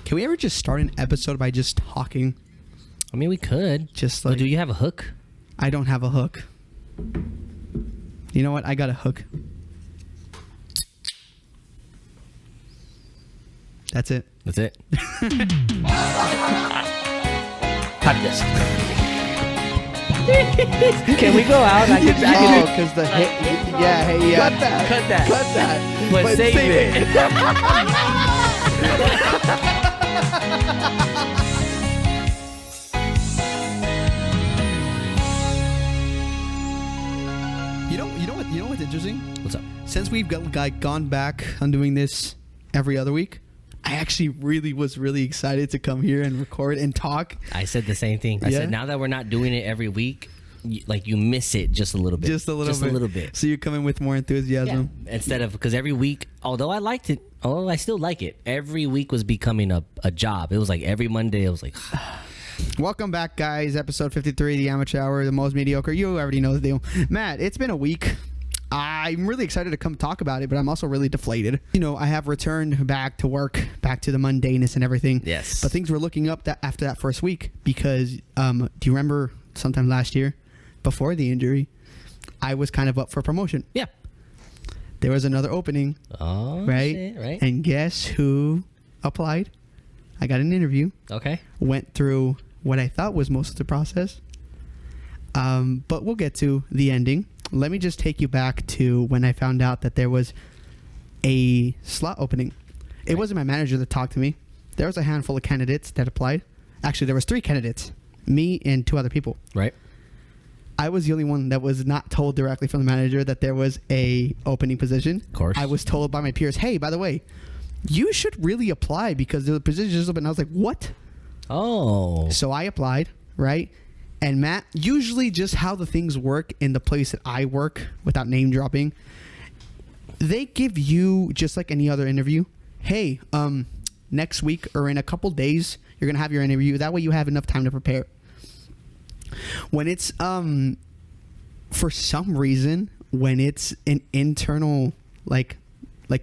Can we ever just start an episode by just talking? I mean, we could. Just like, do you have a hook? I don't have a hook. You know what? I got a hook. That's it. That's it. Podcast. Can we go out? I can because the hit. Yeah, hey, yeah. Cut that. Cut that. But save it. You know what's interesting? What's up? Since we've gone back on doing this every other week, I actually was really excited to come here and record and talk. I said the same thing. I said, now that we're not doing it every week, you miss it just a little bit. Just a little bit. So you're coming with more enthusiasm. Yeah. Instead of, because every week, although I still like it, every week was becoming a job. It was like every Monday, it was like... Welcome back, guys. Episode 53, the Amateur Hour, the most mediocre. You already know the deal. Matt, it's been a week. I'm really excited to come talk about it, but I'm also really deflated. You know, I have returned back to work, back to the mundaneness and everything. Yes. But things were looking up after that first week because, do you remember sometime last year, before the injury, I was kind of up for promotion. Yeah. There was another opening. Oh, right? Shit, right. And guess who applied? I got an interview. Okay. Went through what I thought was most of the process. But we'll get to the ending. Let me just take you back to when I found out that there was a slot opening. It wasn't my manager that talked to me. There was a handful of candidates that applied. Actually, there was 3 candidates, me and 2 other people. Right. I was the only one that was not told directly from the manager that there was a opening position. Of course. I was told by my peers, hey, by the way, you should really apply because the position is open. I was like, what? Oh. So I applied, right? And Matt, usually just how the things work in the place that I work, without name dropping, they give you, just like any other interview, hey, next week or in a couple days, you're going to have your interview. That way you have enough time to prepare. When it's, for some reason, when it's an internal, like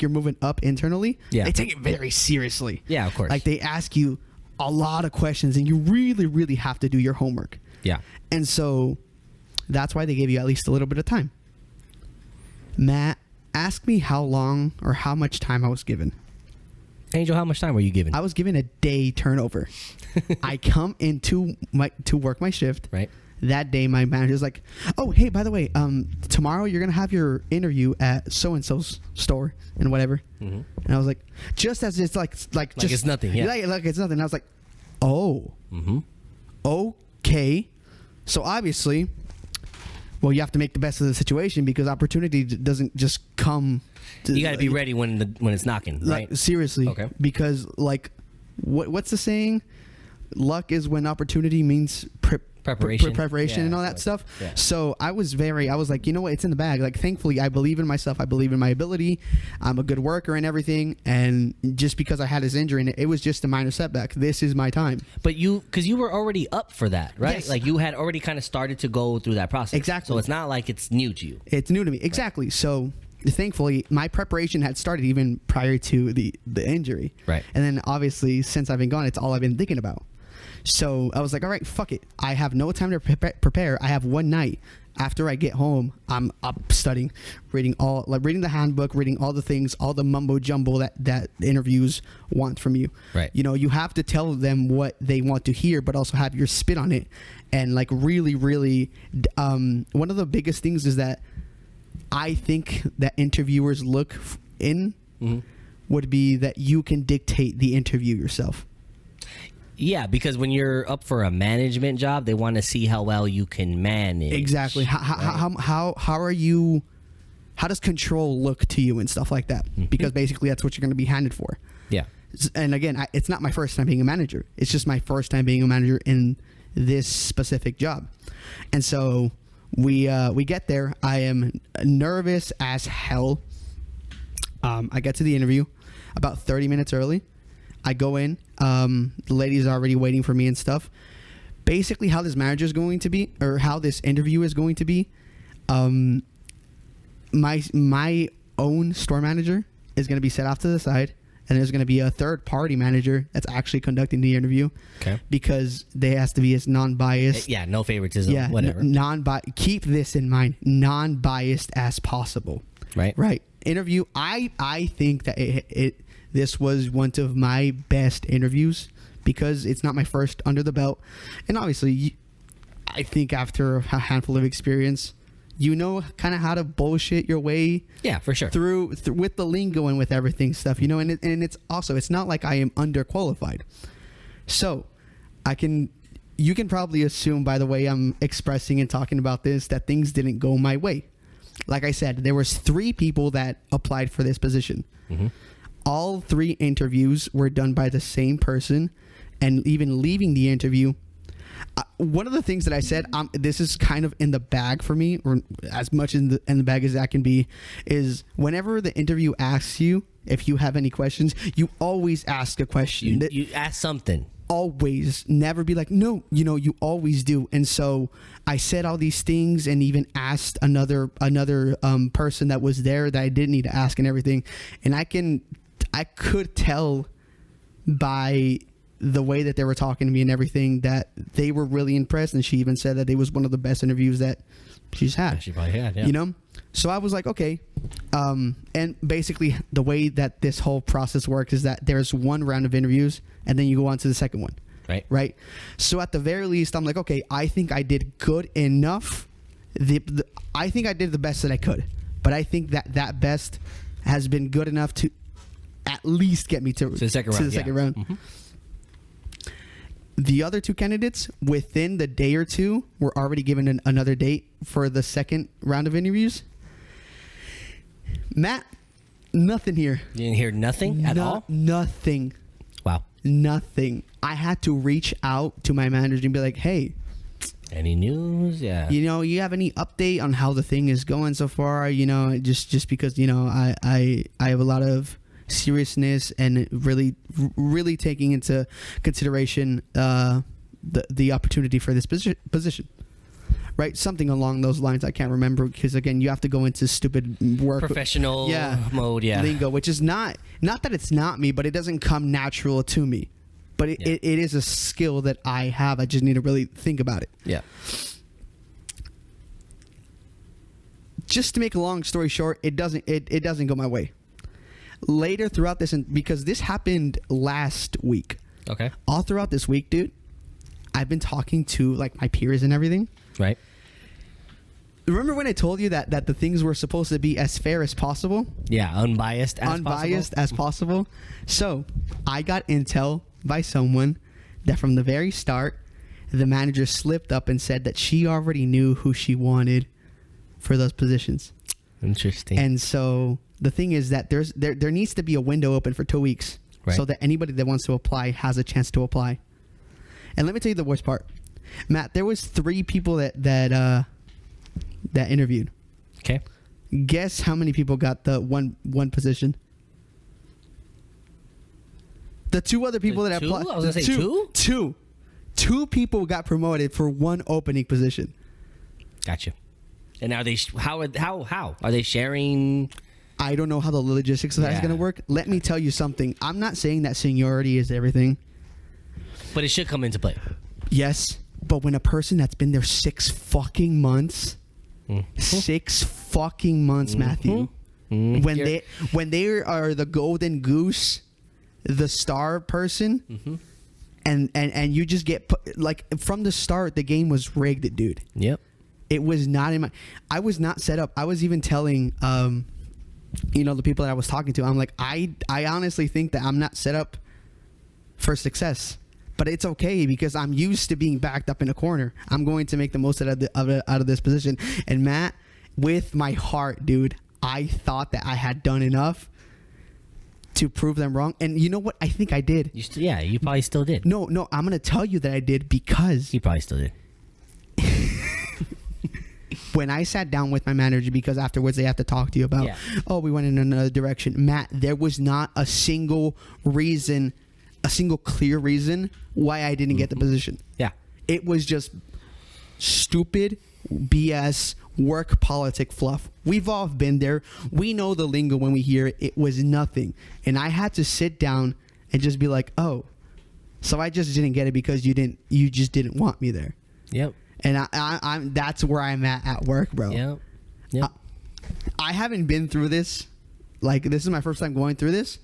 you're moving up internally, they take it very seriously. Yeah, of course. Like they ask you a lot of questions and you really, really have to do your homework. Yeah. And so that's why they gave you at least a little bit of time. Matt, ask me how long or how much time I was given. Angel, how much time were you given? I was given a day turnover. I come into to work my shift. Right. That day, my manager's like, "Oh, hey, by the way, tomorrow you're gonna have your interview at so and so's store and whatever." Mm-hmm. And I was like, just as it's like just it's nothing. Yeah. Like it's nothing. And I was like, "Oh, okay." So obviously, well, you have to make the best of the situation because opportunity doesn't just come. You got to be ready when it's knocking, right? Like, seriously. Okay. Because what's the saying? Luck is when opportunity means preparation and all that stuff. Yeah. So I was like, you know what? It's in the bag. Like, thankfully, I believe in myself. I believe in my ability. I'm a good worker and everything. And just because I had this injury, and it was just a minor setback. This is my time. But because you were already up for that, right? Yes. Like you had already kind of started to go through that process. Exactly. So it's not like it's new to you. It's new to me. Exactly. Right. So thankfully, my preparation had started even prior to the injury. Right. And then obviously, since I've been gone, it's all I've been thinking about. So I was like, all right, fuck it. I have no time to prepare. I have one night. After I get home, I'm up studying, reading the handbook, reading all the things, all the mumbo jumbo that interviews want from you. Right. You know, you have to tell them what they want to hear, but also have your spin on it. And like really, really, one of the biggest things is that I think that interviewers look would be that you can dictate the interview yourself. Yeah, because when you're up for a management job, they want to see how well you can manage. Exactly. How are you? How does control look to you and stuff like that? Mm-hmm. Because basically, that's what you're going to be handed for. Yeah. And again, it's not my first time being a manager. It's just my first time being a manager in this specific job. And so we get there. I am nervous as hell. I get to the interview about 30 minutes early. I go in. The ladies are already waiting for me and stuff. Basically, how this manager is going to be, or how this interview is going to be, my own store manager is going to be set off to the side, and there's going to be a third party manager that's actually conducting the interview. Okay. Because they has to be as non-biased. Yeah, no favoritism. Yeah, whatever. Keep this in mind, non-biased as possible. Right. Right. Interview. I think that this was one of my best interviews because it's not my first under the belt, and obviously, I think after a handful of experience, you know kind of how to bullshit your way. Yeah, for sure. Through with the lingo and with everything stuff, you know, and it's also, it's not like I am underqualified, so you can probably assume by the way I'm expressing and talking about this that things didn't go my way. Like I said, there was 3 people that applied for this position. Mm-hmm. All 3 interviews were done by the same person, and even leaving the interview, one of the things that I said, this is kind of in the bag for me, or as much in the bag as that can be, is whenever the interview asks you if you have any questions, you always ask a question. You ask something. Always, never be like, no, you know, you always do. And so I said all these things and even asked another person that was there that I didn't need to ask and everything. And I could tell by the way that they were talking to me and everything that they were really impressed. And she even said that it was one of the best interviews that she's had. Yeah, she probably had, yeah. You know? So I was like, okay. And basically the way that this whole process works is that there's one round of interviews and then you go on to the second one. Right. Right. So at the very least, I'm like, okay, I think I did good enough. I think I did the best that I could, but I think that best has been good enough to at least get me to the second round. Mm-hmm. The other 2 candidates, within the day or 2, were already given another date for the second round of interviews. Matt, nothing here. You didn't hear nothing at all? Nothing. Wow. Nothing. I had to reach out to my manager and be like, hey, any news? Yeah. You know, you have any update on how the thing is going so far? You know, just because, you know, I have a lot of seriousness and really taking into consideration the opportunity for this position. Right, something along those lines. I can't remember because again, you have to go into stupid work professional mode, lingo, which is not that it's not me, but it doesn't come natural to me. But it is a skill that I have. I just need to really think about it. Yeah. Just to make a long story short, it doesn't go my way. Later throughout this, and because this happened last week. Okay. All throughout this week, dude, I've been talking to like my peers and everything. Right. Remember when I told you that the things were supposed to be as fair as possible? Yeah, unbiased as possible. So I got intel by someone that from the very start, the manager slipped up and said that she already knew who she wanted for those positions. Interesting. And so the thing is that there needs to be a window open for 2 weeks, right, so that anybody that wants to apply has a chance to apply. And let me tell you the worst part, Matt. There was 3 people that interviewed. Okay. Guess how many people got the one position? The 2 other people that applied. I was gonna say 2 people got promoted for 1 opening position. Gotcha. And are they how are they sharing? I don't know how the logistics of that is going to work. Let me tell you something. I'm not saying that seniority is everything, but it should come into play. Yes, but when a person that's been there 6 fucking months, 6 fucking months, Matthew, when they are the golden goose, the star person, and you just get like from the start, the game was rigged, dude. Yep. It was not in my. I was not set up. I was even telling, the people that I was talking to, I'm like, I honestly think that I'm not set up for success. But it's okay because I'm used to being backed up in a corner. I'm going to make the most out of this position. And Matt, with my heart, dude, I thought that I had done enough to prove them wrong. And you know what? I think I did. You probably still did. No, I'm going to tell you that I did because... You probably still did. When I sat down with my manager, because afterwards they have to talk to you about, we went in another direction. Matt, there was not a single reason, a single clear reason why I didn't get the position. Yeah. It was just stupid BS work politic fluff. We've all been there. We know the lingo when we hear it. It was nothing. And I had to sit down and just be like, oh, so I just didn't get it because you just didn't want me there. Yep. And I'm that's where I'm at work, bro. Yep. I haven't been through this. Like, this is my first time going through this,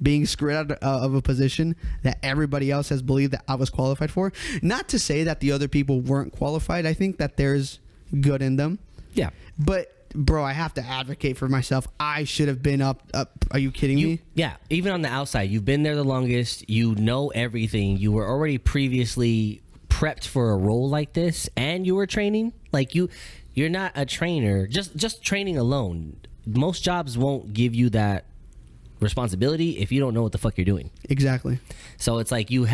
being screwed out of a position that everybody else has believed that I was qualified for. Not to say that the other people weren't qualified. I think that there's good in them. Yeah. But, bro, I have to advocate for myself. I should have been up. Are you kidding me? Yeah. Even on the outside, you've been there the longest. You know everything. You were already previously prepped for a role like this, and you were training. Like, you're not a trainer. Just training alone. Most jobs won't give you that responsibility if you don't know what the fuck you're doing. Exactly. So it's like you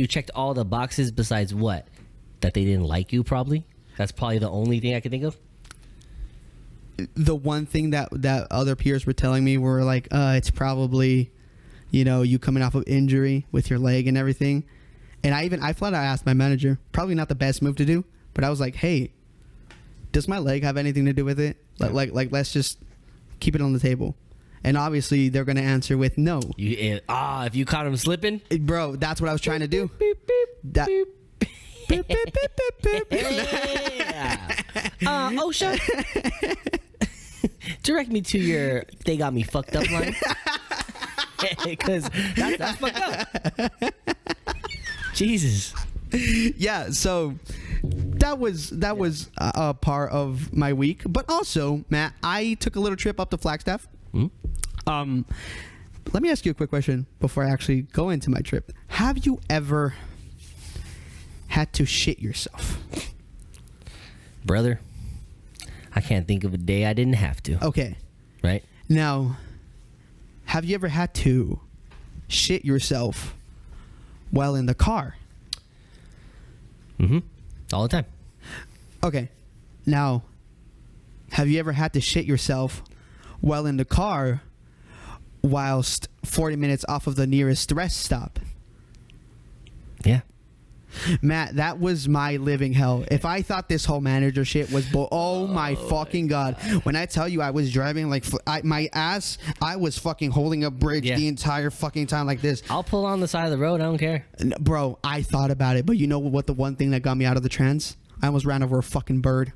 checked all the boxes besides what? That they didn't like you, probably. That's probably the only thing I could think of. The one thing that other peers were telling me were like, it's probably, you coming off of injury with your leg and everything. And I flat out asked my manager, probably not the best move to do, but I was like, hey, does my leg have anything to do with it? Like let's just keep it on the table. And obviously they're going to answer with no. If you caught him slipping? Bro, that's what I was trying to do. Beep, beep, That- beep. Beep, beep, beep, beep, beep. Yeah. OSHA, direct me to your "they got me fucked up" line, because that's fucked up. Jesus. Yeah, so that was a part of my week. But also, Matt, I took a little trip up to Flagstaff. Mm-hmm. Let me ask you a quick question before I actually go into my trip. Have you ever had to shit yourself? Brother, I can't think of a day I didn't have to. Okay. Right? Now, have you ever had to shit yourself while in the car? Mm-hmm. All the time. Okay. Now, have you ever had to shit yourself while in the car whilst 40 minutes off of the nearest rest stop? Yeah. Matt, that was my living hell. If I thought this whole manager shit was oh my fucking god. When I tell you I was driving like I was fucking holding a bridge the entire fucking time like this. I'll pull on the side of the road. I don't care. Bro, I thought about it, but you know what? The one thing that got me out of the trance? I almost ran over a fucking bird.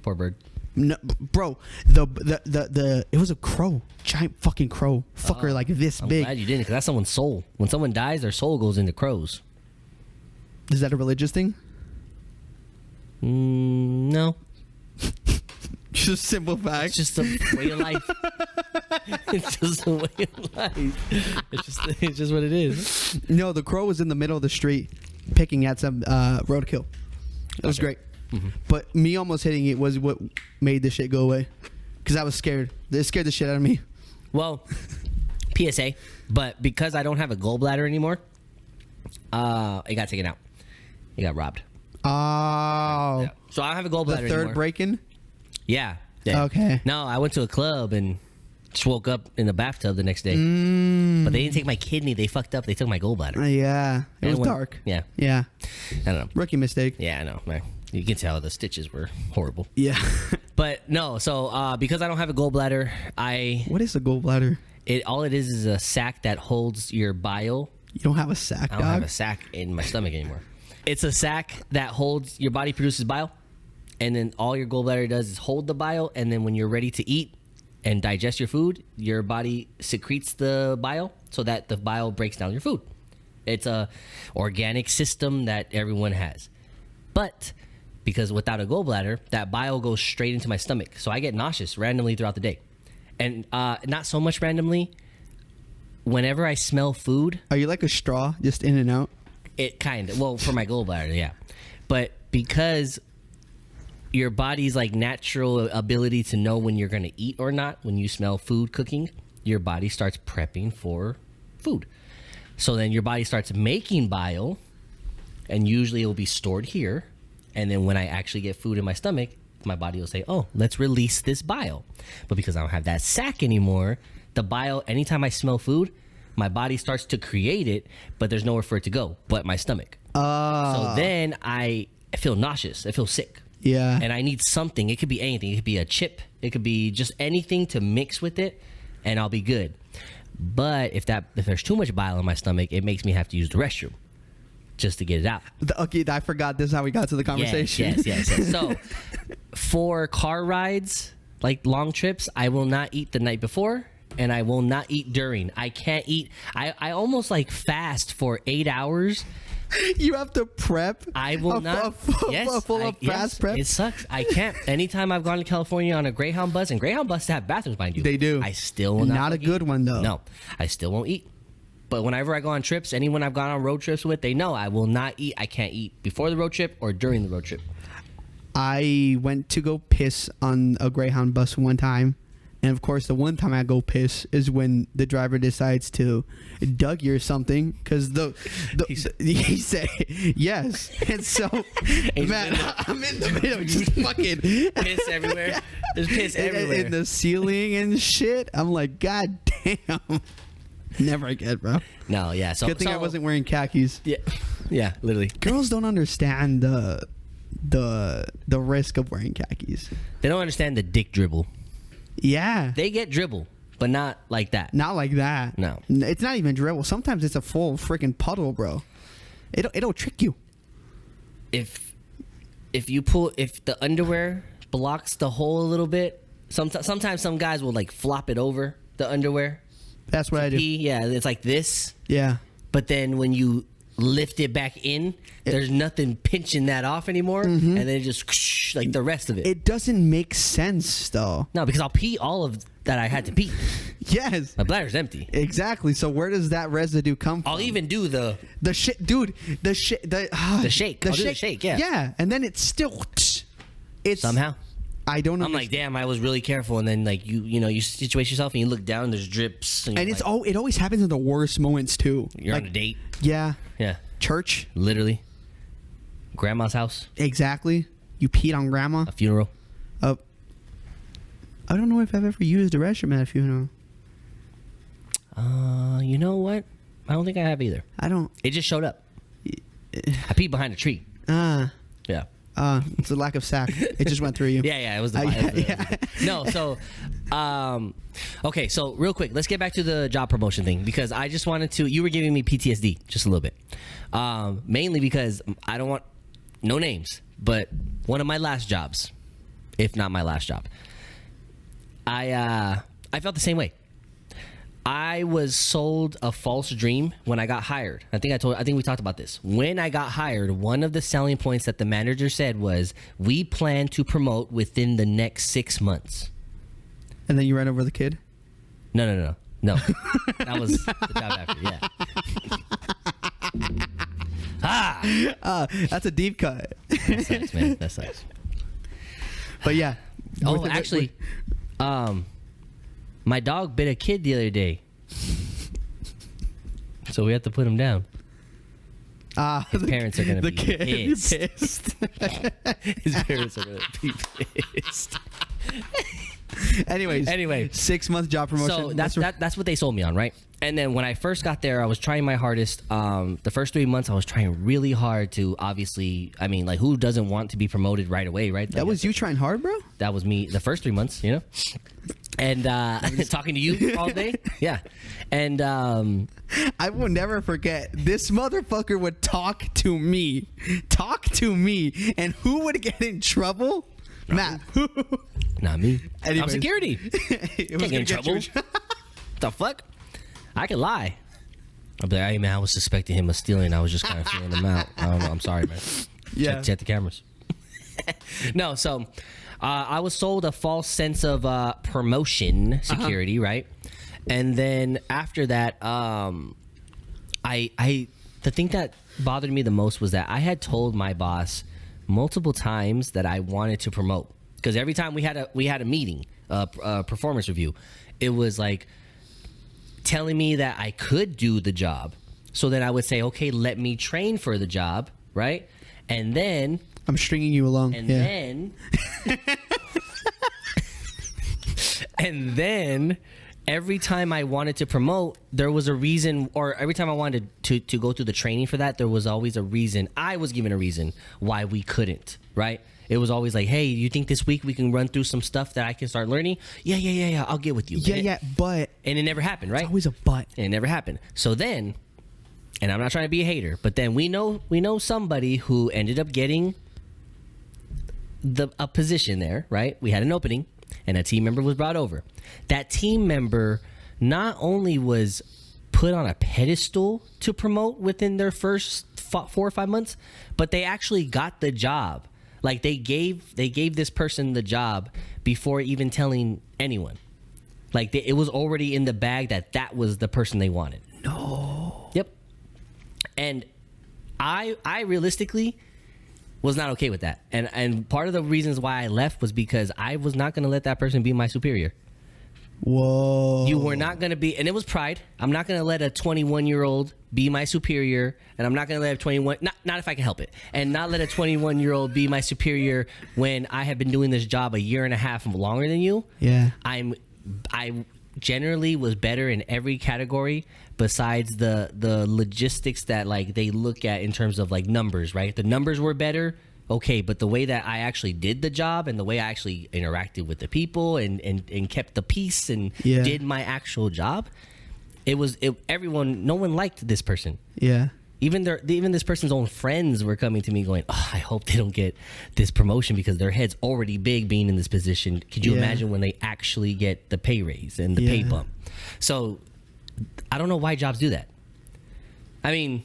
Poor bird. No, bro, the it was a crow, giant fucking crow, fucker like this I'm big. glad you didn't, because that's someone's soul. When someone dies, their soul goes into crows. Is that a religious thing? No. Just simple fact. It's just a way of life. It's just a way of life. It's just what it is. No, the crow was in the middle of the street picking at some roadkill. It was great. Mm-hmm. But me almost hitting it was what made the shit go away. Because I was scared. It scared the shit out of me. Well, PSA, but because I don't have a gallbladder anymore, it got taken out. It got robbed. Oh. Yeah. So I don't have a gallbladder The third anymore. break-in? Yeah. Okay. No, I went to a club and just woke up in the bathtub the next day. But they didn't take my kidney. They fucked up. They took my gallbladder. Yeah. It was dark. Yeah. Yeah. I don't know. Rookie mistake. Yeah, I know, man. You can tell the stitches were horrible. Yeah. But no, so because I don't have a gallbladder, What is a gallbladder? all it is a sac that holds your bile. You don't have a sack, I don't dog? have a sac in my stomach anymore. It's a sac that holds your body produces bile, and then all your gallbladder does is hold the bile, and then when you're ready to eat and digest your food, your body secretes the bile so that the bile breaks down your food. It's a organic system that everyone has. But because without a gallbladder, that bile goes straight into my stomach. So I get nauseous randomly throughout the day. And not so much randomly. Whenever I smell food, Are you like a straw, just in and out? it kind of, well, for my gallbladder, yeah. But because your body's like natural ability to know when you're going to eat or not, when you smell food cooking, your body starts prepping for food. So then your body starts making bile, and usually it will be stored here. And then when I actually get food in my stomach, my body will say, oh, let's release this bile. But because I don't have that sac anymore, the bile, anytime I smell food, my body starts to create it, but there's nowhere for it to go but my stomach. So then I feel nauseous. I feel sick. Yeah. And I need something. It could be anything. It could be a chip. It could be just anything to mix with it, and I'll be good. But if there's too much bile in my stomach, it makes me have to use the restroom just to get it out. Okay, I forgot this is how we got to the conversation. Yes. So for car rides, like long trips, I will not eat the night before, and I will not eat during. I can't eat. I almost like fast for 8 hours. You have to prep. I will not. A full fast prep. It sucks. I can't. Anytime I've gone to California on a Greyhound bus, and Greyhound buses have bathrooms, mind you. They do. I still will not. Not a good one though. No, I still won't eat. But whenever I go on trips, anyone I've gone on road trips with, they know I will not eat. I can't eat before the road trip or during the road trip. I went to go piss on a Greyhound bus one time. And of course, the one time I go piss is when the driver decides to Dougie or something, because he said yes, and so man, I'm in the middle, just fucking piss everywhere. There's piss everywhere in the ceiling and shit. I'm like, God damn, never again, bro. No, yeah. So good thing I wasn't wearing khakis. Yeah, literally. Girls don't understand the risk of wearing khakis. They don't understand the dick dribble. Yeah. They get dribble, but not like that. Not like that. No. It's not even dribble. Sometimes it's a full freaking puddle, bro. It'll trick you. If the underwear blocks the hole a little bit, sometimes some guys will like flop it over the underwear. That's what I do. Yeah, it's like this. Yeah. But then when you lift it back in, there's nothing pinching that off anymore, and then it just like the rest of it. It doesn't make sense though. No, because I'll pee all of that I had to pee. Yes. My bladder's empty. Exactly. So where does that residue come from? I'll even do the shit, dude. The shake. I'll do the shake. Yeah. Yeah, and then it's still. It's somehow. I don't know. I'm like, damn, I was really careful, and then like you situate yourself and you look down, there's drips, and it's it always happens in the worst moments too. You're like, on a date. Yeah. Yeah. Church. Literally. Grandma's house. Exactly. You peed on grandma. A funeral. I don't know if I've ever used a restroom at a funeral. You know what? I don't think I have either. I don't. It just showed up. I peed behind a tree. Yeah. It's a lack of sack. It just went through you. Yeah, it was the No, so okay, so real quick, let's get back to the job promotion thing, because I just wanted to, you were giving me PTSD just a little bit. Mainly because I don't want no names, but one of my last jobs, if not my last job, I felt the same way. I was sold a false dream when I got hired. I think we talked about this. When I got hired, one of the selling points that the manager said was, we plan to promote within the next 6 months. And then you ran over the kid? No. That was the job after, yeah. That's a deep cut. That sucks, man. That sucks. But yeah. Oh, actually, my dog bit a kid the other day, so we have to put him down. His parents are gonna be pissed. His parents are gonna be pissed. Anyway, 6 month job promotion. So that's what they sold me on, right? And then when I first got there, I was trying my hardest. The first 3 months, I was trying really hard to, obviously, I mean, like, who doesn't want to be promoted right away, right? That was you trying hard, bro? That was me the first 3 months, you know? And talking to you all day. Yeah. And I will never forget, this motherfucker would talk to me, and who would get in trouble? Matt. Not me. Anyways. I'm security. It was Can't get in trouble. The fuck? I can lie. I'll be like, hey man, I was suspecting him of stealing. I was just kind of feeling him out. I don't know. I'm sorry, man. Yeah. Check the cameras. No, so I was sold a false sense of promotion security, right? And then after that, the thing that bothered me the most was that I had told my boss multiple times that I wanted to promote, because every time we had a meeting, a performance review, it was like telling me that I could do the job. So then I would say, okay, let me train for the job, right? And then I'm stringing you along. And then every time I wanted to promote, there was a reason, or every time I wanted to go through the training for that, there was always a reason. I was given a reason why we couldn't, right? It was always like, hey, you think this week we can run through some stuff that I can start learning? Yeah. I'll get with you. But And it never happened, right? it's always a but. And it never happened. So then, and I'm not trying to be a hater, but then we know somebody who ended up getting a position there, right? We had an opening, and a team member was brought over. That team member not only was put on a pedestal to promote within their first 4 or 5 months, but they actually got the job. Like they gave this person the job before even telling anyone. Like it was already in the bag that was the person they wanted. No. Yep. And I realistically was not okay with that. And part of the reasons why I left was because I was not going to let that person be my superior. Whoa. You were not going to be, and it was pride. I'm not going to let a 21-year-old be my superior, and I'm not going to let a 21, not if I can help it, and not let a 21-year-old be my superior when I have been doing this job a year and a half longer than you. Yeah. I generally was better in every category besides the logistics that like they look at in terms of like numbers, right? The numbers were better. Okay, but the way that I actually did the job and the way I actually interacted with the people and kept the peace and did my actual job, no one liked this person. Yeah. Even this person's own friends were coming to me going, oh, I hope they don't get this promotion because their head's already big being in this position. Could you imagine when they actually get the pay raise and the pay bump? So I don't know why jobs do that. I mean...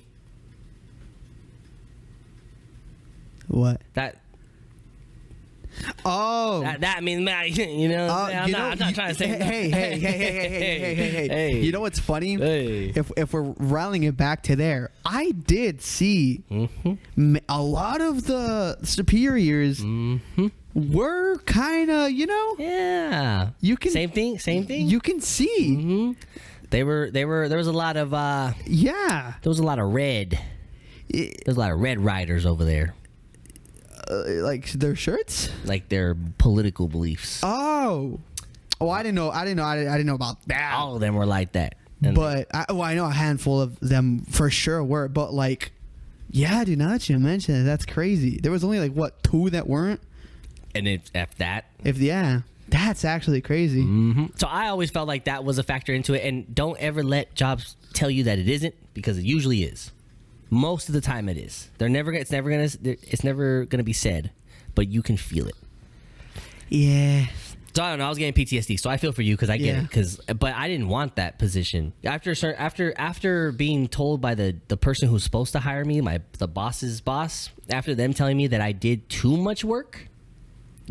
What? That Oh. That I mean, you know, I'm not trying to say. Hey. You know what's funny? Hey. If we're rallying it back to there, I did see a lot of the superiors were kind of, you know. Yeah. You can same thing. You can see. There was a lot of yeah. There was a lot of red. There's a lot of red riders over there. Like their shirts, like their political beliefs. Oh, I didn't know about that. All of them were like that. But I know a handful of them for sure were. But like, yeah, dude, now that you mention it, that's crazy. There was only like what 2 that weren't. And if that's actually crazy. So I always felt like that was a factor into it. And don't ever let jobs tell you that it isn't, because it usually is. Most of the time it is. It's never gonna be said, but you can feel it. Yeah. So I don't know. I was getting PTSD, so I feel for you because I get it. But I didn't want that position. After being told by the person who's supposed to hire me, the boss's boss, after them telling me that I did too much work.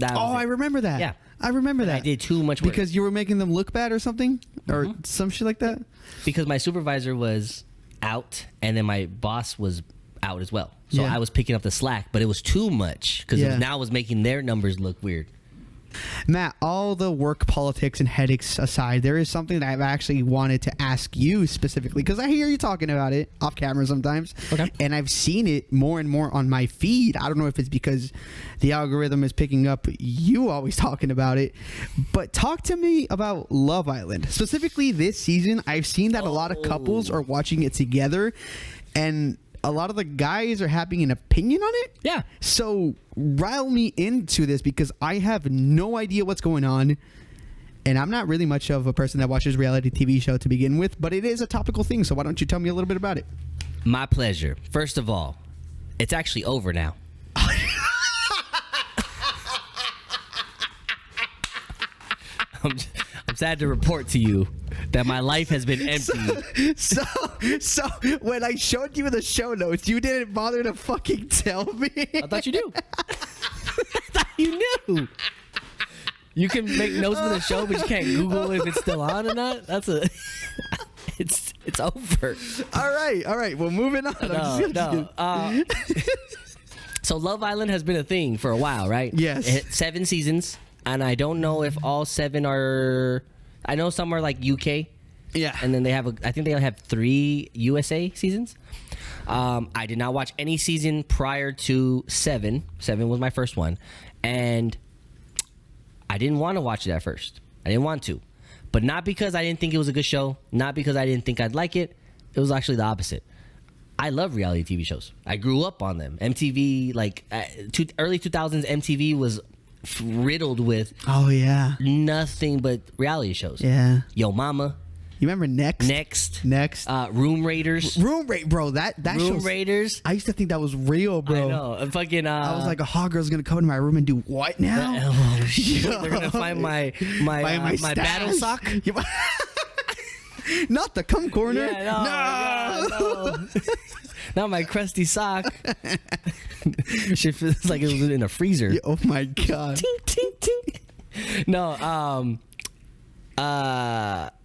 I remember that. Yeah, I remember that. I did too much work because you were making them look bad or something, or some shit like that. Because my supervisor was out and then my boss was out as well, so I was picking up the slack, but it was too much because now it was making their numbers look weird. Matt, all the work politics and headaches aside, there is something that I've actually wanted to ask you specifically, because I hear you talking about it off camera sometimes, and I've seen it more and more on my feed. I don't know if it's because the algorithm is picking up you always talking about it, but talk to me about Love Island. Specifically this season, I've seen that a lot of couples are watching it together, and a lot of the guys are having an opinion on it. Yeah. So rile me into this, because I have no idea what's going on. And I'm not really much of a person that watches reality TV show to begin with, but it is a topical thing. So why don't you tell me a little bit about it? My pleasure. First of all, it's actually over now. I'm sad to report to you that my life has been empty. So when I showed you the show notes, you didn't bother to fucking tell me. I thought you knew. I thought you knew. You can make notes for the show, but you can't Google if it's still on or not. It's over. All right. Well, moving on. So Love Island has been a thing for a while, right? Yes. 7 seasons. And I don't know if all 7 are. I know some are like UK. Yeah. And then I think they have 3 USA seasons. I did not watch any season prior to 7. 7 was my first one. And I didn't want to watch it at first. I didn't want to. But not because I didn't think it was a good show. Not because I didn't think I'd like it. It was actually the opposite. I love reality TV shows. I grew up on them. MTV, like early 2000s, MTV was riddled with Oh yeah. nothing but reality shows. Yeah. Yo Mama, You remember Next? Next, Room Raiders. Room Rate, bro. That Room show's- Raiders. I used to think that was real, bro. I know. Fucking. I was like, a hot girl's gonna come into my room and do what now? oh shit! They're gonna find my stash. battle sock. Yeah. Not the cum corner. Yeah, no. Not my crusty sock. Shit feels like it was in a freezer. Oh my god. Tink, tink, tink. No,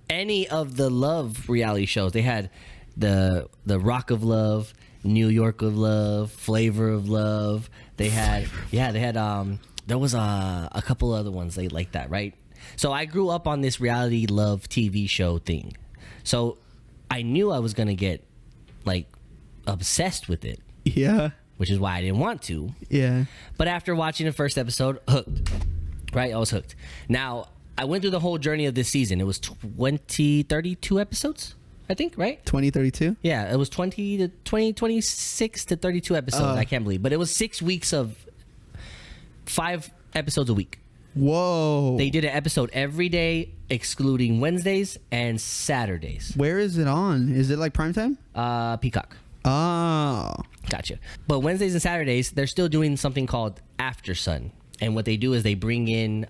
any of the love reality shows. They had the Rock of Love, New York of Love, Flavor of Love. They had there was a couple other ones like that, right? So I grew up on this reality love TV show thing. So I knew I was gonna get like obsessed with it, Yeah. which is why I didn't want to. Yeah. But after watching the first episode, hooked. Right? I was hooked. Now, I went through the whole journey of this season. It was 32 episodes, I think, right? 2032. Yeah, it was 26 to 32 episodes. I can't believe. But it was 6 weeks of 5 episodes a week. Whoa. They did an episode every day, excluding Wednesdays and Saturdays. Where is it on? Is it like primetime? Peacock. Oh. Gotcha. But Wednesdays and Saturdays, they're still doing something called After Sun. And what they do is they bring in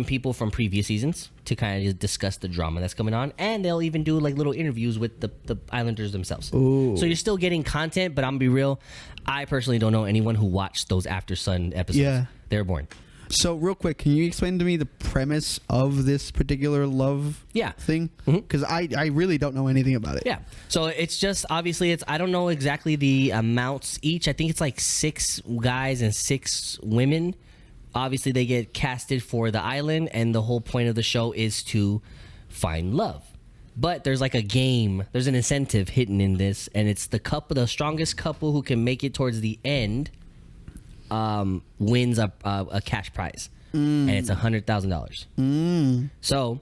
people from previous seasons to kind of just discuss the drama that's coming on, and they'll even do like little interviews with the Islanders themselves. Ooh. So you're still getting content, but I'm gonna be real, I personally don't know anyone who watched those After Sun episodes. Yeah. They were boring. So real quick, can you explain to me the premise of this particular love thing? Because I really don't know anything about it. Yeah. So it's just obviously I don't know exactly the amounts each. I think it's like 6 guys and 6 women. Obviously they get casted for the island, and the whole point of the show is to find love. But there's like a game, there's an incentive hidden in this, and it's the strongest couple who can make it towards the end wins a cash prize, and it's $100,000. So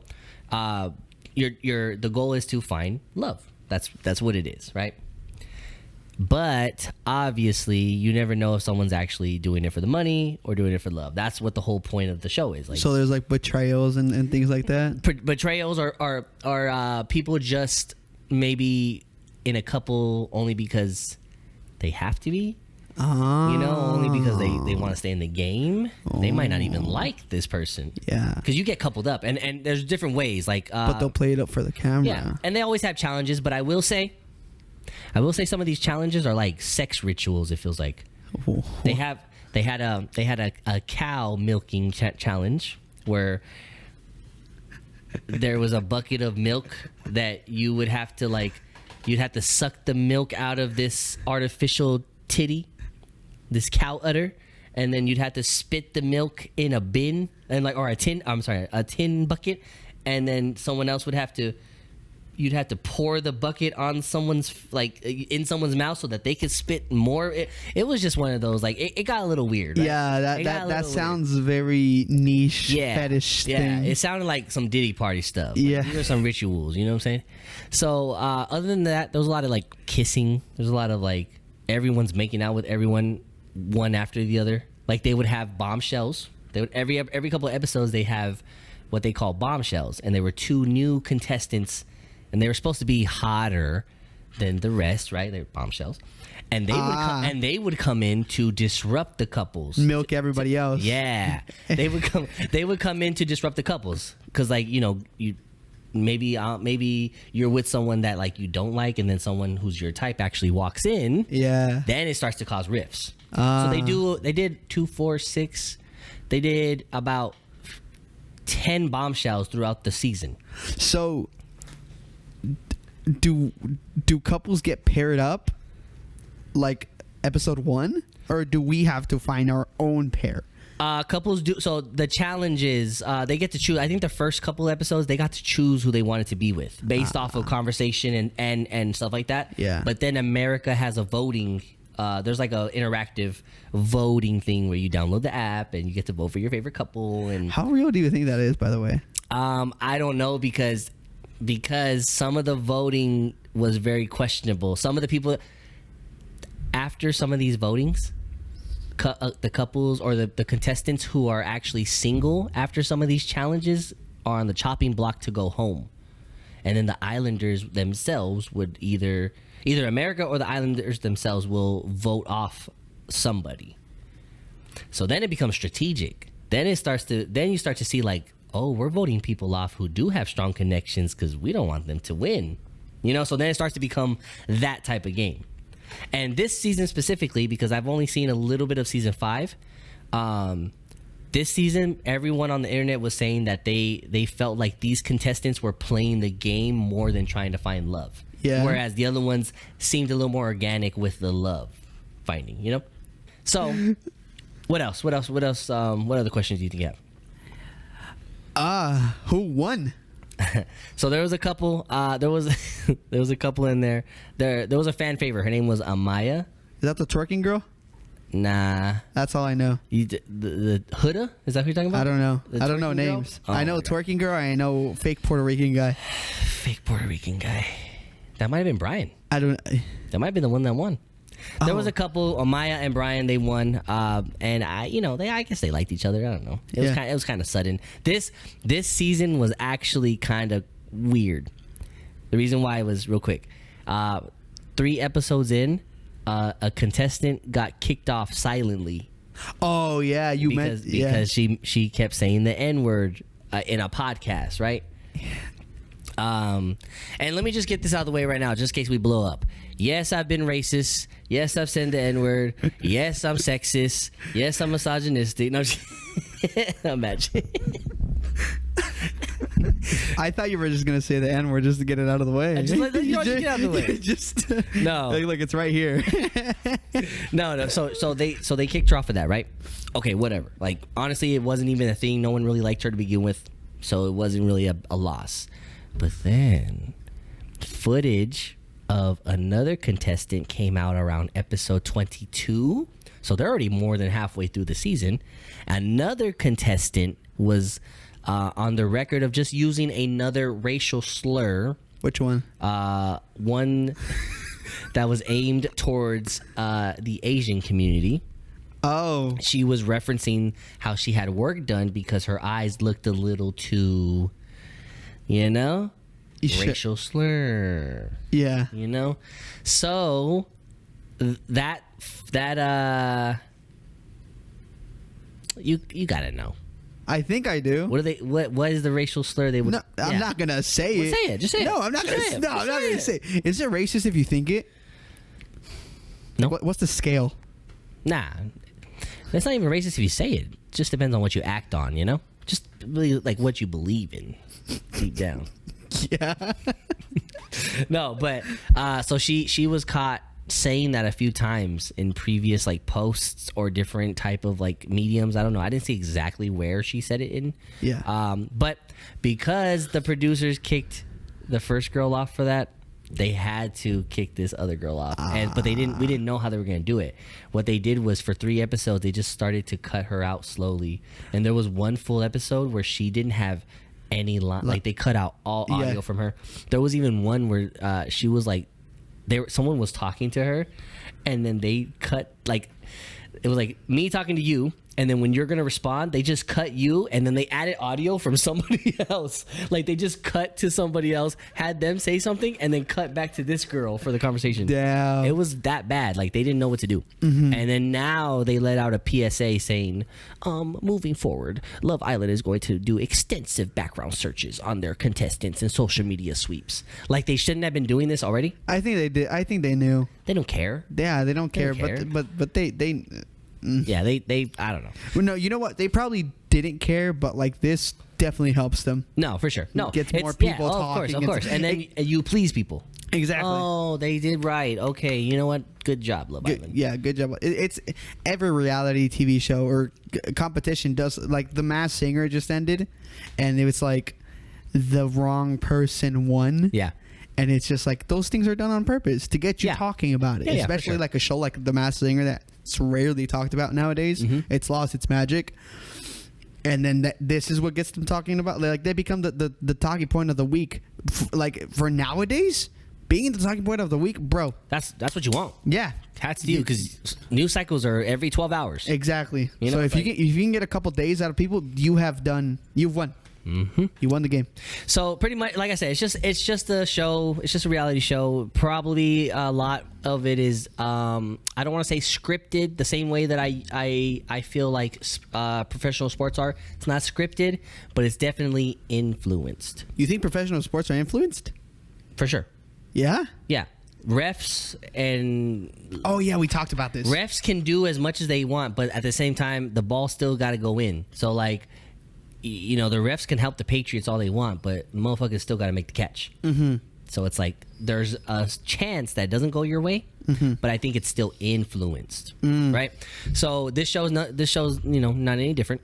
the goal is to find love. That's what it is, right? But obviously you never know if someone's actually doing it for the money or doing it for love. That's what the whole point of the show is. Like, So there's like betrayals and things like that. betrayals are people just maybe in a couple only because they have to be. Oh. You know, only because they want to stay in the game. They might not even like this person. Yeah. Because you get coupled up, and there's different ways. Like, But they'll play it up for the camera. yeah, and they always have challenges. But I will say some of these challenges are like sex rituals. It feels like Oh. they had a cow milking challenge where there was a bucket of milk that you would have to you'd have to suck the milk out of this artificial titty, this cow udder, and then you'd have to spit the milk in a bin a tin bucket, and then someone else you'd have to pour the bucket on someone's in someone's mouth so that they could spit more. It was just one of those it got a little weird, right? Yeah, that sounds very niche fetish thing. It sounded like some Diddy party stuff. Yeah. These are some rituals, you know what I'm saying? So other than that, there was a lot of kissing. There's a lot of everyone's making out with everyone one after the other. Like they would have bombshells. They would every couple of episodes they have what they call bombshells, and there were 2 new contestants, and they were supposed to be hotter than the rest, right? They were bombshells, and they would come in to disrupt the couples, Milk everybody else. Yeah, they would come in to disrupt the couples because you. Maybe you're with someone that you don't like, and then someone who's your type actually walks in. Yeah. Then it starts to cause rifts. So they did 2, 4, 6. They did about 10 bombshells throughout the season. So do couples get paired up like episode 1, or do we have to find our own pair? Couples do. So the challenge is they get to choose. I think the first couple episodes they got to choose who they wanted to be with based off of conversation and stuff like that. Yeah. But then America has a voting. There's like a interactive voting thing where you download the app and you get to vote for your favorite couple. And How real do you think that is, by the way? I don't know, because because some of the voting was very questionable. Some of the people after some of these votings, the couples or the contestants who are actually single after some of these challenges are on the chopping block to go home. And then the islanders themselves would either America or the islanders themselves will vote off somebody. So then it becomes strategic. Then you start to see like, oh, we're voting people off who do have strong connections because we don't want them to win. You know, so then it starts to become that type of game. And this season specifically, because I've only seen a little bit of season 5, this season, everyone on the internet was saying that they felt like these contestants were playing the game more than trying to find love. Yeah. Whereas the other ones seemed a little more organic with the love finding, you know? So, what else? What other questions do you think you have? Who won? So there was a couple. There was a couple in there. There was a fan favorite. Her name was Amaya. Is that the twerking girl? Nah. That's all I know. The Huda? Is that who you're talking about? I don't know. The I don't know twerking names. girl? Oh I know my God. twerking girl. I know fake Puerto Rican guy. Fake Puerto Rican guy. That might have been Brian. I don't. That might have been the one that won. There Oh. was a couple, Amaya and Brian. They won, and I guess they liked each other. I don't know. It was kind of sudden. This season was actually kind of weird. The reason why was real quick. 3 episodes in, a contestant got kicked off silently. Oh yeah, because she kept saying the N-word in a podcast, right? And let me just get this out of the way right now, just in case we blow up. Yes, I've been racist. Yes, I've said the N-word. Yes, I'm sexist. Yes, I'm misogynistic. No, imagine. I thought you were just gonna say the N word just to get it out of the way. Just get out of the way. Just No. Look, it's right here. No. So they kicked her off of that, right? Okay, whatever. Like honestly, it wasn't even a thing. No one really liked her to begin with, so it wasn't really a loss. But then footage of another contestant came out around episode 22. So they're already more than halfway through the season. Another contestant was on the record of just using another racial slur. Which one? One that was aimed towards the Asian community. Oh. She was referencing how she had work done because her eyes looked a little too, racial slur. Yeah. So that you gotta know. I think I do. What is the racial slur they would? No, I'm not gonna say it. Say it. Just say it. No, I'm not gonna. No, I'm not gonna say it. Is it racist if you think it? No. What's the scale? Nah, that's not even racist if you say it. It just depends on what you act on. Just really like what you believe in deep down. Yeah. No, but so she was caught saying that a few times in previous like posts or different type of like mediums. I don't know. I didn't see exactly where she said it in. Yeah. But because the producers kicked the first girl off for that, they had to kick this other girl off. But we didn't know how they were going to do it. What they did was for 3 episodes, they just started to cut her out slowly. And there was one full episode where she didn't have any line. Like they cut out all audio from her. There was even one where she was like, someone was talking to her, and then they cut like it was like me talking to you, and then when you're gonna respond, they just cut you, and then they added audio from somebody else. Like they just cut to somebody else, had them say something, and then cut back to this girl for the conversation. Damn. It was that bad. Like they didn't know what to do. And then now they let out a PSA saying, moving forward, Love Island is going to do extensive background searches on their contestants and social media sweeps. Like they shouldn't have been doing this already. I think they did. I think they knew. They don't care. Yeah, they don't care. care. But they. Yeah, they I don't know. Well, no, you know what? They probably didn't care, but like this definitely helps them. No, for sure. No, Gets more it's- people Of talking. course. And then you please people. Exactly. Oh, they did right. Okay, you know what? Good job, Love Island. Yeah, good job. It's every reality TV show or competition does. Like the Masked Singer just ended, and it was like the wrong person won. Yeah. And it's just like those things are done on purpose to get you talking about it, Yeah, for especially sure. like a show like The Masked Singer that's rarely talked about nowadays. It's lost its magic. And then this is what gets them talking about. Like, they become the talking point of the week. Like, for nowadays, being the talking point of the week, bro. That's what you want. Yeah. Hats to you, because news cycles are every 12 hours. Exactly. You know, so if you can get a couple days out of people, you've won. Mm-hmm. You won the game. So pretty much, like I said, it's just a show. It's just a reality show. Probably a lot of it is I don't want to say scripted the same way that I feel like professional sports are. It's not scripted, but it's definitely influenced. You think professional sports are influenced? For sure. Yeah. Yeah. Refs and oh yeah, we talked about this. Refs can do as much as they want, but at the same time, the ball still got to go in. So like, you know, the refs can help the Patriots all they want, but motherfuckers still got to make the catch. Mm-hmm. So it's like there's a chance that it doesn't go your way, but I think it's still influenced, right? So this show's not any different.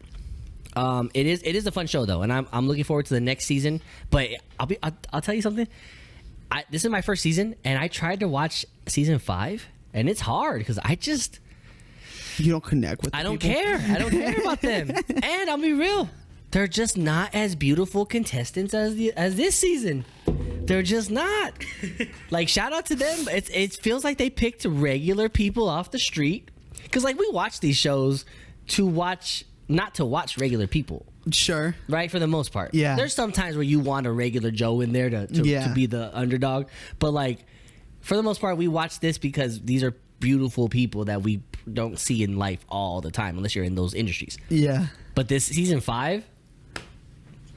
It is a fun show though, and I'm looking forward to the next season. But I'll tell you something. This is my first season, and I tried to watch season 5, and it's hard because you don't connect with. I don't care about them, and I'll be real. They're just not as beautiful contestants as this season. They're just not. Like, shout out to them. It feels like they picked regular people off the street, because like we watch these shows not to watch regular people. Sure. Right, for the most part. Yeah. There's some times where you want a regular Joe in there to be the underdog, but like for the most part, we watch this because these are beautiful people that we don't see in life all the time unless you're in those industries. Yeah. But this season 5,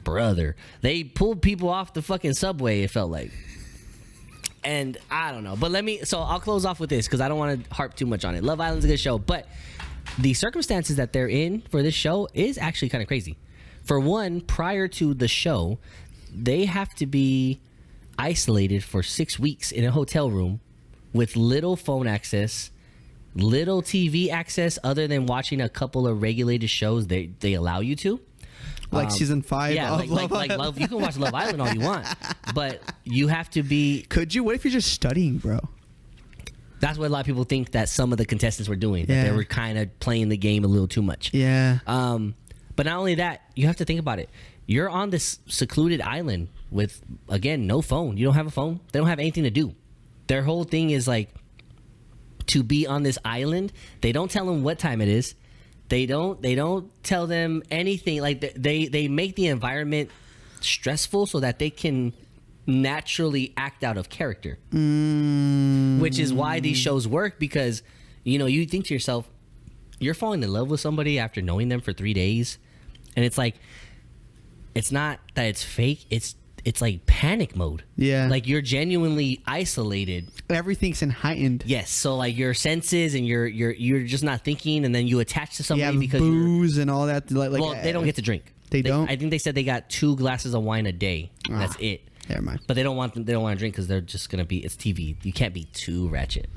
brother, they pulled people off the fucking subway, it felt like. And I don't know, but I'll close off with this because I don't want to harp too much on it. Love Island's a good show, but the circumstances that they're in for this show is actually kind of crazy. For one, prior to the show, they have to be isolated for 6 weeks in a hotel room with little phone access, little TV access other than watching a couple of regulated shows they allow you to. Like season 5 yeah, of like Love. You can watch Love Island all you want, but you have to be. Could you? What if you're just studying, bro? That's what a lot of people think that some of the contestants were doing. That they were kind of playing the game a little too much. Yeah. But not only that, you have to think about it. You're on this secluded island with, again, no phone. You don't have a phone. They don't have anything to do. Their whole thing is like to be on this island. They don't tell them what time it is. They don't tell them anything. Like they make the environment stressful so that they can naturally act out of character. Which is why these shows work, because you think to yourself, you're falling in love with somebody after knowing them for 3 days, and it's like, it's not that it's fake, it's like panic mode. Yeah. Like you're genuinely isolated. Everything's in heightened. Yes. So like your senses and you're just not thinking, and then you attach to somebody because booze and all that. Well, they don't get to drink. They don't? I think they said they got 2 glasses of wine a day. That's it. Never mind. But they don't want to drink because they're just gonna be. It's TV. You can't be too ratchet.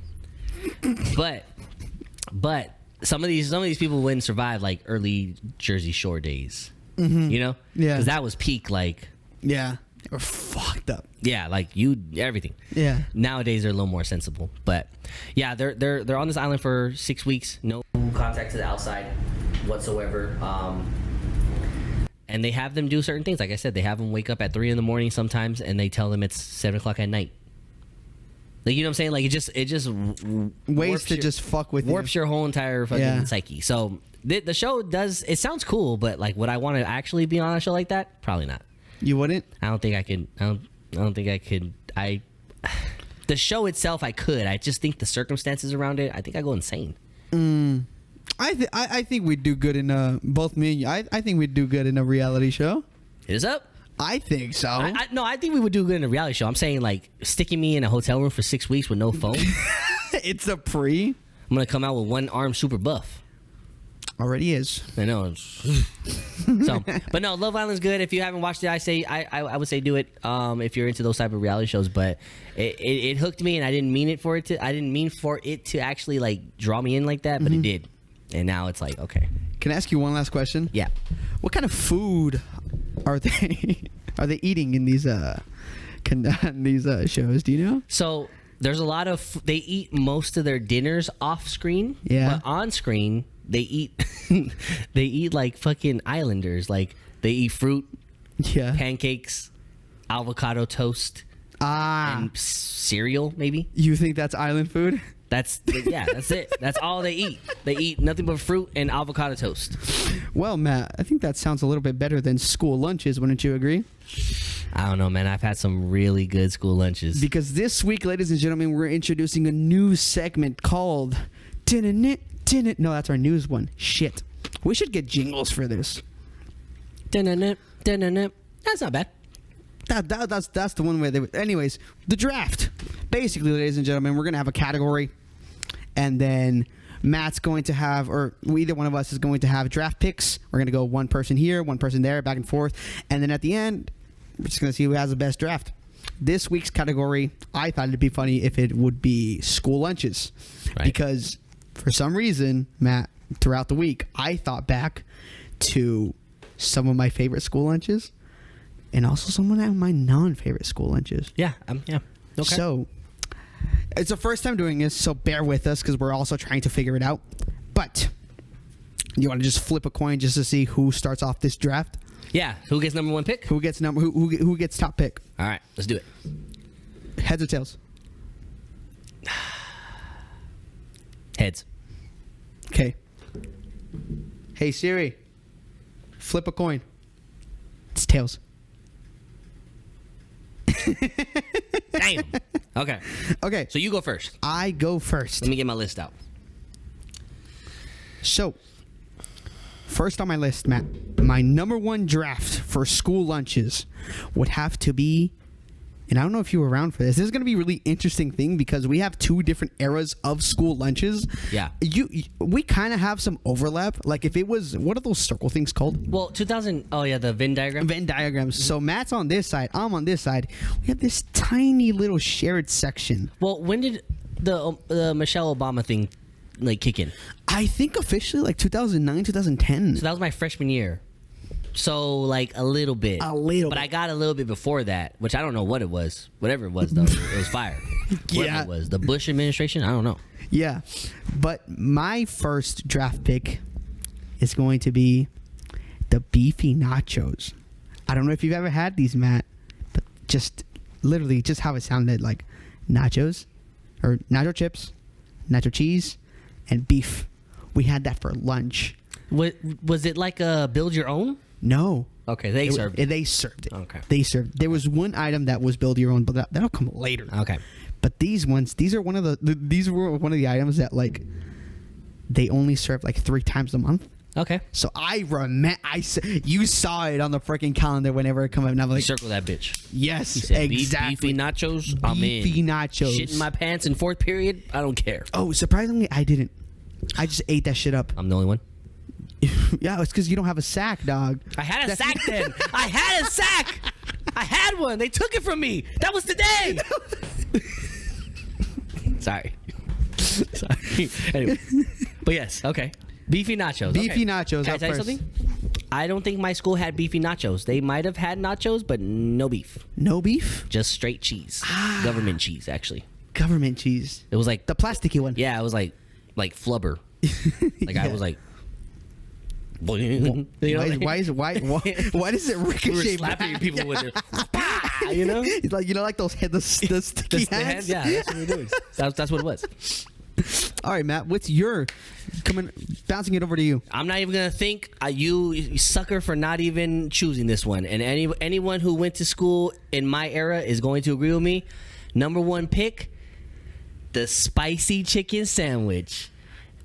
but some of these people wouldn't survive like early Jersey Shore days. Mm-hmm. Yeah. Because that was peak like. Yeah. They were fucked up. Yeah, like everything. Yeah. Nowadays they're a little more sensible, but yeah, they're on this island for 6 weeks, no contact to the outside whatsoever. And they have them do certain things. Like I said, they have them wake up at 3 a.m. sometimes, and they tell them it's 7 o'clock at night. Like, you know what I'm saying? Like it just ways to just fuck with warps your whole entire fucking psyche. So the show does. It sounds cool, but like, would I want to actually be on a show like that? Probably not. You wouldn't? I don't think I could. I don't think I could. The show itself, I could. I just think the circumstances around it, I think I go insane. I think we'd do good in both me and you. I think we'd do good in a reality show. Hit us up. I think so. No, I think we would do good in a reality show. I'm saying like sticking me in a hotel room for 6 weeks with no phone. It's a pre. I'm gonna come out with one arm super buff. Already is. I know. So, but no, Love Island's good. If you haven't watched it, I would say do it. If you're into those type of reality shows, but it hooked me, and I didn't mean for it to actually like draw me in like that, but it did, and now it's like, okay. Can I ask you one last question? Yeah. What kind of food are they eating in these shows? Do you know? So there's a lot of they eat most of their dinners off screen. Yeah. But on screen eat they eat like fucking islanders. Like they eat fruit, Yeah. pancakes, avocado toast, and cereal. Maybe You think that's island food? that's it. That's all they eat. They eat nothing but fruit and avocado toast. Well, Matt, I think that sounds a little bit better than school lunches. Wouldn't you agree? I don't know, man. I've had some really good school lunches. Because this week, ladies and gentlemen, we're introducing a new segment called Didn't. No, that's our news one. Shit. We should get jingles for this. That's not bad. That's the one way they would. Anyways, the draft. Basically, ladies and gentlemen, we're going to have a category, and then Matt's going to have, or either one of us is going to have draft picks. We're going to go one person here, one person there, back and forth. And then at the end, we're just going to see who has the best draft. This week's category, I thought it'd be funny if it would be school lunches. Right. Because for some reason, Matt, throughout the week, I thought back to some of my favorite school lunches and also some of my non-favorite school lunches. Yeah. Yeah. Okay. So, it's the first time doing this, so bear with us because we're also trying to figure it out. But, you want to just flip a coin just to see who starts off this draft? Yeah. Who gets number one pick? Who gets top pick? All right. Let's do it. Heads or tails? Heads. Okay. Hey Siri, flip a coin. It's tails. Damn. Okay. Okay. So you go first. I go first. Let me get my list out. So, first on my list, Matt, my number one draft for school lunches would have to be, and I don't know if you were around for this. This is going to be a really interesting thing because we have two different eras of school lunches. Yeah. We kind of have some overlap. Like if it was, what are those circle things called? Well, 2000. Oh yeah, the Venn diagram. Venn diagrams. So Matt's on this side, I'm on this side. We have this tiny little shared section. Well, when did the Michelle Obama thing like kick in? I think officially like 2009, 2010. So that was my freshman year. So like a little bit. But I got a little bit before that, which I don't know what it was. Whatever it was though, it was fire. Whatever Yeah. it was. The Bush administration, I don't know. Yeah. But my first draft pick is going to be the beefy nachos. I don't know if you've ever had these, Matt, but just literally just how it sounded, like nachos or nacho chips, nacho cheese, and beef. We had that for lunch. Was it like a build your own? No. Okay, they served it. They served it. Okay. They served. There was one item that was build your own, but that'll come later. Okay. But these are one of these were one of the items that like they only serve like 3 times a month. Okay. So you saw it on the freaking calendar whenever it come up, and I'm like, Circle that bitch. yes, You said exactly. Beefy nachos. I'm in. Beefy nachos. Shit in my pants in fourth period. I don't care. Oh, surprisingly, I didn't. I just ate that shit up. I'm the only one. Yeah, it's because you don't have a sack, dog. I had a sack then. I had a sack. I had one. They took it from me. That was today. Sorry. Anyway. But yes, okay. Beefy nachos. Beefy okay. nachos Can I up tell you first. something? I don't think my school had beefy nachos. They might have had nachos, but no beef. No beef? Just straight cheese. Government cheese, actually. Government cheese. It was like The plasticky one. yeah, it was like flubber. Like I Yeah. was like, Why does it we were ricochet slapping back? people with it. You know? It's like like those the sticky The hands. yeah, that's what we were doing. That's what it was. All right, Matt. What's your bouncing it over to you? I'm not even gonna think. You sucker for not even choosing this one. And anyone who went to school in my era is going to agree with me. Number one pick, the spicy chicken sandwich,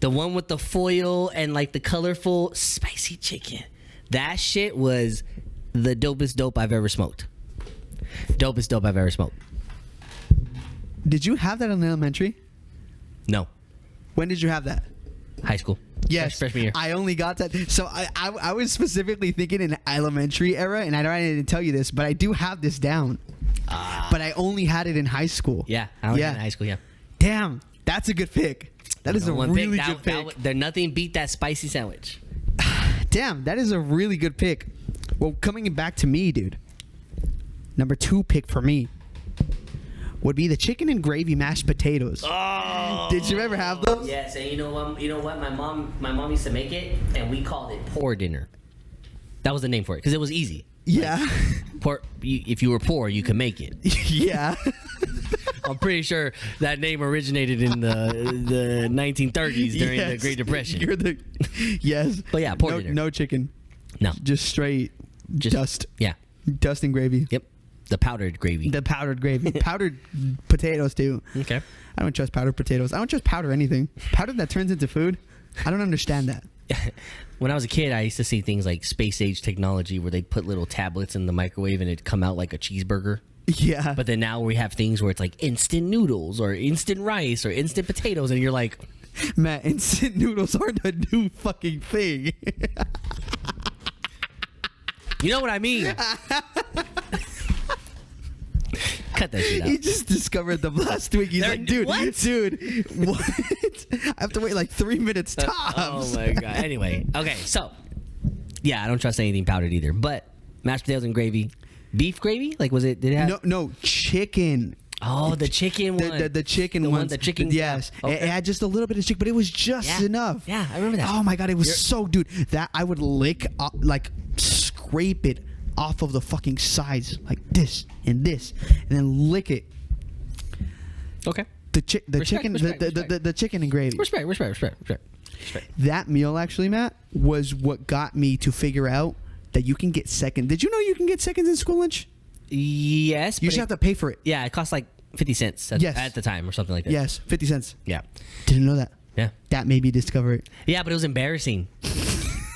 the one with the foil and like the colorful spicy chicken. That shit was the dopest dope I've ever smoked. Dopest dope I've ever smoked. Did you have that in elementary? No, When did you have that? high school. Yes, freshman year. I only got that. So I was specifically thinking in elementary era, and I didn't tell you this, but I do have this down. But I only had it in high school. Yeah, I only had it in high school. Yeah. Damn, that's a good pick. That is a One really pick. good pick. There nothing beat that spicy sandwich. Damn, that is a really good pick. Well, coming back to me, dude. Number 2 pick for me would be the chicken and gravy mashed potatoes. Oh, Did you ever have those? yes. And you know what? My mom used to make it, and we called it poor dinner. That was the name for it because it was easy. Yeah. Poor. If you were poor, you could make it. Yeah. I'm pretty sure that name originated in the 1930s during the Great Depression. Yes. But yeah, poor dinner. No chicken. No. Just straight dust. Yeah. Dust and gravy. Yep. The powdered gravy. The powdered gravy. Powdered potatoes, too. Okay. I don't trust powdered potatoes. I don't trust powder anything. Powder that turns into food. I don't understand that. When I was a kid, I used to see things like space age technology where they'd put little tablets in the microwave and it'd come out like a cheeseburger. Yeah. But then now we have things where it's like instant noodles or instant rice or instant potatoes, and you're like, Matt, instant noodles aren't a new fucking thing. you know what I mean? Cut that shit out. He just discovered them last week. He's like, dude, what? I have to wait like 3 minutes tops. Oh my god. Anyway, okay, so yeah, I don't trust anything powdered either. But mashed potatoes and gravy, beef gravy. Like, was it? Did it have? No, chicken. Oh, the chicken one. The chicken the ones. one. The chicken. Yes. Okay. It had just a little bit of chicken, but it was just enough. Yeah, I remember that. Oh my god, it was so, dude. That I would lick, like, scrape it off of the fucking sides like this, and then lick it. Okay. The chicken, the chicken and gravy. Respect. That meal, actually, Matt, was what got me to figure out that you can get seconds. Did you know you can get seconds in school lunch? Yes. You just have to pay for it. Yeah, it costs like 50 cents at the time or something like that. Yes, 50 cents. Yeah. Didn't know that. Yeah. That made me discover it. Yeah, but it was embarrassing.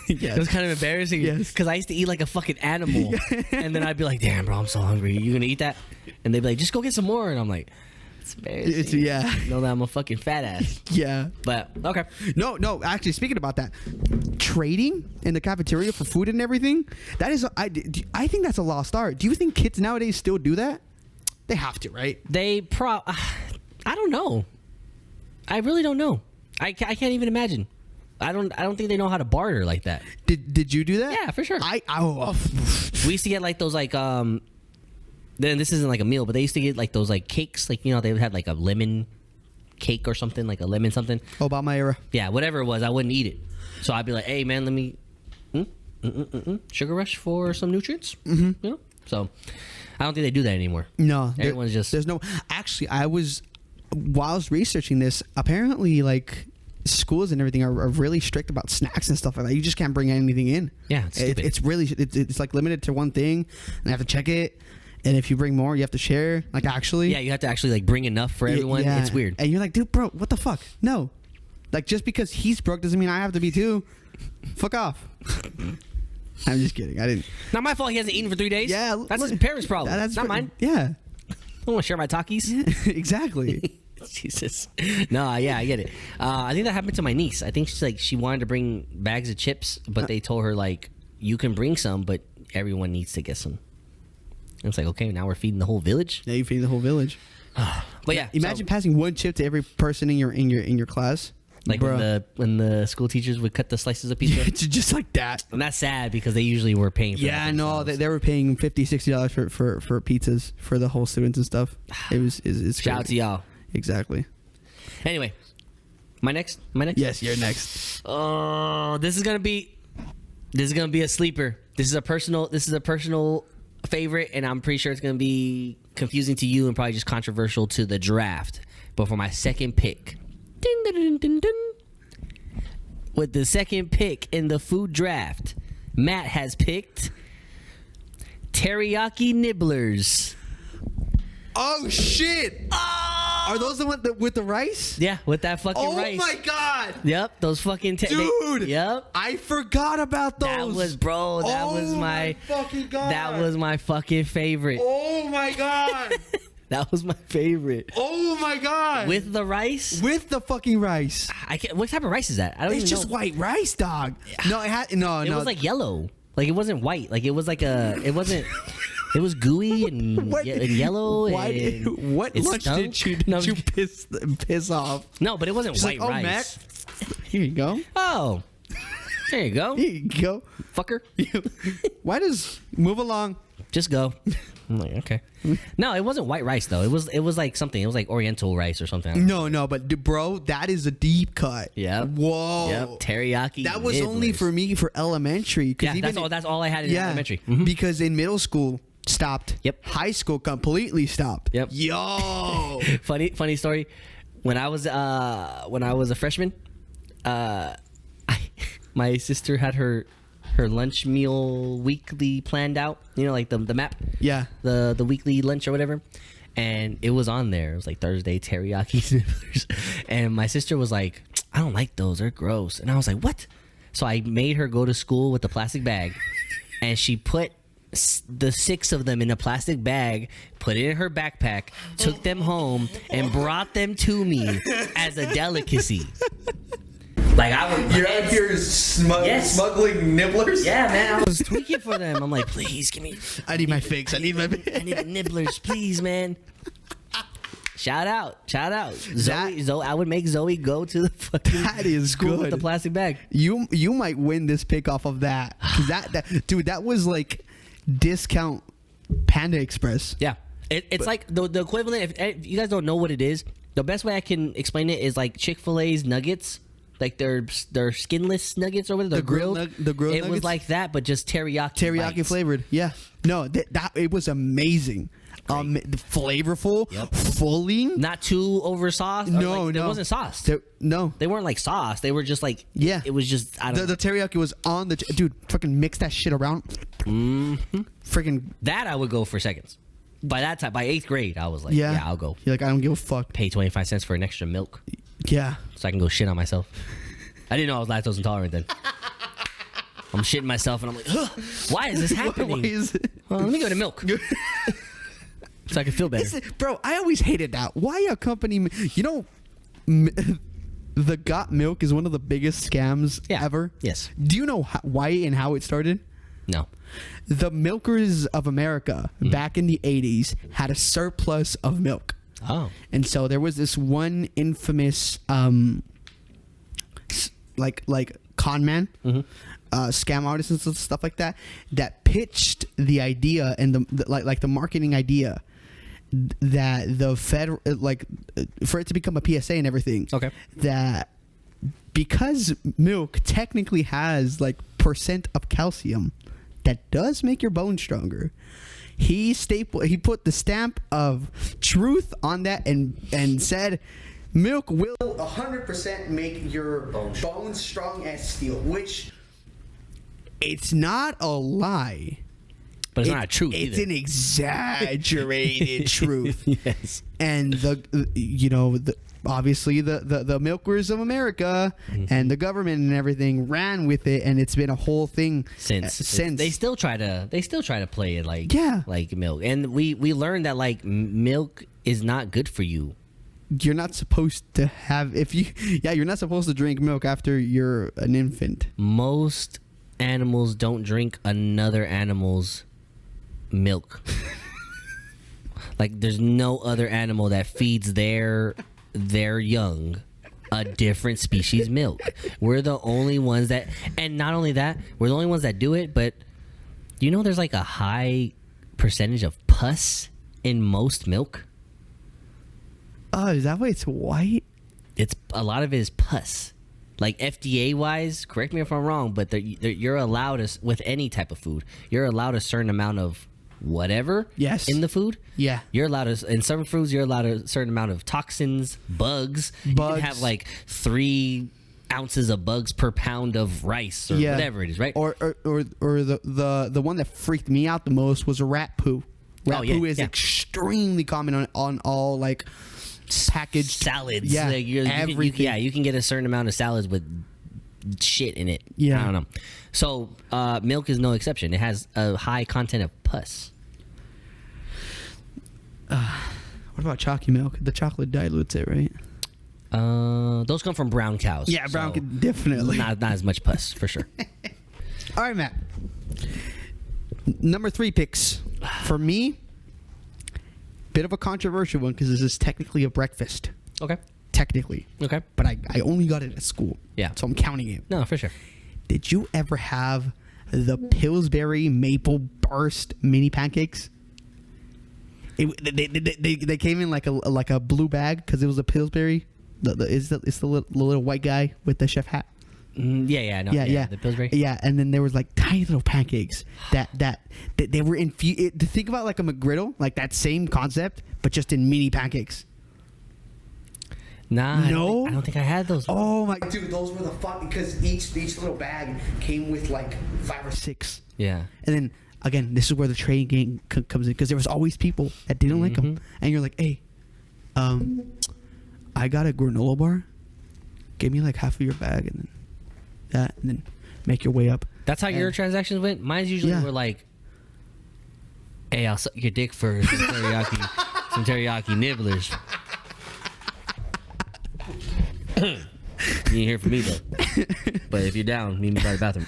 Yes. It was kind of embarrassing because I used to eat like a fucking animal, and then I'd be like, "Damn, bro, I'm so hungry. You gonna eat that?" And they'd be like, "Just go get some more." And I'm like, "It's embarrassing." Know that I'm a fucking fat ass. Yeah. But okay. No. Actually, speaking about that, trading in the cafeteria for food and everything, that is, I think that's a lost art. Do you think kids nowadays still do that? They have to, right? I don't know. I really don't know. I can't even imagine. I don't think they know how to barter like that. Did you do that? Yeah, for sure. We used to get like those like then this isn't like a meal, but they used to get like those like cakes, like, you know, they would have like a lemon cake or something, like a lemon something. Obama era. Yeah, whatever it was, I wouldn't eat it. So I'd be like, "Hey man, let me sugar rush for some nutrients." You know? So I don't think they do that anymore. No, everyone's just there's no. Actually, while I was researching this, apparently like schools and everything are really strict about snacks and stuff like that. You just can't bring anything in. Yeah, it's really it's like limited to one thing, and I have to check it. And if you bring more, you have to share. Like, actually, yeah, you have to actually like bring enough for everyone. Yeah. It's weird. And you're like, dude, bro, what the fuck? No, like, just because he's broke doesn't mean I have to be too. Fuck off. I'm just kidding. I didn't. Not my fault. He hasn't eaten for 3 days. Yeah, that's his parents' problem. That's not mine. Yeah, I don't want to share my Takis. Yeah, exactly. Jesus. No, yeah, I get it. I think that happened to my niece. I think she wanted to bring bags of chips, but they told her like, you can bring some, but everyone needs to get some. And it's like, okay, now we're feeding the whole village. Yeah, you feed the whole village. But yeah, imagine passing one chip to every person in your class. Like when the school teachers would cut the slices of pizza. It's just like that. And that's sad because they usually were paying for Yeah, no, they were paying $50-$60 for pizzas for the whole students and stuff. It's shout out to y'all. Exactly. Anyway, my next. Yes, you're next. Oh, this is gonna be a sleeper. This is a personal favorite, and I'm pretty sure it's gonna be confusing to you and probably just controversial to the draft. But for my second pick, with the second pick in the food draft, Matt has picked teriyaki nibblers. Oh shit! Are those the ones with the rice? Yeah, with that fucking rice. Oh my god! Yep, those fucking dude. Yep, I forgot about those. That was my fucking god. That was my fucking favorite. Oh my god! That was my favorite. Oh my god! With the rice? With the fucking rice. What type of rice is that? I don't even know. It's just white rice, dog. No, it was like yellow. Like, it wasn't white. Like, it was like it wasn't. It was gooey and yellow. What lunch did you piss off? No, but it wasn't white rice. Matt, here you go. Oh. There you go. There you go. Fucker. Why does move along? Just go. I'm like, okay. No, it wasn't white rice though. It was like something. It was like Oriental rice or something. No, but bro, that is a deep cut. Yeah. Whoa. Yep. Teriyaki. That was nibblers. only for me for elementary. Yeah, that's all I had in elementary. Mm-hmm. Because in middle school stopped. Yep. High school completely stopped. Yep. Yo. funny story. When I was a freshman, my sister had her lunch meal weekly planned out. You know, like the map. Yeah. The weekly lunch or whatever. And it was on there. It was like Thursday teriyaki nibblers. And my sister was like, I don't like those. They're gross. And I was like, what? So I made her go to school with a plastic bag. And she put the 6 of them in a plastic bag, put it in her backpack, took them home, and brought them to me as a delicacy. Like I was, You're out here smuggling nibblers? Yeah, man, I was tweaking for them. I'm like, please give me. I need my fix. I need my. I need the nibblers, please, man. Shout out, Zoe. I would make Zoe go to the fucking That is school good. with the plastic bag. You might win this pick off of that. 'Cause that dude, that was like discount Panda Express. Yeah, it's like the equivalent. If you guys don't know what it is, the best way I can explain it is like Chick-fil-A's nuggets. Like they're skinless nuggets or whatever. They're grilled. The grilled It was nuggets? like that, but just teriyaki bites. Flavored. Yeah. No, that it was amazing. Flavorful, Yep. fully. Not too over sauced. No, It no. wasn't sauced. No. They weren't like sauce. They were just like Yeah. It was just I don't know. The teriyaki was on the dude. Fucking mix that shit around. Mm-hmm. Freaking That I would go for seconds. By that time, by 8th grade, I was like, yeah. yeah, I'll go. You're like, I don't give a fuck. Pay 25 cents for an extra milk Yeah. so I can go shit on myself. I didn't know I was lactose intolerant then. I'm shitting myself and I'm like, why is this happening? Why is it? Well, let me go to milk so I can feel better. Bro, I always hated that. Why a company? You know, the Got Milk is one of the biggest scams ever. Yes. Do you know why and how it started? No. The milkers of America back in the 80s had a surplus of milk. Oh. And so there was this one infamous like con man, scam artists and stuff like that pitched the idea and the marketing idea that the federal for it to become a PSA and everything. Okay. That because milk technically has like % of calcium that does make your bones stronger. He put the stamp of truth on that and said milk will 100% make your bones strong as steel, which it's not a lie. But it's not a truth It's either. an exaggerated truth. Yes. And obviously the milkers of America and the government and everything ran with it, and it's been a whole thing since. They still try to play it like milk. And we learned that like milk is not good for you. You're not supposed to have you're not supposed to drink milk after you're an infant. Most animals don't drink another animal's milk. Like there's no other animal that feeds their young a different species milk. We're the only ones that, and not only that, we're the only ones that do it, but you know there's like a high percentage of pus in most milk. Oh, is that why it's white? It's a lot of it is pus. Like FDA wise, correct me if I'm wrong, but you're allowed with any type of food, you're allowed a certain amount of whatever in the food. Yeah. You're allowed in some foods, you're allowed a certain amount of toxins, bugs. You can have like 3 ounces of bugs per pound of rice or whatever it is, right? Or the one that freaked me out the most was a rat poo. Rat poo is extremely common on all like packaged salads. Yeah, like everything. You can get a certain amount of salads with shit in it. Yeah. I don't know. So milk is no exception. It has a high content of pus. What about chalky milk? The chocolate dilutes it, right? Those come from brown cows. Yeah, brown cow, definitely. Not as much pus, for sure. All right, Matt. Number 3 picks. For me, bit of a controversial one because this is technically a breakfast. Okay. Technically. Okay. But I only got it at school. Yeah. So I'm counting it. No, for sure. Did you ever have the Pillsbury Maple Burst mini pancakes? They came in like a blue bag because it was a Pillsbury. It's the little white guy with the chef hat. Yeah, I know. Yeah. The Pillsbury. Yeah, and then there was like tiny little pancakes that they were infused. To think about like a McGriddle, like that same concept, but just in mini pancakes. Nah, no, I don't think I had those. Oh my dude, those were the fun because each little bag came with like 5 or 6. Yeah, and then again, this is where the trading game comes in because there was always people that didn't like them, and you're like, hey, I got a granola bar. Give me like half of your bag, and then that, and then make your way up. That's how your transactions went. Mine's usually were like, hey, I'll suck your dick for some teriyaki nibblers. You ain't hear from me though. But if you're down, meet me by the bathroom.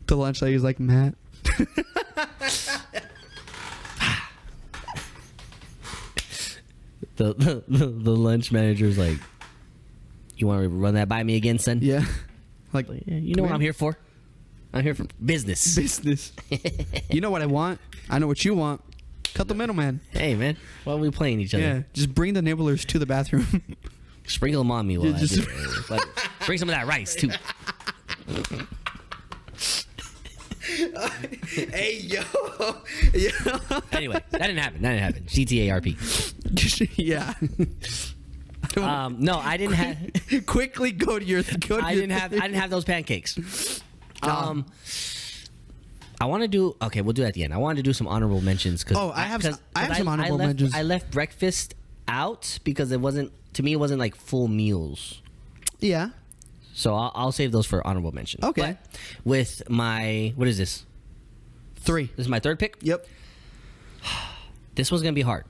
The lunch lady was like, Matt. the lunch manager's like, you want to run that by me again, son? Yeah. Like, yeah, you know what I'm here for? I'm here for business. Business. You know what I want. I know what you want. Cut the middleman. Hey, man. Why are we playing each other? Yeah. Just bring the nibblers to the bathroom. Sprinkle them on me while I do it. Like, bring some of that rice, too. Hey, yo. Anyway, that didn't happen. GTA RP. Yeah. No, I didn't have. Quickly go to your. I didn't have those pancakes. I want to do. Okay, we'll do it at the end. I wanted to do some honorable mentions because. Oh, I have some honorable mentions. I left breakfast out because it wasn't. To me, it wasn't like full meals. Yeah. So I'll save those for honorable mention. Okay. But with my, what is this? 3. This is my third pick. Yep. This one's gonna be hard.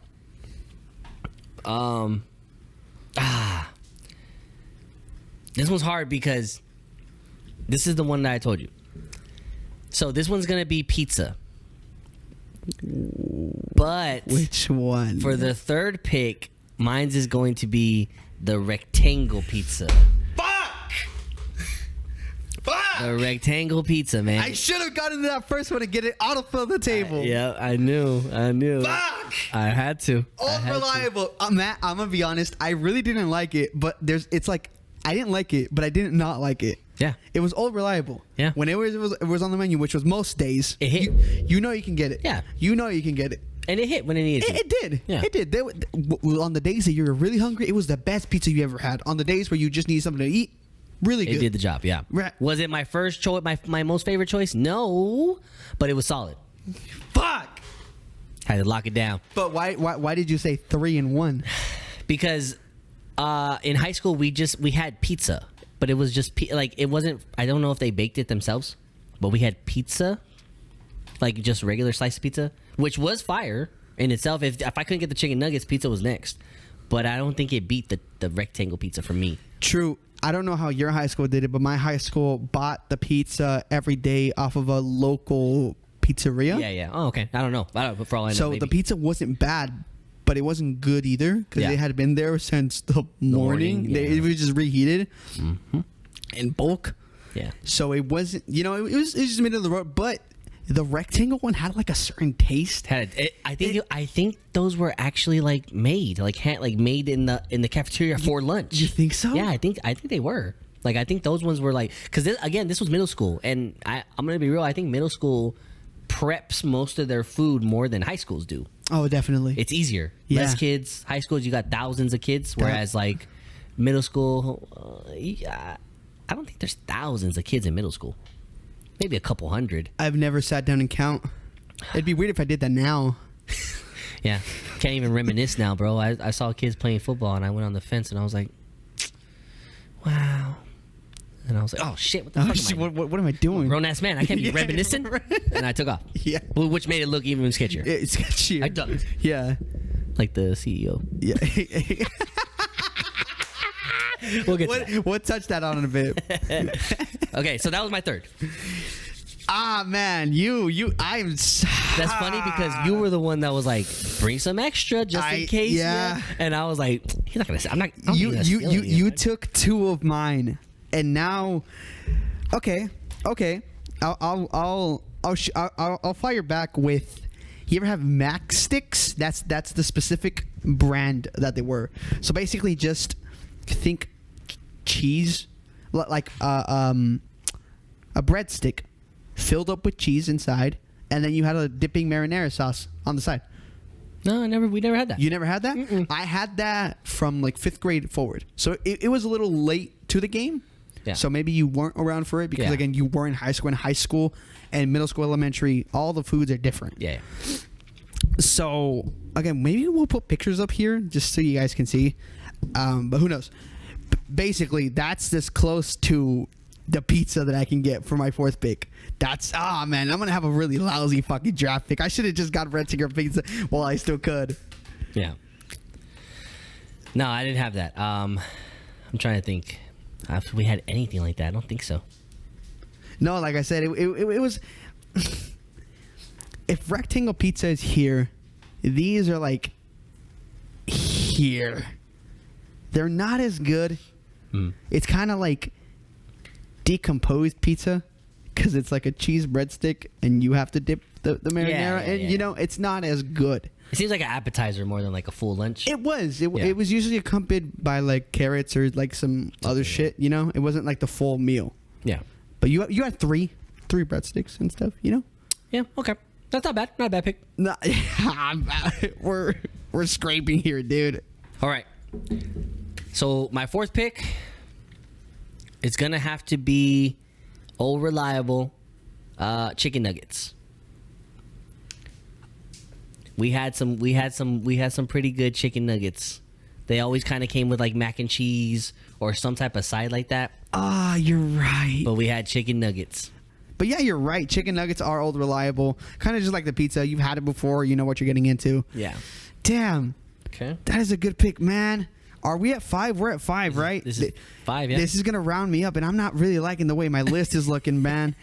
This one's hard because this is the one that I told you. So this one's gonna be pizza. But which one? For the third pick, mine's is going to be the rectangle pizza. The rectangle pizza, man. I should have gotten to that first one to get it out of the table. Yeah, I knew. Fuck! I had to. Unreliable. Matt, I'm gonna be honest. I really didn't like it, but it's like I didn't like it, but I didn't not like it. Yeah. It was all reliable. Yeah. When it was on the menu, which was most days. It hit. You know you can get it. Yeah. You know you can get it. And it hit when it needed to. It did. Yeah. It did. On the days that you were really hungry, it was the best pizza you ever had. On the days where you just need something to eat, really good. It did the job, yeah. Right. Was it my first choice, my most favorite choice? No. But it was solid. Fuck! Had to lock it down. But why did you say 3 and 1? Because in high school, we had pizza. But it was just, like, it wasn't, I don't know if they baked it themselves. But we had pizza. Like, just regular slice of pizza. Which was fire in itself. If I couldn't get the chicken nuggets, pizza was next. But I don't think it beat the rectangle pizza for me. True. I don't know how your high school did it, but my high school bought the pizza every day off of a local pizzeria. Yeah. Oh, okay. I don't know. For all I know, so maybe. the pizza wasn't bad, but it wasn't good either because they had been there since the morning. Yeah. It was just reheated in bulk. Yeah. So it wasn't, it was just middle of the road, but the rectangle one had like a certain taste. I think those were actually like made made in the cafeteria for lunch. You think so? Yeah, I think they were. Like, I think those ones were like, because this was middle school, and I'm gonna be real. I think middle school preps most of their food more than high schools do. Oh, definitely. It's easier. Yeah. Less kids. High schools, you got thousands of kids, whereas like middle school, I don't think there's thousands of kids in middle school. Maybe a couple hundred. I've never sat down and count. It'd be weird if I did that now. Yeah. Can't even reminisce now, bro. I saw kids playing football, and I went on the fence, and I was like, wow. And I was like, oh, shit. What the fuck am I what am I doing? Grown-ass man. I can't be reminiscing. And I took off. Yeah. Which made it look even sketchier. It's sketchy. I ducked. Yeah. Like the CEO. Yeah. We'll get to that. We'll touch that on in a bit. Okay, so that was my third. Ah, man, I'm. That's funny because you were the one that was like, bring some extra just in case. Yeah. And I was like, he's not gonna say. I'm not. You took 2 of mine, and now, okay, Okay, I'll fire back with. You ever have Mac sticks? That's the specific brand that they were. So basically, just think cheese, like a breadstick filled up with cheese inside, and then you had a dipping marinara sauce on the side. No, we never had that. You never had that? Mm-mm. I had that from like 5th grade forward. So it was a little late to the game. Yeah. So maybe you weren't around for it because, Yeah. again, you were in high school. In high school and middle school, elementary, all the foods are different. Yeah. So, again, maybe we'll put pictures up here just so you guys can see. But who knows? Basically, that's this close to the pizza that I can get for my 4th pick. That's, man, I'm going to have a really lousy fucking draft pick. I should have just got Red Singer pizza while I still could. Yeah. No, I didn't have that. I'm trying to think if we had anything like that. I don't think so. No, like I said, it was... If rectangle pizza is here, these are like here. They're not as good. It's kind of like decomposed pizza because it's like a cheese breadstick and you have to dip the marinara and you know it's not as good. It seems like an appetizer more than like a full lunch. It was usually accompanied by like carrots or like some other shit, you know. It wasn't like the full meal. Yeah. But you had three breadsticks and stuff, you know. Yeah. Okay. That's not bad. Not a bad pick. No, we're scraping here, dude. All right. So my 4th pick, it's gonna have to be old reliable chicken nuggets. We had some pretty good chicken nuggets. They always kind of came with like mac and cheese or some type of side like that. You're right. But we had chicken nuggets. But yeah, you're right. Chicken nuggets are old reliable. Kind of just like the pizza. You've had it before. You know what you're getting into. Yeah. Damn. Okay. That is a good pick, man. Are we at 5? We're at 5, right? This is 5, yeah. This is going to round me up, and I'm not really liking the way my list is looking, man.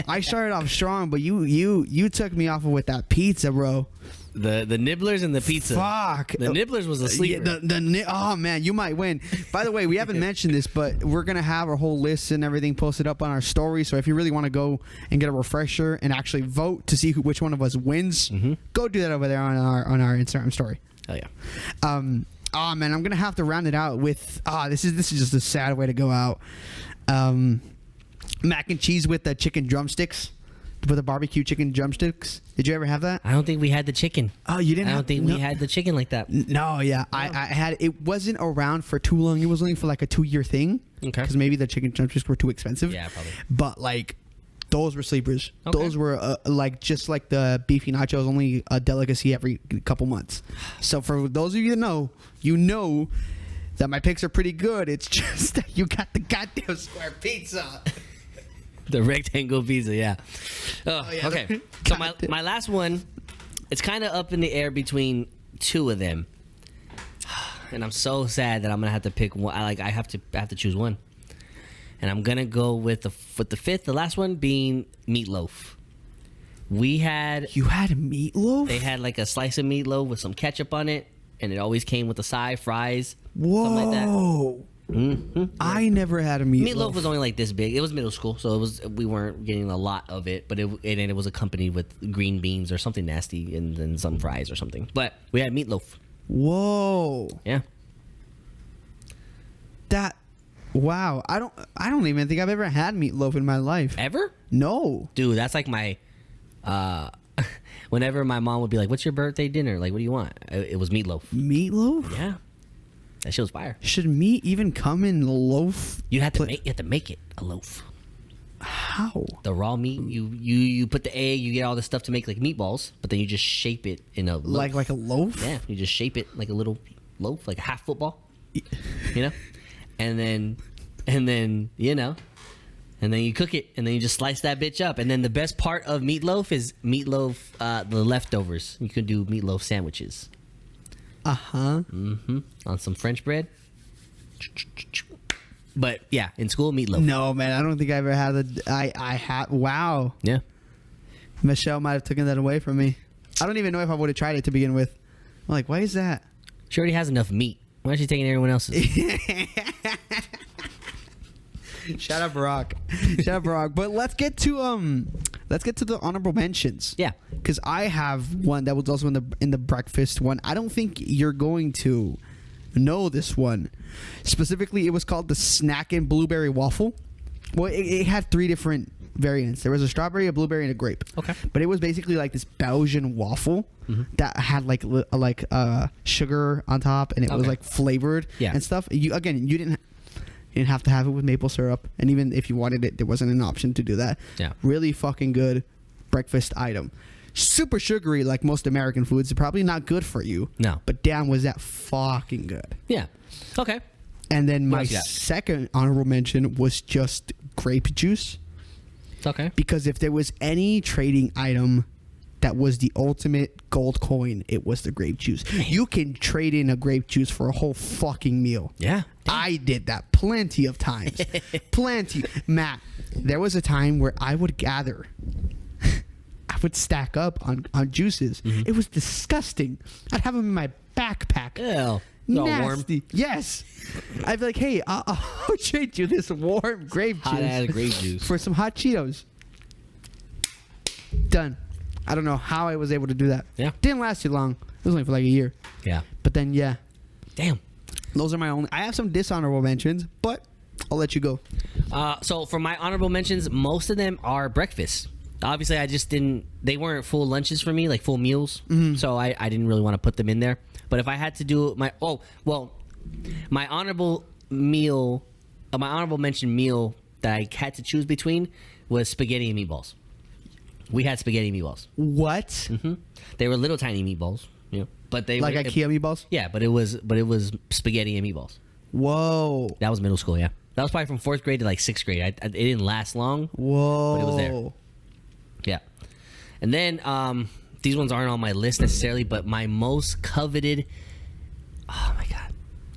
I started off strong, but you took me off with that pizza, bro. The nibblers and the pizza. Fuck. The nibblers was a sleeper. Oh, man, you might win. By the way, we haven't mentioned this, but we're going to have our whole list and everything posted up on our story. So if you really want to go and get a refresher and actually vote to see which one of us wins, go do that over there on our Instagram story. Oh, yeah. Oh, man, I'm going to have to round it out with... this is just a sad way to go out. Mac and cheese with the chicken drumsticks. With the barbecue chicken drumsticks. Did you ever have that? I don't think we had the chicken. Oh, you didn't? I don't think we had the chicken like that. No, yeah. I had... It wasn't around for too long. It was only for like a 2-year thing. Okay. Because maybe the chicken drumsticks were too expensive. Yeah, probably. But, like... Those were sleepers. Okay. Those were like just like the beefy nachos, only a delicacy every couple months. So for those of you that know, you know that my picks are pretty good. It's just that you got the goddamn square pizza. The rectangle pizza, yeah. Oh, yeah. Okay. So my last one, it's kind of up in the air between 2 of them, and I'm so sad that I'm gonna have to pick one. I have to choose one. And I'm gonna go with the 5th, the last one being meatloaf. You had meatloaf? They had like a slice of meatloaf with some ketchup on it, and it always came with a side, fries, Whoa. something like that. Mm-hmm. I never had a meatloaf. Meatloaf was only like this big. It was middle school, so we weren't getting a lot of it, but it was accompanied with green beans or something nasty, and then some fries or something. But we had meatloaf. Whoa. Yeah. Wow. I don't even think I've ever had meatloaf in my life. Ever? No. Dude, that's like my whenever my mom would be like, "What's your birthday dinner? Like, what do you want?" It was meatloaf. Meatloaf? Yeah. That shit was fire. Should meat even come in loaf? You have to make it a loaf. How? The raw meat, you put the egg, you get all the stuff to make like meatballs, but then you just shape it in a loaf. Like a loaf? Yeah, you just shape it like a little loaf, like a half football. You know? And then you cook it, and then you just slice that bitch up. And then the best part of meatloaf is the leftovers. You can do meatloaf sandwiches. On some French bread. But yeah, in school, meatloaf. No, man, I don't think I ever had I had. Wow. Yeah. Michelle might have taken that away from me. I don't even know if I would have tried it to begin with. I'm like, why is that? She already has enough meat. Why is she taking everyone else's? Shout out Barack. Shout out Barack. But let's get to the honorable mentions. Yeah. Because I have one that was also in the breakfast one. I don't think you're going to know this one. Specifically, it was called the Snack and Blueberry Waffle. Well, it had 3 different variants. There was a strawberry, a blueberry, and a grape. Okay. But it was basically like this Belgian waffle that had like sugar on top, and it was like flavored and stuff. You didn't have to have it with maple syrup, and even if you wanted it, there wasn't an option to do that. Yeah. Really fucking good breakfast item. Super sugary, like most American foods. Probably not good for you. No. But damn, was that fucking good. Yeah. Okay. And then my else you got? second honorable mention was just grape juice. Okay. Because if there was any trading item that was the ultimate gold coin, it was the grape juice. You can trade in a grape juice for a whole fucking meal. Yeah. I did that plenty of times. Plenty. Matt, there was a time where I would gather. I would stack up on juices. It was disgusting. I'd have them in my backpack. Ew. Nasty. Warm. Yes. I'd be like, hey, I'll trade you this warm grape juice. Hot grape juice. For some hot Cheetos. Done. I don't know how I was able to do that. Yeah. Didn't last too long. It was only for like a year. Yeah. But then, yeah. Damn. Those are my only. I have some dishonorable mentions, but I'll let you go. So for my honorable mentions, most of them are breakfast. Obviously, I just didn't. They weren't full lunches for me, like full meals. So I didn't really want to put them in there. But if I had to do my honorable mention meal that I had to choose between was spaghetti and meatballs. We had spaghetti and meatballs. What? They were little tiny meatballs, but they Like were, IKEA meatballs? Yeah, but it was spaghetti and meatballs. Whoa. That was middle school. Yeah, that was probably from 4th grade to like 6th grade. It didn't last long. Whoa. But it was there. Yeah, and then these ones aren't on my list necessarily, but my most coveted. Oh my god,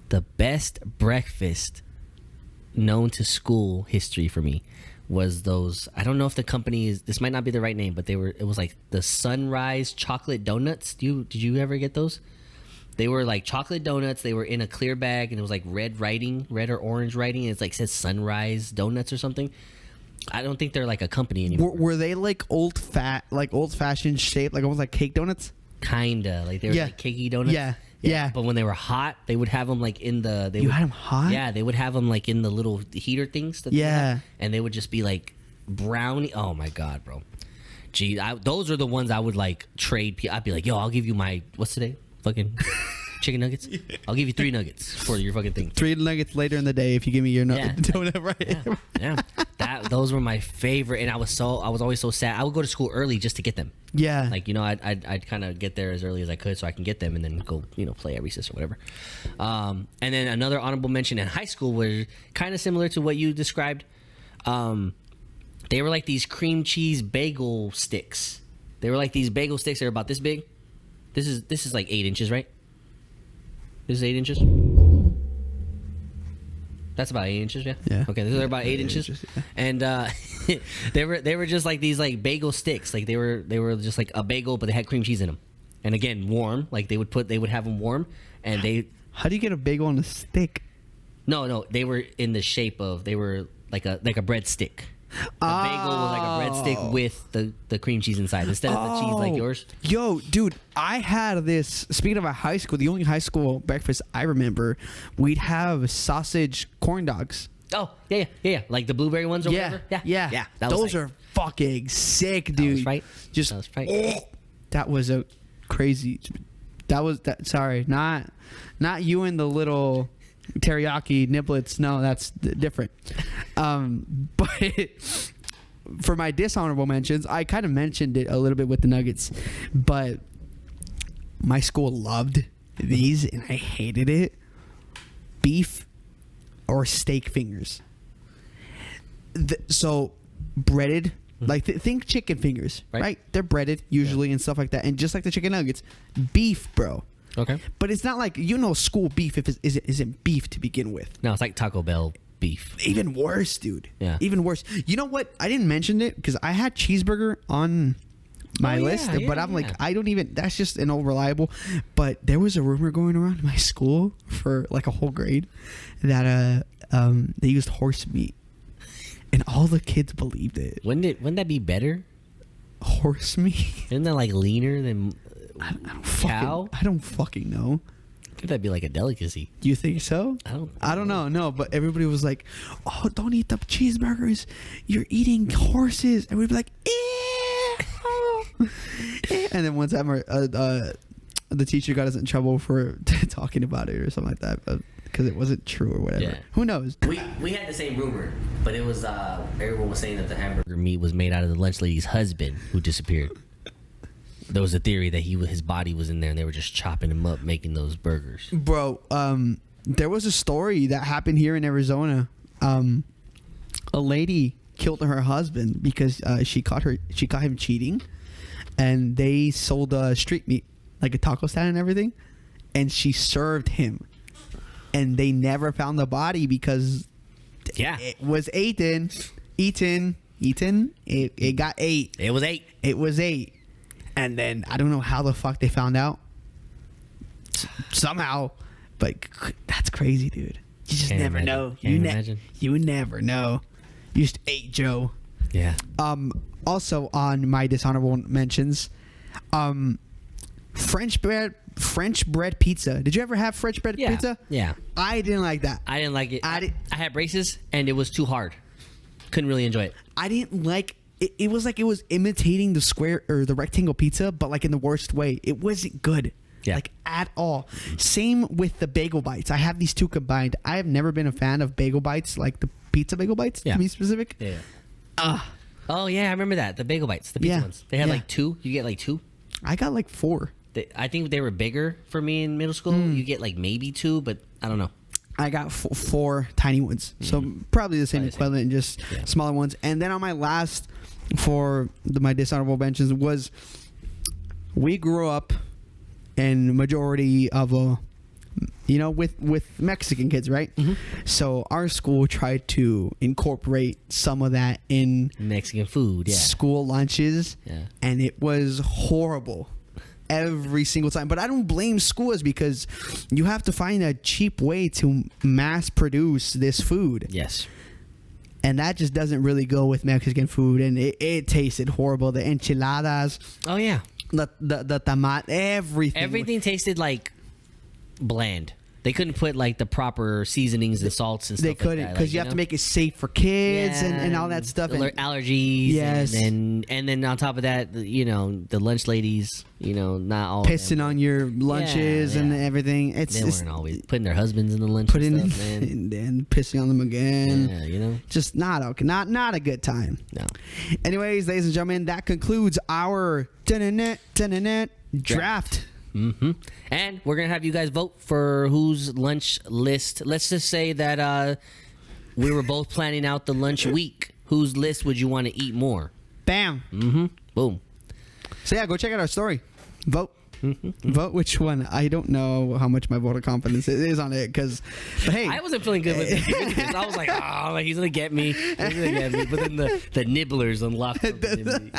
the best breakfast known to school history for me was those. I don't know if the company is. This might not be the right name, but it was like the Sunrise chocolate donuts. Did you ever get those? They were like chocolate donuts. They were in a clear bag, and it was like red or orange writing. And it's like says Sunrise Donuts or something. I don't think they're like a company anymore. Were they like old fashioned shape, like almost like cake donuts? Kinda like they were like cakey donuts. Yeah. But when they were hot, they would have them like in the. You had them hot? Yeah, they would have them like in the little heater things. And they would just be like brownie. Oh my god, bro. Gee, those are the ones I would like trade. I'd be like, yo, I'll give you my what's today? Fucking chicken nuggets. I'll give you 3 nuggets for your fucking thing. 3 nuggets later in the day if you give me your donut, right? Yeah. Those were my favorite, and I was always so sad. I would go to school early just to get them. Yeah. Like, I'd kind of get there as early as I could so I can get them and then go, play at recess or whatever. And then another honorable mention in high school was kind of similar to what you described. They were like these cream cheese bagel sticks. They were like these bagel sticks that are about this big. This is like 8 inches, right? This is 8 inches. That's about 8 inches, yeah. Yeah. Okay, these are about 8 inches, yeah. and they were just like these like bagel sticks. Like they were just like a bagel, but they had cream cheese in them, and again warm. Like they would have them warm, and they. How do you get a bagel on a stick? No, they were in the shape of they were like a breadstick. A bagel was like a breadstick with the cream cheese inside instead of the cheese like yours. Yo, dude, I had this. Speaking of a high school, the only high school breakfast I remember, we'd have sausage corn dogs. Oh, yeah. Like the blueberry ones or whatever? Yeah. Those are fucking sick, dude. That was right. Just, that was a crazy. Sorry, not you and the little teriyaki niblets. No, that's different. But for my dishonorable mentions, I kind of mentioned it a little bit with the nuggets, but my school loved these and I hated it. Beef or steak fingers. So breaded, like think chicken fingers, right? They're breaded usually and stuff like that, and just like the chicken nuggets, beef, bro. Okay. But it's not like, school beef isn't beef to begin with. No, it's like Taco Bell beef. Even worse, dude. Yeah. Even worse. You know what? I didn't mention it because I had cheeseburger on my list, but I'm like, I don't even, that's just an old reliable. But there was a rumor going around in my school for like a whole grade that they used horse meat And all the kids believed it. Wouldn't that be better? Horse meat? Isn't that like leaner than I don't cow? I don't fucking know. I think that'd be like a delicacy. You think so? I don't know. No, but everybody was like, "Oh, don't eat the cheeseburgers. You're eating horses." And we'd be like, "Ew." And then one time, the teacher got us in trouble for talking about it or something like that, because it wasn't true or whatever. Yeah. Who knows? We had the same rumor, but it was everyone was saying that the hamburger meat was made out of the lunch lady's husband who disappeared. There was a theory that his body was in there and they were just chopping him up making those burgers. Bro, there was a story that happened here in Arizona. A lady killed her husband because she caught him cheating, and they sold street meat, like a taco stand and everything, and she served him, and they never found the body because it was eaten. It got ate. It was ate. And then I don't know how the fuck they found out. Somehow, but that's crazy, dude. You just never know. You never know. You just ate Joe. Yeah. Also on my dishonorable mentions, French bread pizza. Did you ever have French bread pizza? Yeah. I didn't like that. I didn't like it. I had braces and it was too hard. Couldn't really enjoy it. I didn't like it. It was like it was imitating the square or the rectangle pizza, but like in the worst way. It wasn't good. Yeah. Like at all. Same with the bagel bites. I have these two combined. I have never been a fan of bagel bites, like the pizza bagel bites, to be specific. Yeah. Oh yeah, I remember that. The bagel bites, the pizza ones. They had like 2. You get like 2. I got like 4. I think they were bigger for me in middle school. You get like maybe 2, but I don't know. I got 4 tiny ones. So probably the same equivalent, just smaller ones. And then on my last for my dishonorable mentions was, we grew up in majority of with Mexican kids, right? So our school tried to incorporate some of that in Mexican food, school lunches, and it was horrible every single time. But I don't blame schools, because you have to find a cheap way to mass produce this food. Yes. And that just doesn't really go with Mexican food, and it tasted horrible. The enchiladas. Oh yeah. The tamat, everything. Everything tasted like bland. They couldn't put like the proper seasonings and salts and stuff. They couldn't, because like you have to make it safe for kids and all that stuff. Allergies. Yes. And then on top of that, the lunch ladies, not all pissing on your lunches and everything. They weren't always putting their husbands in the lunch. And then pissing on them again. Yeah, just not okay. Not a good time. No. Anyways, ladies and gentlemen, that concludes our draft. And we're gonna have you guys vote for whose lunch list. Let's just say that we were both planning out the lunch week. Whose list would you want to eat more? Bam. Boom. So yeah, go check out our story. Vote. Vote which one. I don't know how much my voter confidence is on it, but hey, I wasn't feeling good with it. I was like, oh, he's gonna get me. But then the nibblers unlocked something in me.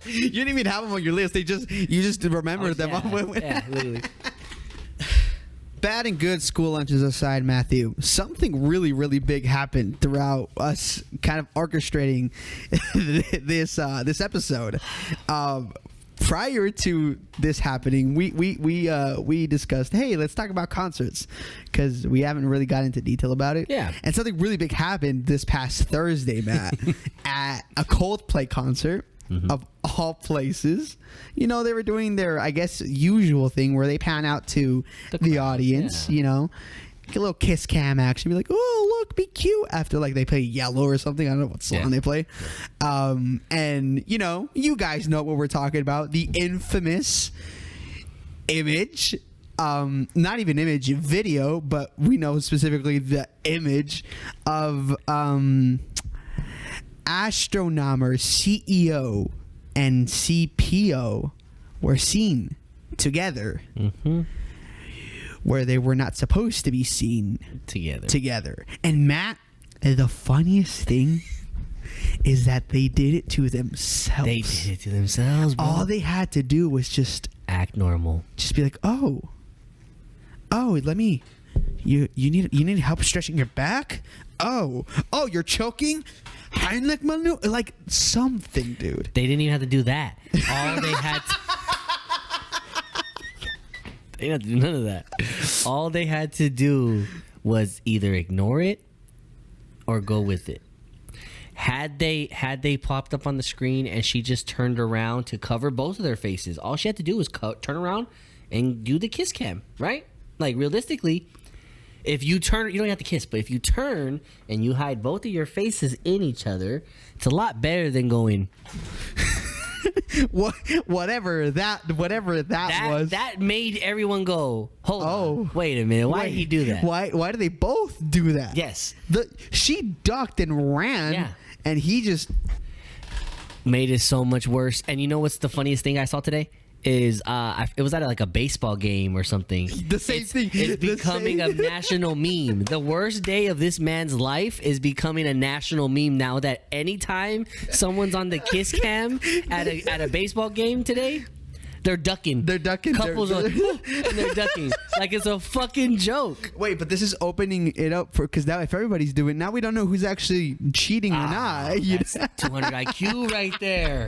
You didn't even have them on your list. You just remembered them. Yeah, literally. Bad and good school lunches aside, Matthew, something really, really big happened throughout us kind of orchestrating this episode. Prior to this happening, we discussed, hey, let's talk about concerts, because we haven't really got into detail about it. Yeah. And something really big happened this past Thursday, Matt, at a Coldplay concert. Of all places. They were doing their, I guess, usual thing where they pan out to the audience, get a little kiss cam action, be like, oh, look, be cute, after like they play Yellow or something. I don't know what song they play. And you guys know what we're talking about, the infamous image, not even image, video, but we know specifically the image of Astronomer CEO and CPO were seen together, where they were not supposed to be seen together. And Matt, the funniest thing is that they did it to themselves. Bro. All they had to do was just act normal. Just be like, oh, let me. You need help stretching your back? Oh, you're choking? Heimlich maneuver, like something, dude. They didn't even have to do that. All they had to... They didn't have to do none of that. All they had to do was either ignore it or go with it. Had they popped up on the screen and she just turned around to cover both of their faces, all she had to do was turn around and do the kiss cam, right? Like, realistically, if you turn, you don't have to kiss, but if you turn and you hide both of your faces in each other, it's a lot better than going... whatever that was. That made everyone go, hold Oh. on, wait a minute, why did he do that? Why do they both do that? Yes. She ducked and ran, Yeah. and he just... Made it so much worse. And you know what's the funniest thing I saw today? Is it was at like a baseball game or something. The same thing. It's The becoming same- a national meme. The worst day of this man's life is becoming a national meme now that anytime someone's on the kiss cam at a baseball game today, they're ducking. They're ducking. Couples are and they're ducking. Like it's a fucking joke. Wait, but this is opening it up for, because now if everybody's doing it, now we don't know who's actually cheating or not. You That's 200 IQ right there.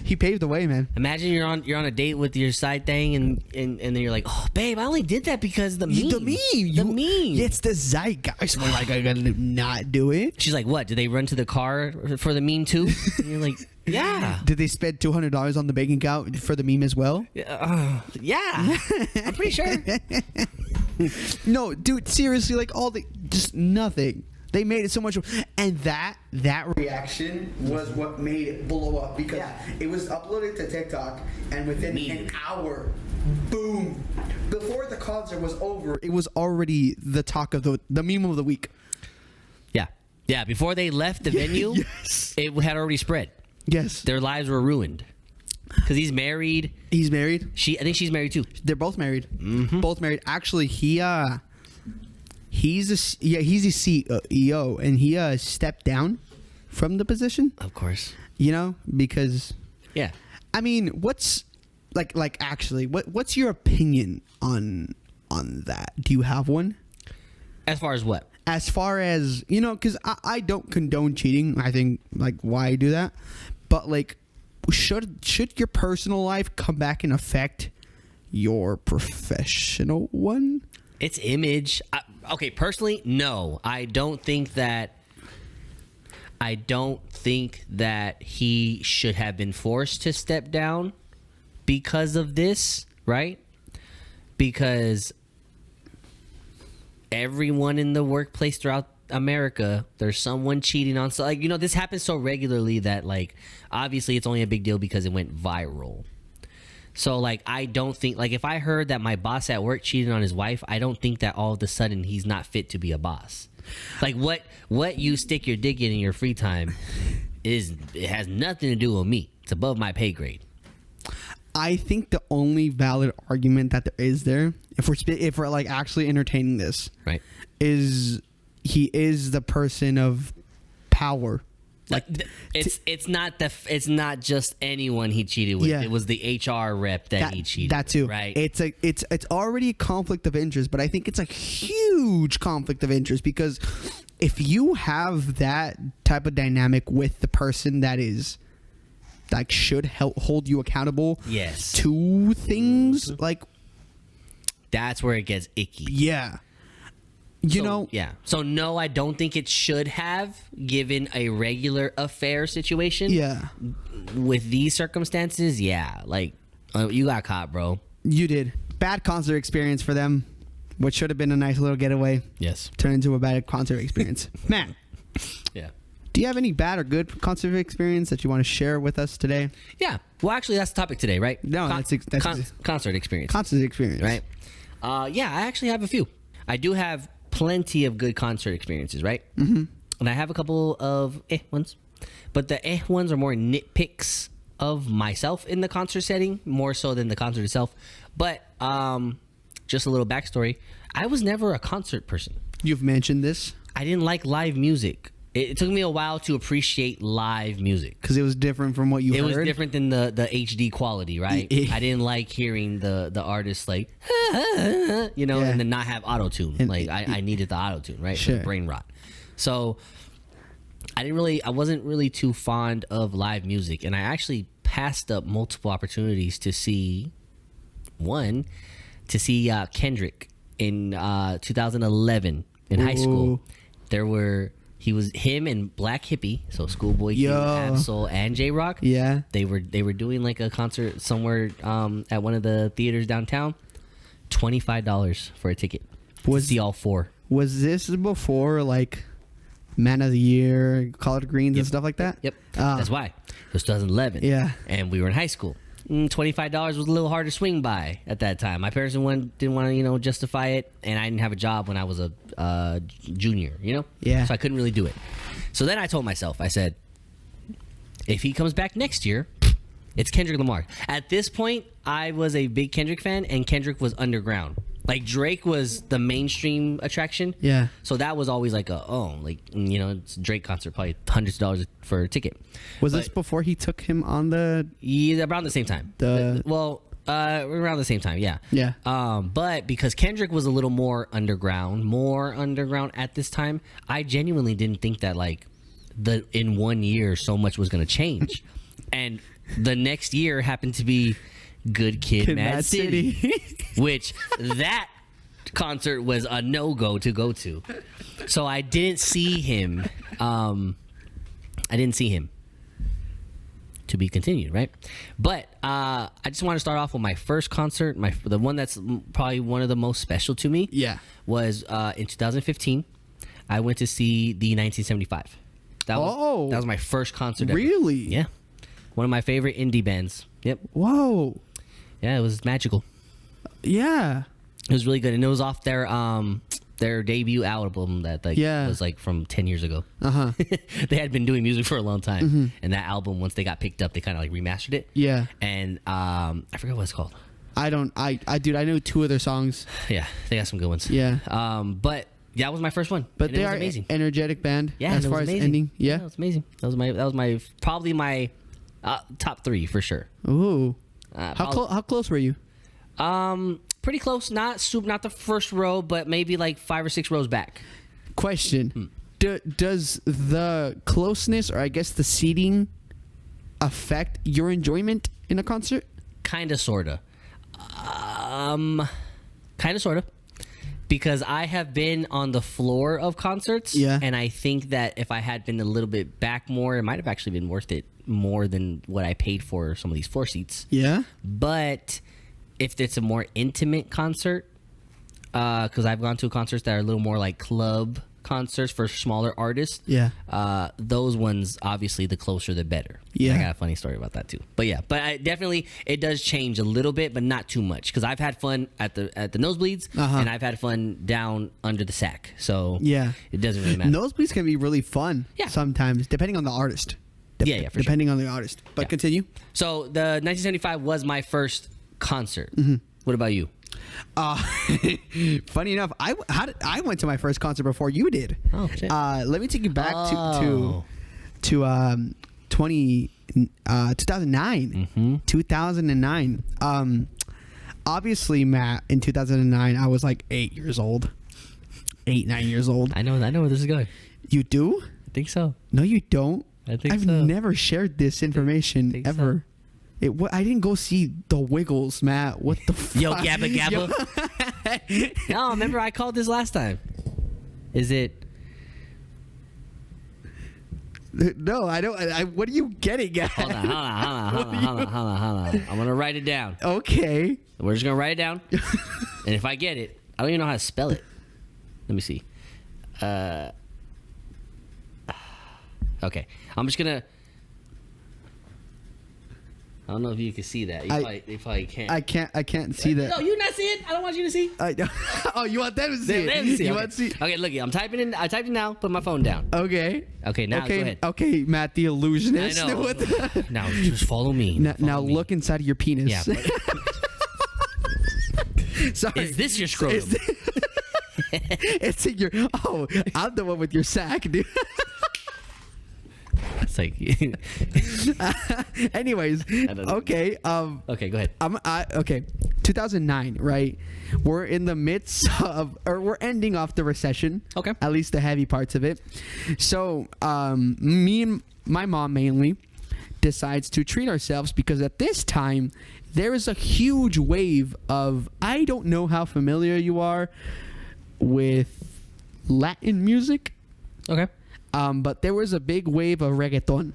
He paved the way, man. Imagine you're on a date with your side thing and then you're like, oh babe, I only did that because the meme. The meme. meme. It's the zeitgeist. We're like, I gotta not do it. She's like, what? Did they run to the car for the meme too? And you're like, yeah. Did they spend $200 on the bank account for the meme as well? Yeah. I'm pretty sure. No, dude, seriously, like just nothing. They made it so much, and that reaction was what made it blow up, because it was uploaded to TikTok, and within an hour, boom! Before the concert was over, it was already the talk of the meme of the week. Yeah. Before they left the venue, Yes. it had already spread. Yes, Their lives were ruined because he's married. he's married. I think she's married too. They're both married. Mm-hmm. Both married. Actually, he's a CEO, and he stepped down from the position. Of course. You know, because Yeah. I mean, what's actually what's your opinion on that? Do you have one? As far as what? As far as, you know, because I don't condone cheating. I think, like, why do that? But like, should your personal life come back and affect your professional one? It's image. Okay, personally, no. I don't think that he should have been forced to step down because of this, right? Because everyone in the workplace throughout America, there's someone cheating on. So, like, you know, this happens so regularly that, like, obviously it's only a big deal because it went viral. So, like, I don't think, like, if I heard that my boss at work cheated on his wife, I don't think that all of a sudden he's not fit to be a boss. Like, what you stick your dick in your free time it has nothing to do with me. It's above my pay grade. I think the only valid argument that there is there, if we're like actually entertaining this, Right. is he is the person of power. Like, it's not just anyone he cheated with. Yeah. It was the HR rep that he cheated. That too. with, right. It's already a conflict of interest, but I think it's a huge conflict of interest, because if you have that type of dynamic with the person that is like should hold you accountable, Yes. to things like, That's where it gets icky. yeah, you know, Yeah. So no, I don't think it should have, given a regular affair situation. yeah, With these circumstances, yeah, like, you got caught, bro. you did. Bad concert experience for them, which should have been a nice little getaway, Yes. turned into a bad concert experience. Man, Yeah. do you have any bad or good concert experience that you want to share with us today? Yeah. Well, actually, that's the topic today, right? No, that's concert experience. concert experience, Right? Yeah, I actually have a few. I do have plenty of good concert experiences, right? Mm-hmm. And I have a couple of ones. But the ones are more nitpicks of myself in the concert setting, more so than the concert itself. But just a little backstory. I was never a concert person. You've mentioned this I didn't like live music. It took me a while to appreciate live music. because it was different from what you It heard. was different than the HD quality, right? I didn't like hearing the artist like, you know, Yeah. and then not have auto tune. And- Like I needed the auto tune, right? Sure. The brain rot. So I wasn't really too fond of live music, and I actually passed up multiple opportunities to see Kendrick in 2011 in high school. Him and Black Hippie, so Schoolboy Q, Absol, and J Rock. Yeah, they were doing like a concert somewhere at one of the theaters downtown. $25 for a ticket to see all four. Was this before like Man of the Year, Collard Greens, and stuff like that? Yep. That's why. It was 2011. Yeah. And we were in high school. $25 was a little hard to swing by at that time. My parents didn't want to, justify it, and I didn't have a job when I was a junior, Yeah. So I couldn't really do it. So then I told myself, I said, if he comes back next year, it's Kendrick Lamar. At this point, I was a big Kendrick fan, and Kendrick was underground. Like, Drake was the mainstream attraction. Yeah. So that was always like it's a Drake concert, probably hundreds of dollars for a ticket. Was this before he took him on the... Yeah, around the same time. Around the same time, yeah. Yeah. But because Kendrick was a little more underground at this time, I genuinely didn't think that, like, in 1 year so much was going to change. And the next year happened to be Good Kid, Mad City. Which that concert was a no-go to go to. So I didn't see him. To be continued, right? But I just want to start off with my first concert. The one that's probably one of the most special to me. Yeah. Was in 2015. I went to see the 1975. That was my first concert ever. Really? Yeah. One of my favorite indie bands. Yep. Whoa. Yeah, it was magical. Yeah. It was really good, and it was off their debut album that was like from 10 years ago. Uh-huh. They had been doing music for a long time, and that album, once they got picked up, they kind of like remastered it. Yeah. And I forget what it's called. I know 2 of their songs. Yeah, they got some good ones. Yeah. But that was my first one. But and they are amazing. As band. Yeah, as far as amazing. ending. Yeah. It was amazing. That was my probably my top 3 for sure. Ooh. How close were you? Pretty close. Not the first row, but maybe like 5 or 6 rows back. Question: Does the closeness, or I guess the seating, affect your enjoyment in a concert? Kinda, sorta. Kinda, sorta. Because I have been on the floor of concerts, and I think that if I had been a little bit back more, it might have actually been worth it more than what I paid for some of these floor seats. Yeah. But if it's a more intimate concert, because I've gone to concerts that are a little more like club concerts for smaller artists. Yeah. Those ones, obviously, the closer the better. Yeah. I got a funny story about that too. But yeah, definitely it does change a little bit, but not too much, because I've had fun at the nosebleeds, and I've had fun down under the sack. So yeah, it doesn't really matter. Nosebleeds can be really fun. Yeah. Sometimes, depending on the artist. Depending on the artist. But continue. So the 1975 was my first concert. What about you? Funny enough, I went to my first concert before you did. Oh shit. Let me take you back to 2009. 2009. Obviously, Matt, in 2009, I was like 9 years old. I know where this is going. You do? I think so. No, you don't. I've so. never shared this information ever. So. I didn't go see the Wiggles, Matt. What the fuck? Yo, Gabba Gabba. No, remember I called this last time. Is it? No, I don't. What are you getting at? Hold on. I'm gonna write it down. Okay. We're just gonna write it down, and if I get it, I don't even know how to spell it. Let me see. Okay, I'm just gonna. I don't know if you can see that. They probably can't. I can't see that. No, you not see it. I don't want you to see. Oh, you want them to see it? You want to see? Okay, look, I'm typing in. I typed it now. Put my phone down. Okay. Okay, now go ahead. Okay, Matt, the illusionist. I know. Now just follow me. Now look inside of your penis. Yeah. Sorry. Is this your scrotum? It's in your. Oh, I'm the one with your sack, dude. It's like. Anyways, okay. Okay, go ahead. Okay. 2009, right? We're in the midst of, or we're ending off the recession. Okay. At least the heavy parts of it. So, me and my mom mainly decides to treat ourselves because at this time, there is a huge wave of, I don't know how familiar you are with Latin music. Okay. But there was a big wave of reggaeton.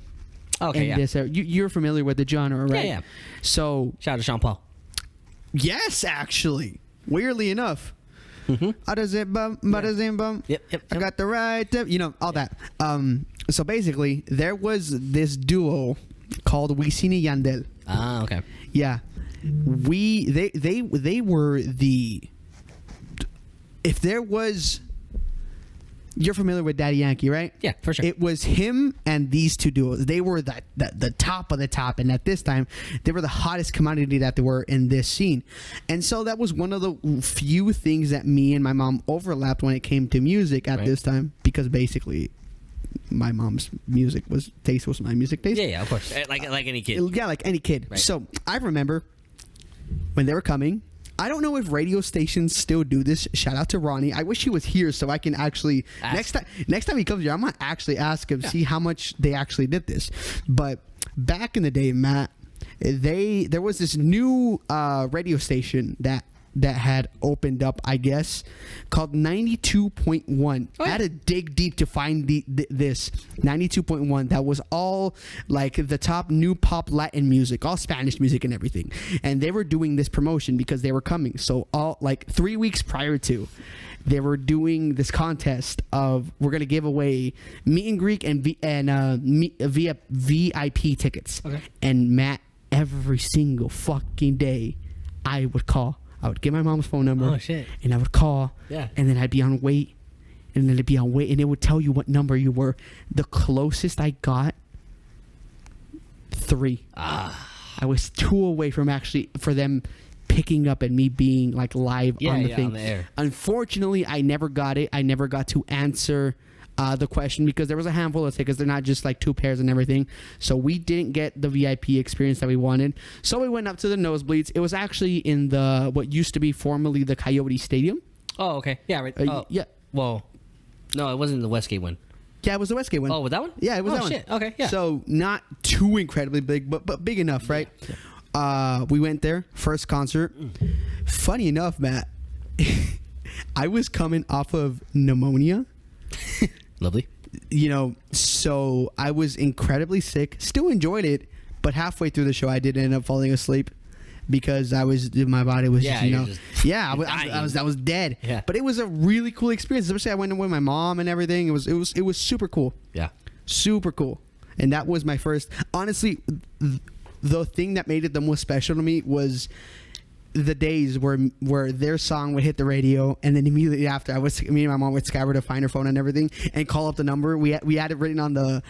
Okay, yeah. This era. You're familiar with the genre, right? Yeah. So, Shout out to Sean Paul. yes, actually. Weirdly enough. Mm-hmm. Yep. I got the right, all that. So basically, there was this duo called Wisin y Yandel. Ah, okay. Yeah, they were the. If there was, you're familiar with Daddy Yankee, right? Yeah, for sure. It was him and these two duos. They were the top of the top, and at this time, they were the hottest commodity that they were in this scene. And so that was one of the few things that me and my mom overlapped when it came to music at this time, because basically, my mom's music taste was my music taste. Yeah, of course. Like any kid. Yeah, like any kid. Right. So I remember when they were coming. I don't know if radio stations still do this. Shout out to Ronnie. I wish he was here so I can actually ask. next time he comes here, I'm gonna actually ask him, see how much they actually did this. But back in the day, Matt, there was this new radio station that had opened up, I guess, called 92.1. Oh, yeah. I had to dig deep to find this 92.1. That was all like the top new pop Latin music, all Spanish music and everything. And they were doing this promotion because they were coming. So all like 3 weeks prior to, they were doing this contest of, we're gonna give away meet and greet and VIP tickets. Okay. And Matt, every single fucking day, I would call. I would get my mom's phone number. Oh, shit. And I would call. Yeah. And then I'd be on wait. And then it'd be on wait. And it would tell you what number you were. The closest I got, 3. I was 2 away from for them picking up and me being like live on the thing. On the air. Unfortunately, I never got it. I never got to answer the question because there was a handful of tickets. They're not just like 2 pairs and everything. So we didn't get the VIP experience that we wanted. So we went up to the nosebleeds. It was actually in what used to be formerly the Coyote Stadium. Oh, okay. Yeah, right. Yeah. Well, no, it wasn't the Westgate one. Yeah, it was the Westgate one. Oh, was that one? Yeah, it was that shit. one. Okay, yeah. So not too incredibly big, but big enough, right? Yeah. We went there, first concert. Funny enough, Matt, I was coming off of pneumonia. Lovely. So I was incredibly sick. Still enjoyed it, but halfway through the show, I did end up falling asleep because my body was I was dead. Yeah. But it was a really cool experience. Especially I went with my mom and everything. It was super cool. Yeah. Super cool. And that was my first. Honestly, the thing that made it the most special to me was the days where their song would hit the radio, and then immediately after, me and my mom would scour to find her phone and everything, and call up the number. We had it written on the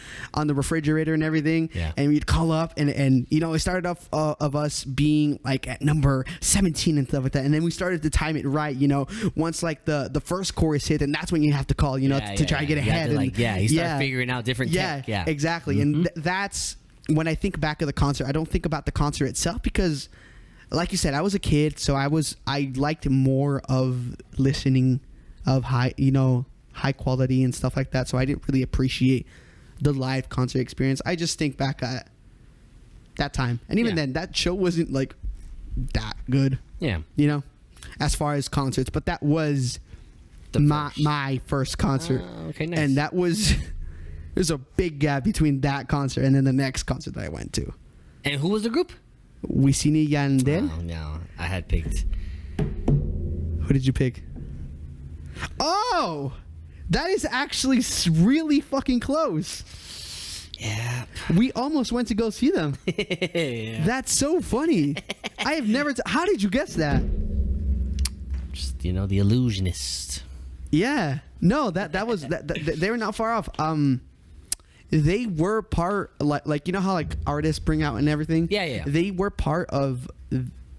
refrigerator and everything, and we'd call up, and it started off of us being like at number 17 and stuff like that, and then we started to time it right. Once like the first chorus hit, and that's when you have to call, to try and get ahead. You start figuring out different tech. Yeah, exactly, Mm-hmm. and that's when I think back of the concert. I don't think about the concert itself because, like you said, I was a kid, so I liked more of listening of high quality and stuff like that. So I didn't really appreciate the live concert experience. I just think back at that time, and even then, that show wasn't like that good. Yeah, as far as concerts, but that was my first concert. Okay, nice. And that was there's a big gap between that concert and then the next concert that I went to. And who was the group? Wisin y Yandel. Oh, no. I had picked. Who did you pick? Oh! That is actually really fucking close. Yeah. We almost went to go see them. Yeah. That's so funny. I have never... How did you guess that? Just, the illusionist. Yeah. No, that was... they were not far off. They were part, like how like artists bring out and everything. Yeah. They were part of.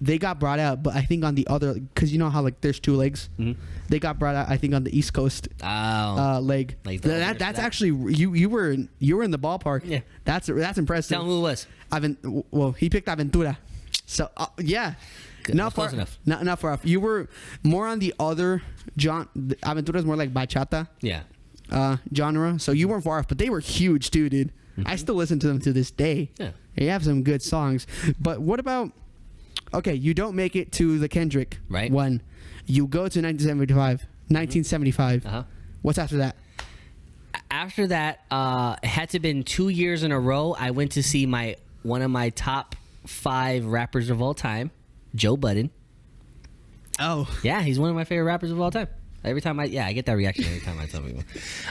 They got brought out, but I think on the other, because how like there's 2 legs. Mm-hmm. They got brought out, I think, on the East Coast leg. Like that's actually you were in the ballpark. Yeah, that's impressive. Tell me who it was. He picked Aventura. So yeah. Not close far enough. Not far off. You were more on the other Aventura's more like bachata. Yeah. Genre. So you weren't far off, but they were huge too, dude. I still listen to them to this day. Yeah. They have some good songs. But what about? Okay, you don't make it to the Kendrick one. You go to 1975. 1975. Uh-huh. What's after that? After that, it had to have been 2 years in a row. I went to see one of my top 5 rappers of all time, Joe Budden. Oh. Yeah, he's one of my favorite rappers of all time. Every time I get that reaction every time I tell people.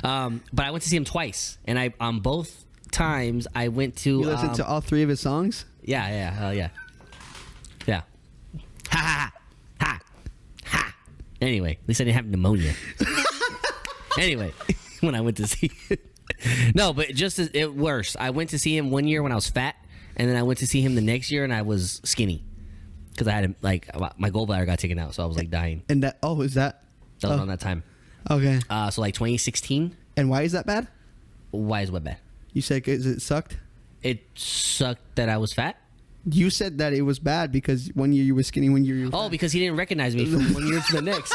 But I went to see him twice, and on both times I went to. You listened to all 3 of his songs? Yeah. Ha ha ha ha. Anyway, at least I didn't have pneumonia. Anyway, when I went to see no, but just it worse. I went to see him one year when I was fat, and then I went to see him the next year and I was skinny because I had my gallbladder got taken out, so I was like dying. And that is that? That was on that time. Okay. So like 2016. And why is that bad? Why is what bad? You said it sucked? It sucked that I was fat. You said that it was bad because one year you were skinny, one year you were fat. Because he didn't recognize me from one year to the next.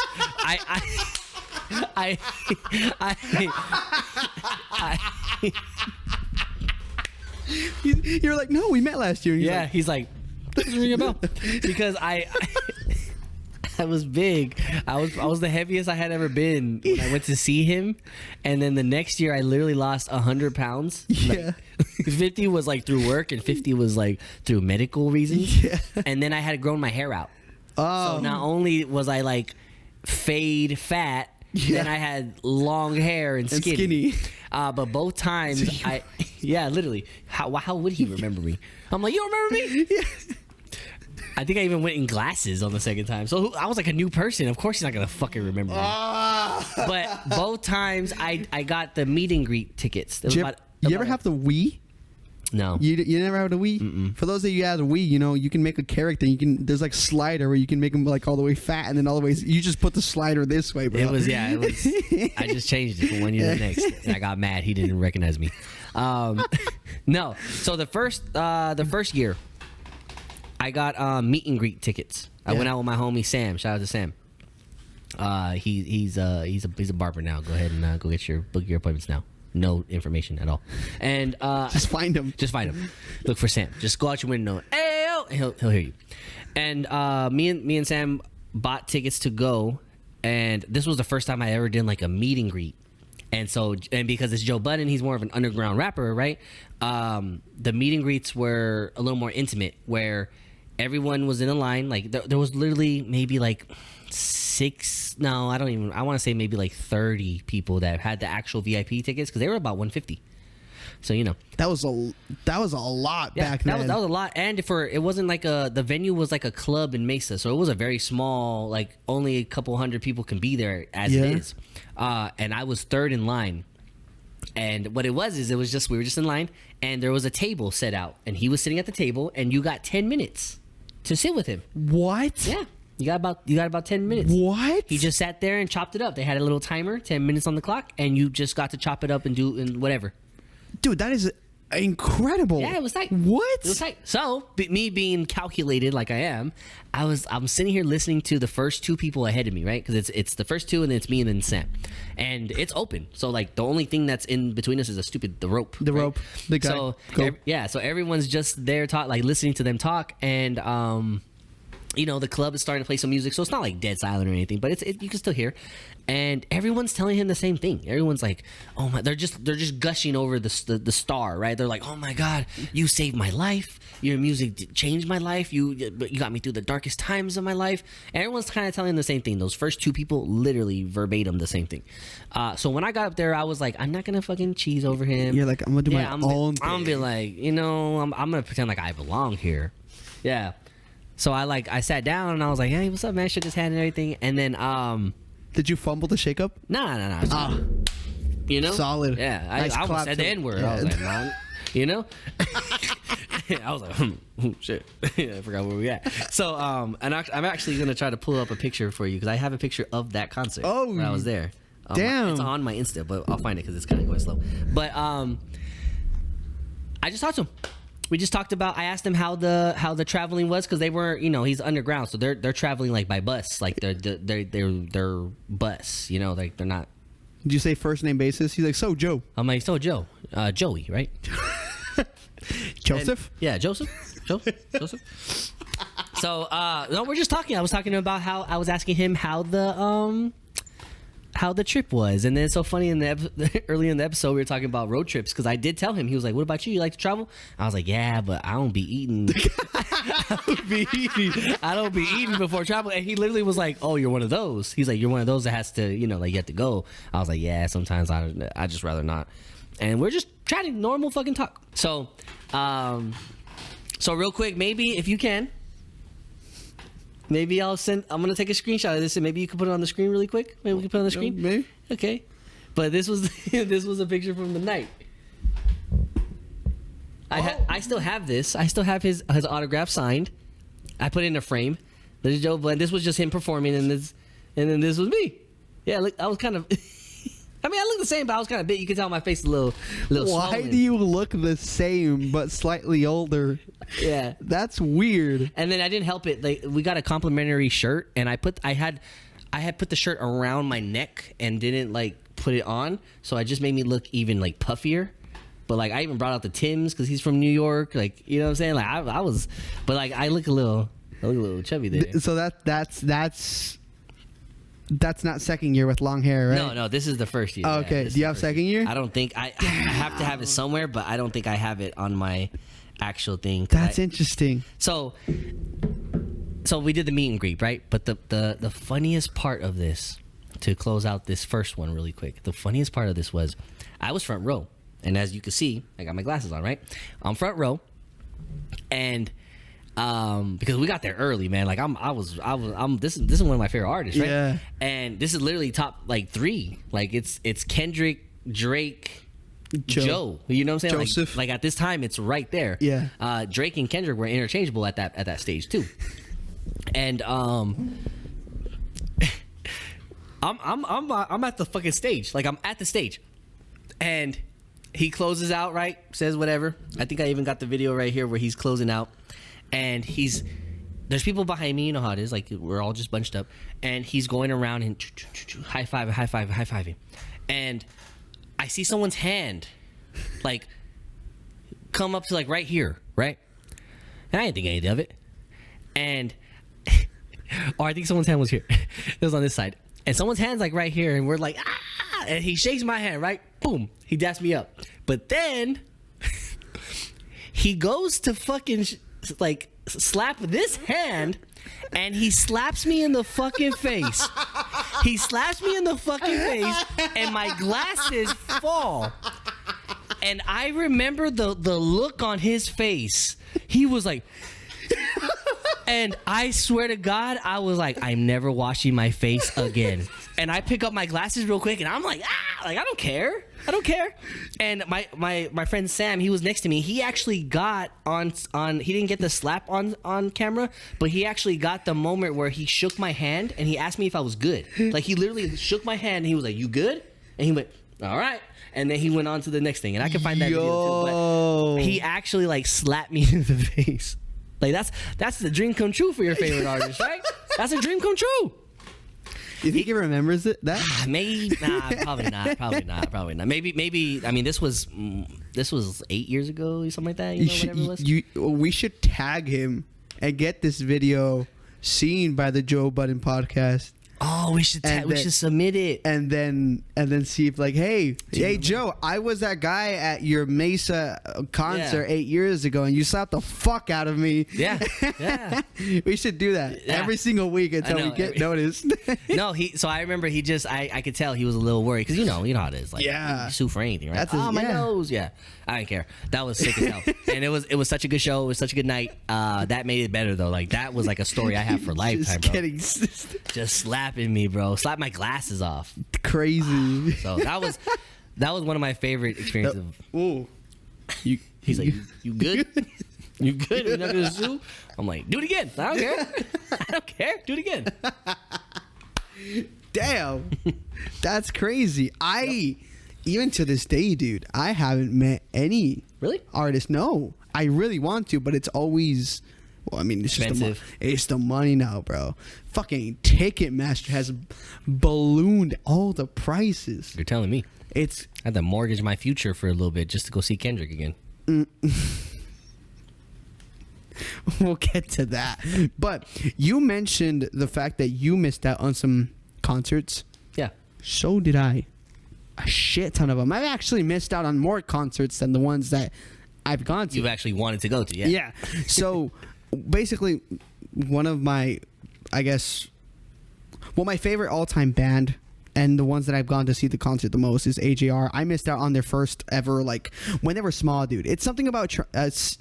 You're like, no, we met last year. And he's like, doesn't ring a bell because I was big. I was the heaviest I had ever been when I went to see him, and then the next year I literally lost 100 pounds. Yeah, 50 was like through work, and 50 was like through medical reasons. Yeah, and then I had grown my hair out. Oh, so not only was I like fade fat, then I had long hair and skinny. But both times literally, how would he remember me? I'm like, you don't remember me? Yeah. I think I even went in glasses on the second time. So I was like a new person. Of course he's not going to fucking remember me. But both times I got the meet and greet tickets. You ever have the Wii? No. You never had a Wii? Mm-mm. For those of you who have a Wii, you can make a character. There's like slider where you can make them like all the way fat and then all the way. You just put the slider this way, bro. It was. I just changed it from one year to the next. And I got mad. He didn't recognize me. No. So the first year, I got meet and greet tickets. I went out with my homie Sam. Shout out to Sam. He's a barber now. Go ahead and book your appointments now. No information at all. And just find him. Just find him. Look for Sam. Just go out your window. Ayo! And he'll hear you. And me and Sam bought tickets to go. And this was the first time I ever did like a meet and greet. And because it's Joe Budden, he's more of an underground rapper, right? The meet and greets were a little more intimate, where everyone was in a line. Like there was literally maybe like I want to say maybe like 30 people that had the actual VIP tickets because they were about 150. So that was a lot back then. That was a lot, and it wasn't like the venue was like a club in Mesa, so it was a very small, like only a couple hundred people can be there as it is. And I was third in line, and what it was we were just in line, and there was a table set out, and he was sitting at the table, and you got 10 minutes to sit with him. What? Yeah. You got about 10 minutes. What? He just sat there and chopped it up. They had a little timer, 10 minutes on the clock, and you just got to chop it up and do whatever. Dude, that is incredible. Yeah, it was tight. What? It was tight. So, me being calculated like I am, I'm sitting here listening to the first 2 people ahead of me, right? Because it's the first 2, and then it's me and then Sam, and it's open. So like the only thing that's in between us is the rope. The rope. The guy. So so everyone's just there listening to them talk, and the club is starting to play some music, so it's not like dead silent or anything, but you can still hear. And everyone's telling him the same thing. Everyone's like, "Oh my!" They're just gushing over the star, right? They're like, "Oh my God, you saved my life. Your music changed my life. You got me through the darkest times of my life." And everyone's kind of telling him the same thing. Those first 2 people, literally verbatim, the same thing. So when I got up there, I was like, "I'm not gonna fucking cheese over him." You're like, "I'm gonna do my own thing." I'm gonna be like, I'm gonna pretend like I belong here. Yeah. So I sat down and I was like, "Hey, what's up, man?" Shook his hand and everything. And then did you fumble the shake up? No. Solid. Yeah. Nice I almost said the N-word. I was like, "Man," I was like, "Oh, shit." I forgot where we at. So and I'm actually gonna try to pull up a picture for you because I have a picture of that concert. Oh, when I was there. Damn. It's on my Insta, but I'll find it because it's kind of going slow. But I just talked to him. we just talked about. I asked him how the traveling was because they were, he's underground, so they're traveling like by bus, like they're bus, like they're not. Did you say first name basis? He's like, so Joe. I'm like, so Joe, Joey, right? Joseph? Joseph. So no, we're just talking. I was talking about how I was asking him how the trip was, and then it's so funny early in the episode we were talking about road trips because I did tell him. He was like, "What about you? You like to travel?" I was like, "Yeah, but I don't be eating. I don't be eating before travel." And he literally was like, "Oh, you're one of those." He's like, "You're one of those that has to, like you have to go." I was like, "Yeah, sometimes I just rather not." And we're just chatting, normal fucking talk. So, real quick, maybe if you can. Maybe I'm gonna take a screenshot of this and maybe you can put it on the screen really quick. Maybe we can put it on the screen. Maybe. Okay. But this was a picture from the night. I still have this. I still have his autograph signed. I put it in a frame. There's Joe Blunt. This was just him performing, and then this was me. Yeah, look, I was kind of. I mean, I look the same, but I was kind of big. You can tell my face a little Why swollen. do you look the same but slightly older? Yeah, that's weird. And then I didn't help it. Like we got a complimentary shirt, and I had put the shirt around my neck and didn't like put it on, so it just made me look even like puffier. But like I even brought out the Tims because he's from New York. Like you know what I'm saying? Like I was, but like I look a little chubby there. So that's not second year with long hair, right? No, this is the first year. Oh, okay. Yeah, do you have second year? I don't think I have to have it somewhere, but I don't think I have it on my actual thing. That's interesting. So we did the meet and greet, right? But the funniest part of this, to close out this first one really quick, the funniest part of this was I was front row, and as you can see, I got my glasses on, right? I'm front row, and because we got there early, man. Like this is one of my favorite artists, right? Yeah. And this is literally top like 3. Like it's Kendrick, Drake, Joe. You know what I'm saying? Joseph. Like at this time, it's right there. Yeah. Drake and Kendrick were interchangeable at that stage too. And I'm at the fucking stage. Like I'm at the stage, and he closes out, right? Says whatever. I think I even got the video right here where he's closing out. And there's people behind me, you know how it is, like we're all just bunched up, and he's going around and high-fiving. And I see someone's hand, like, come up to like right here, right? And I didn't think anything of it. And, or I think someone's hand was here. It was on this side. And someone's hand's like right here, and we're like, ah! And he shakes my hand, right? Boom. He daps me up. But then, he goes to fucking... like slap this hand, and he slaps me in the fucking face. He slaps me in the fucking face, and my glasses fall. And I remember the look on his face. He was like, and I swear to God, I was like, I'm never washing my face again. And I pick up my glasses real quick, and I'm like, like I don't care. And my friend Sam, he was next to me. He actually got on. He didn't get the slap on camera, but he actually got the moment where he shook my hand and he asked me if I was good. Like he literally shook my hand and he was like, "You good?" And he went, "All right." And then he went on to the next thing, and I can find that video too. But he actually like slapped me in the face. Like that's the dream come true for your favorite artist, right? That's a dream come true. You think he remembers it? That maybe probably not. Maybe. I mean, this was 8 years ago, or something like that. Whatever it was. We should tag him and get this video seen by the Joe Budden podcast. Oh, we should submit it and then see if like, hey Joe, I was that guy at your Mesa concert 8 years ago, and you slapped the fuck out of me. Yeah. We should do that every single week until we get noticed. No, so I remember he just I could tell he was a little worried because you know how it is. Like, you sue for anything, right? My nose. Yeah, I didn't care. That was sick as hell, and it was such a good show. It was such a good night. That made it better though. Like that was like a story I have for lifetime, bro. Just slapping me, bro. Slap my glasses off. Crazy. So that was one of my favorite experiences. Ooh. He's like, you good? You good? You're not gonna sue? I'm like, do it again. I don't care. I don't care. Do it again. Damn. That's crazy. even to this day, dude, I haven't met any Really? artist. No, I really want to, but it's always. Well, I mean, it's Expensive. It's the money now, bro. Fucking Ticketmaster has ballooned all the prices. You're telling me. I had to mortgage my future for a little bit just to go see Kendrick again. We'll get to that. But you mentioned the fact that you missed out on some concerts. Yeah. So did I. A shit ton of them. I've actually missed out on more concerts than the ones that I've gone to. You've actually wanted to go to, yeah. Yeah. So basically, one of my, I guess, my favorite all-time band and the ones that I've gone to see the concert the most is AJR. I missed out on their first ever, like, when they were small, dude. It's something about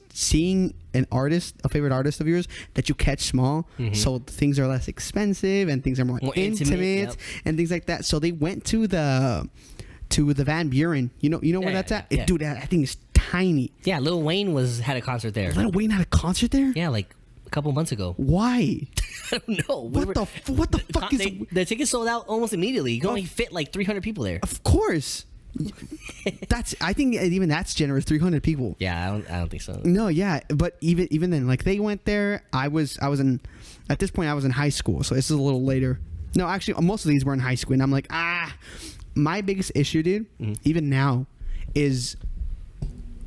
seeing an artist, a favorite artist of yours, that you catch small, so things are less expensive and things are more intimate yep. and things like that. So they went to the Van Buren. You know where that's at? Yeah. Dude, I think it's tiny. Yeah, Lil Wayne had a concert there. Lil Wayne had a concert there? Yeah, like a couple months ago. Why? I don't know. What the fuck is... The tickets sold out almost immediately. You can only fit like 300 people there. Of course. I think even that's generous. 300 people. Yeah, I don't think so. No, yeah, but even then, like, they went there. I was in, at this point I was in high school, so this is a little later. No, actually, most of these were in high school, and I'm like, my biggest issue, dude, even now, is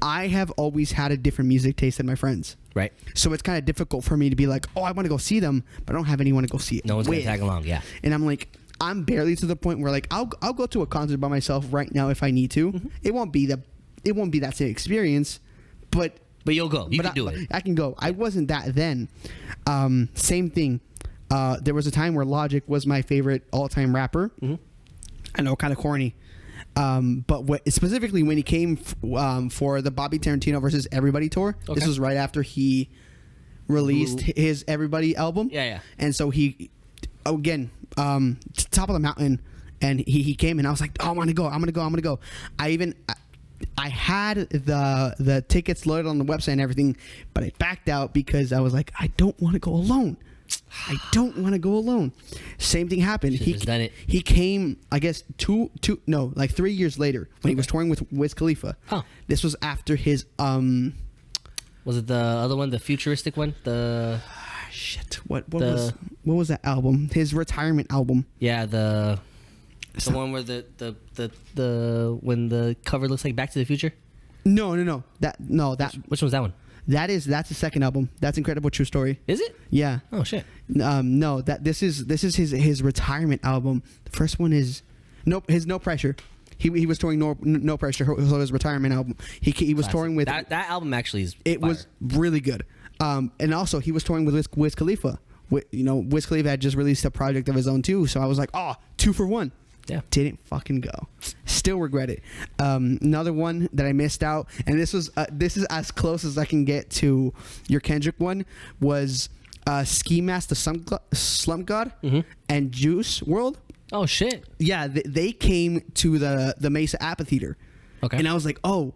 I have always had a different music taste than my friends. Right. So it's kind of difficult for me to be like, oh, I want to go see them, but I don't have anyone to go see it. No one's gonna with. tag along. Yeah. And I'm like, I'm barely to the point where, like, I'll go to a concert by myself right now if I need to. It won't be that same experience, but you'll go. You can do it. I can go. I wasn't that then. Same thing. There was a time where Logic was my favorite all-time rapper. I know, kind of corny. But specifically when he came for the Bobby Tarantino versus Everybody tour, this was right after he released his Everybody album. Yeah. And so he, again, top of the mountain, and he came, and I was like, oh, I'm gonna go. I had the tickets loaded on the website and everything, but I backed out because I was like, I don't want to go alone. Same thing happened. He came, I guess, 3 years later when he was touring with Wiz Khalifa. Oh. This was after his Was it the other one, the futuristic one? What was that album? His retirement album. Yeah, the one where the when the cover looks like Back to the Future? No. Which one's that one? That's the second album. That's Incredible True Story. Is it? Yeah. Oh shit. No, this is his retirement album. The first one is his No Pressure. He was touring No Pressure, so his retirement album. He was touring with that album actually is it fire. was really good. And also he was touring with Wiz Khalifa. Wiz Khalifa had just released a project of his own too, so I was like, 2 for 1. Yeah. Didn't fucking go. Still regret it. Another one that I missed out, and this is as close as I can get to your Kendrick one, was Ski Mask, the Slump God, and Juice World. Oh shit. Yeah, they came to the Mesa Amphitheater. Okay. And I was like, oh,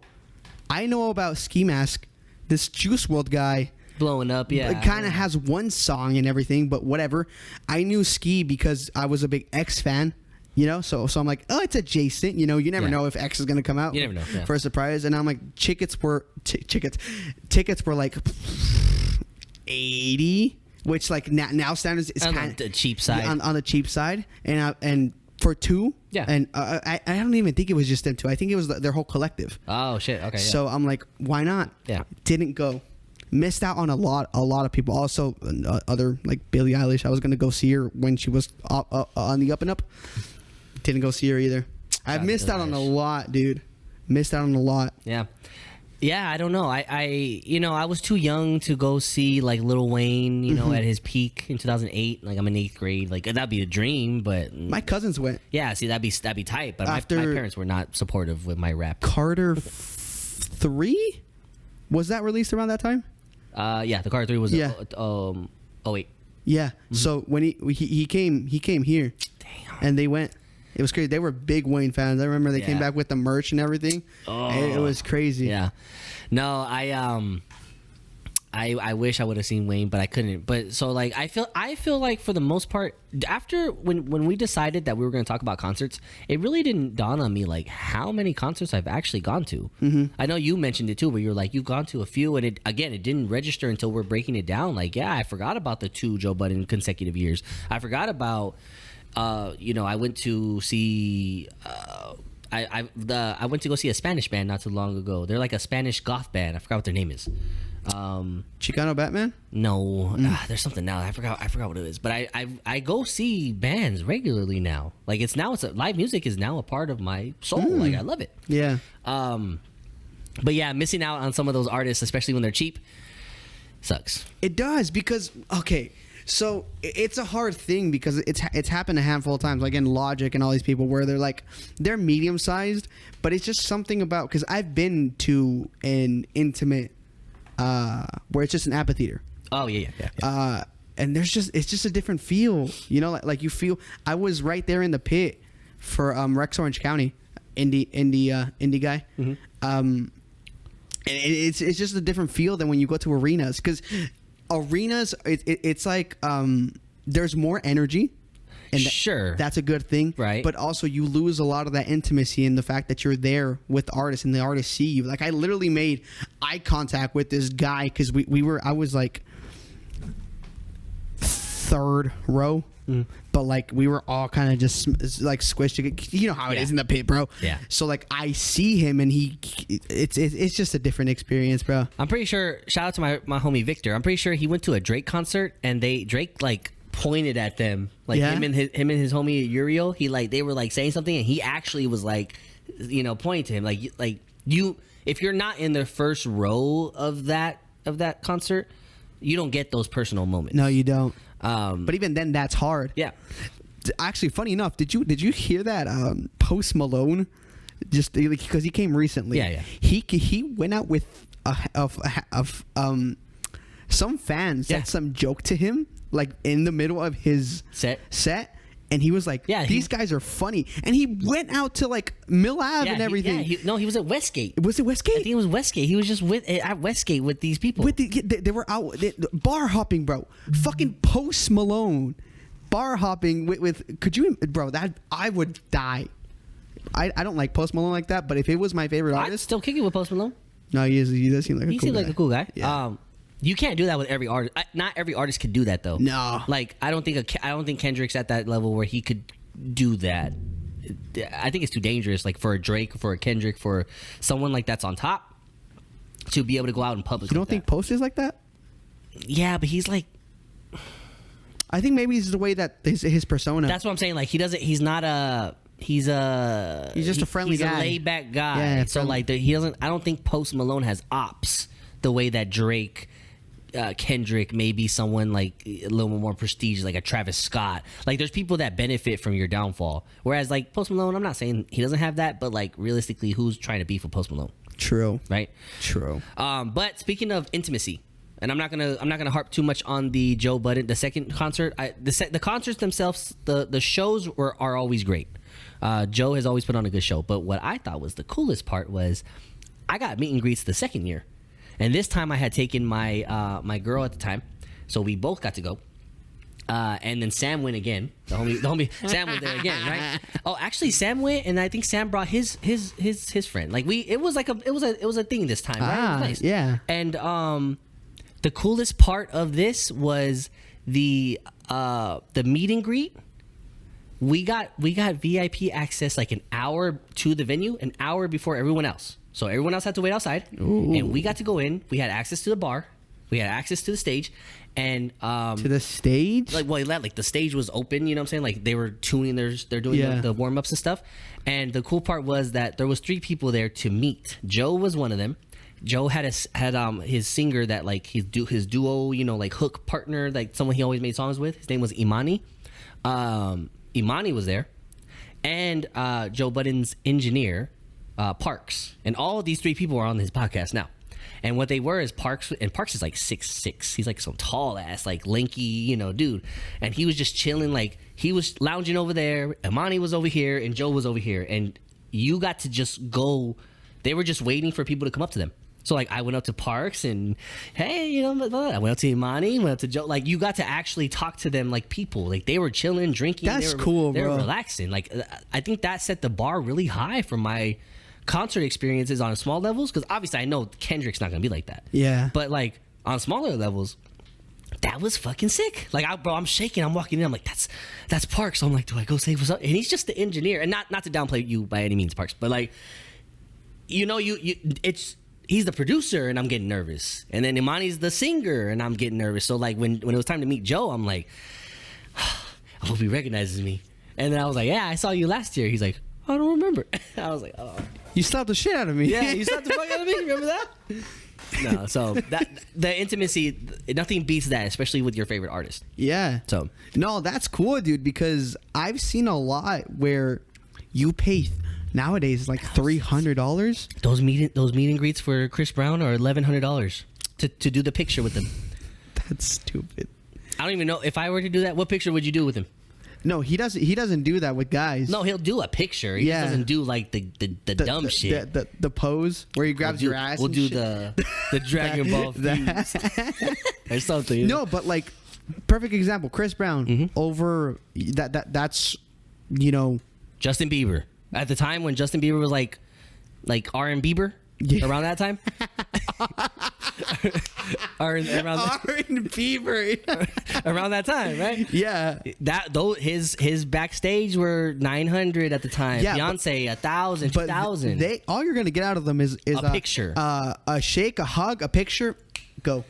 I know about Ski Mask. This Juice World guy blowing up, yeah. It kind of has one song and everything, but whatever. I knew Ski because I was a big X fan. So I'm like, oh, it's adjacent. You never know if X is gonna come out. You never know for a surprise. And I'm like, tickets were like $80, which like now standards is kind of the cheap side. On the cheap side, and for 2, yeah. And I don't even think it was just them 2. I think it was their whole collective. Oh shit. Okay. Yeah. So I'm like, why not? Yeah. Didn't go. Missed out on a lot of people. Also, other like Billie Eilish. I was gonna go see her when she was on the up and up. Didn't go see her either. I've missed out on a lot, dude. Missed out on a lot. Yeah. Yeah, I don't know. I was too young to go see like Lil Wayne, at his peak in 2008. Like I'm in 8th grade. Like that'd be a dream, but my cousins went. Yeah, see that'd be tight. But my parents were not supportive with my rap. Carter 3 was that released around that time? Yeah, the Carter 3 was 08. Yeah. So when he came here. Damn. And they went. It was crazy. They were big Wayne fans. I remember they came back with the merch and everything. Oh, it was crazy. Yeah. No, I wish I would have seen Wayne, but I couldn't. But so like I feel like for the most part, after when we decided that we were going to talk about concerts, it really didn't dawn on me like how many concerts I've actually gone to. I know you mentioned it too, where you're like you've gone to a few, and it didn't register until we're breaking it down. Like I forgot about the 2 Joe Budden consecutive years. I forgot about I went to see. I went to go see a Spanish band not too long ago. They're like a Spanish goth band. I forgot what their name is. Chicano Batman? No, there's something now. I forgot what it is. But I go see bands regularly now. Like live music is now a part of my soul. Like I love it. Yeah. But yeah, missing out on some of those artists, especially when they're cheap, sucks. It does because so it's a hard thing because it's happened a handful of times, like in Logic and all these people where they're medium sized, but it's just something about because I've been to an intimate where it's just an amphitheater. Oh yeah. And it's just a different feel, like you feel. I was right there in the pit for Rex Orange County, indie guy. And it's just a different feel than when you go to arenas because arenas it's like there's more energy. And sure, that's a good thing, right? But also, you lose a lot of that intimacy in the fact that you're there with artists and the artists see you. Like, I literally made eye contact with this guy because I was like 3rd row, but like we were all kind of just like squished together. You know how it is in the pit, bro. Yeah. So like I see him and it's just a different experience, bro. I'm pretty sure. Shout out to my homie Victor. I'm pretty sure he went to a Drake concert and Drake like pointed at them, like him and his homie Uriel. They were like saying something, and he actually was like, pointing to him, like you. If you're not in the first row of that concert, you don't get those personal moments. No, you don't. But even then, that's hard. Yeah. Actually, funny enough, did you hear that Post Malone? Just because he came recently. Yeah. He went out with some fans said some joke to him, like in the middle of his set, and he was like, these guys are funny, and he went out to like Mill Ave and everything. He was at Westgate. Was it Westgate? I think it was Westgate. He was just at Westgate with these people. They were out bar hopping, bro. Fucking Post Malone bar hopping with could you, bro? That I would die. I don't like Post Malone like that, but if it was my favorite artist, I'd still kick it with Post Malone. No, he does seem like he seems like a cool guy. Yeah. You can't do that with every artist. Not every artist could do that though. No. Like I don't think Kendrick's at that level where he could do that. I think it's too dangerous. Like for a Drake, for a Kendrick, for someone like that's on top to be able to go out in public. You don't think Post is like that? Yeah, but he's like. I think maybe it's the way that his persona. That's what I'm saying. Like he's not a. He's just a friendly guy. He's a laid back guy. Yeah, so like he doesn't. I don't think Post Malone has ops the way that Drake. Kendrick, maybe someone like a little more prestige, like a Travis Scott. Like there's people that benefit from your downfall. Whereas like Post Malone, I'm not saying he doesn't have that, but like realistically, who's trying to beef with Post Malone? True. Right? True. But speaking of intimacy, and I'm not gonna harp too much on the Joe Budden, the second concert. The concerts themselves, the shows are always great. Joe has always put on a good show. But what I thought was the coolest part was I got meet and greets the second year. And this time I had taken my my girl at the time, so we both got to go. And then Sam went again. The homie Sam was there again, right? Oh, actually Sam went, and I think Sam brought his friend. Like it was a thing this time, right? It was nice. Yeah. And the coolest part of this was the meet and greet. We got VIP access like an hour to the venue, an hour before everyone else. So everyone else had to wait outside. Ooh. And we got to go in. We had access to the bar. We had access to the stage. And to the stage? Like the stage was open, you know what I'm saying? Like they were tuning they're doing the warm-ups and stuff. And the cool part was that there was 3 people there to meet. Joe was one of them. Joe had his singer that like his duo, like hook partner, like someone he always made songs with. His name was Imani. Imani was there. And Joe Budden's engineer, Parks, and all of these 3 people are on his podcast now. And what they were is Parks is like 6'6". He's like some tall ass, like lanky, dude. And he was just chilling, like he was lounging over there. Imani was over here, and Joe was over here. And you got to just go. They were just waiting for people to come up to them. So like I went up to Parks and hey, you know, blah, blah. I went up to Imani, went up to Joe. Like you got to actually talk to them like people. Like they were chilling, drinking. That's cool, they bro. were relaxing. Like I think that set the bar really high for my concert experiences on small levels. Because obviously I know Kendrick's not gonna be like that. Yeah. But like on smaller levels, that was fucking sick. Like I'm shaking. I'm walking in. I'm like, that's Parks. So I'm like, do I go say what's up? And he's just the engineer. And not to downplay you by any means, Parks, but like, you know, he's the producer and I'm getting nervous. And then Imani's the singer and I'm getting nervous. So like when it was time to meet Joe, I'm like, I hope he recognizes me. And then I was like, yeah, I saw you last year. He's like, I don't remember. I was like, oh. You slapped the shit out of me. Yeah, you slapped the fuck out of me. Remember that? No, so that the intimacy, nothing beats that, especially with your favorite artist. Yeah. So no, that's cool, dude, because I've seen a lot where you pay nowadays like $300. Those meet and greets for Chris Brown are $1,100 to do the picture with him. That's stupid. I don't even know if I were to do that. What picture would you do with him? No, he doesn't do that with guys. No, he'll do a picture. He just doesn't do like the dumb shit. The pose where he grabs your ass. We'll and do shit. the Dragon Ball fuse or something. No, but like perfect example, Chris Brown over that's you know Justin Bieber at the time when Justin Bieber was like R&Bieber around that time. around that time, right? Yeah. His backstage were 900 at the time. Yeah, Beyonce 1,000, 2,000. They all you're gonna get out of them is a picture, a shake, a hug, a picture, go.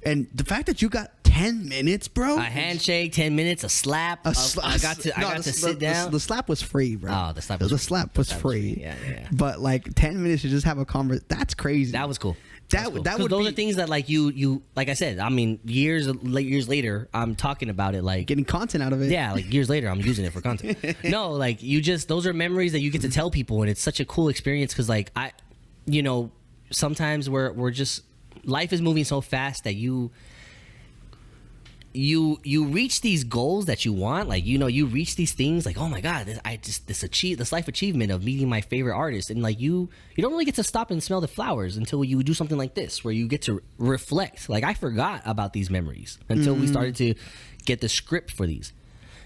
And the fact that you got 10 minutes, bro. A handshake, 10 minutes, a slap. I got to sit down. The slap was free, bro. Oh, the slap was free. Yeah. But like 10 minutes to just have a conversation, that's crazy. That was cool. That would those be are things that like you like I said, I mean years later I'm talking about it like getting content out of it. Yeah, like years later I'm using it for content. No, like those are memories that you get to tell people, and it's such a cool experience because like sometimes we're just, life is moving so fast that you reach these goals that you want, like you reach these things like, oh my god, this life achievement of meeting my favorite artist, and like you don't really get to stop and smell the flowers until you do something like this where you get to reflect. Like I forgot about these memories until we started to get the script for these,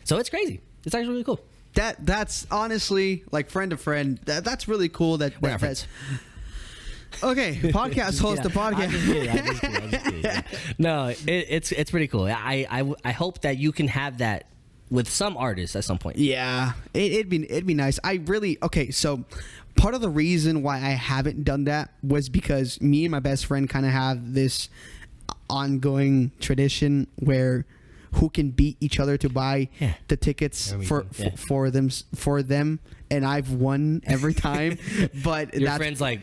so it's crazy. It's actually really cool. That's honestly like friend to friend. That's really cool. We're not friends. Okay, podcast host the podcast. I'm just kidding. Yeah. No, it's pretty cool. I hope that you can have that with some artists at some point. Yeah, it'd be nice. So part of the reason why I haven't done that was because me and my best friend kind of have this ongoing tradition where who can beat each other to buy the tickets for them, and I've won every time. But your friend's like,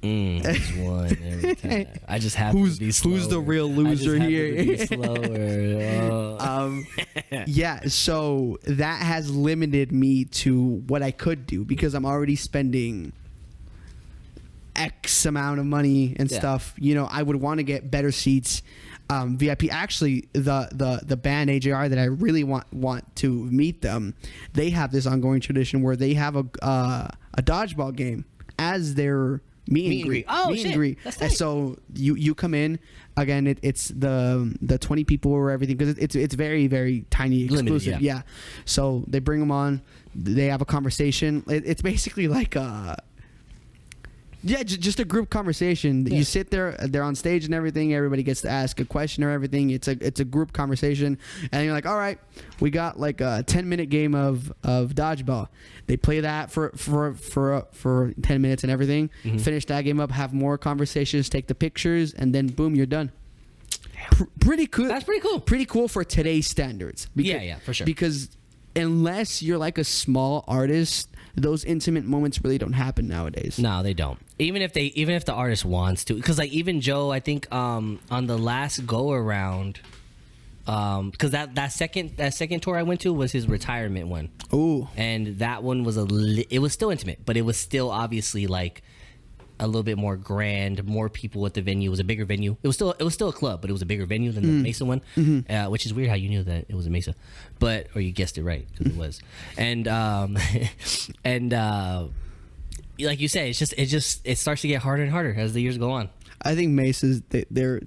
just one every time. I just have to be slower. Who's the real loser here? Slower. Yeah, so that has limited me to what I could do because I'm already spending X amount of money and stuff. I would want to get better seats, VIP. Actually, the band AJR that I really want to meet them, they have this ongoing tradition where they have a dodgeball game as their meet and greet. Oh, meet shit. And greet. That's and so you come in again. It's the 20 people or everything because it's very, very tiny, exclusive. Limited, yeah. So they bring them on. They have a conversation. It's basically like just a group conversation. Yeah. You sit there, they're on stage and everything. Everybody gets to ask a question or everything. It's a group conversation, and you're like, all right, we got like a 10-minute game of dodgeball. They play that for 10 minutes and everything. Mm-hmm. Finish that game up, have more conversations, take the pictures, and then boom, you're done. Pretty cool. That's pretty cool. Pretty cool for today's standards. Yeah, for sure. Because unless you're like a small artist, those intimate moments really don't happen nowadays. No, they don't. Even if the artist wants to, because like even Joe, I think on the last go around, because that second tour I went to was his retirement one. Ooh, and that one was it was still intimate, but it was still obviously like a little bit more grand, more people at the venue. It was a bigger venue. It was still a club, but it was a bigger venue than the Mesa one, which is weird how you knew that it was a Mesa, or you guessed it right because it was. And like you say, it starts to get harder and harder as the years go on. I think Mesa's they're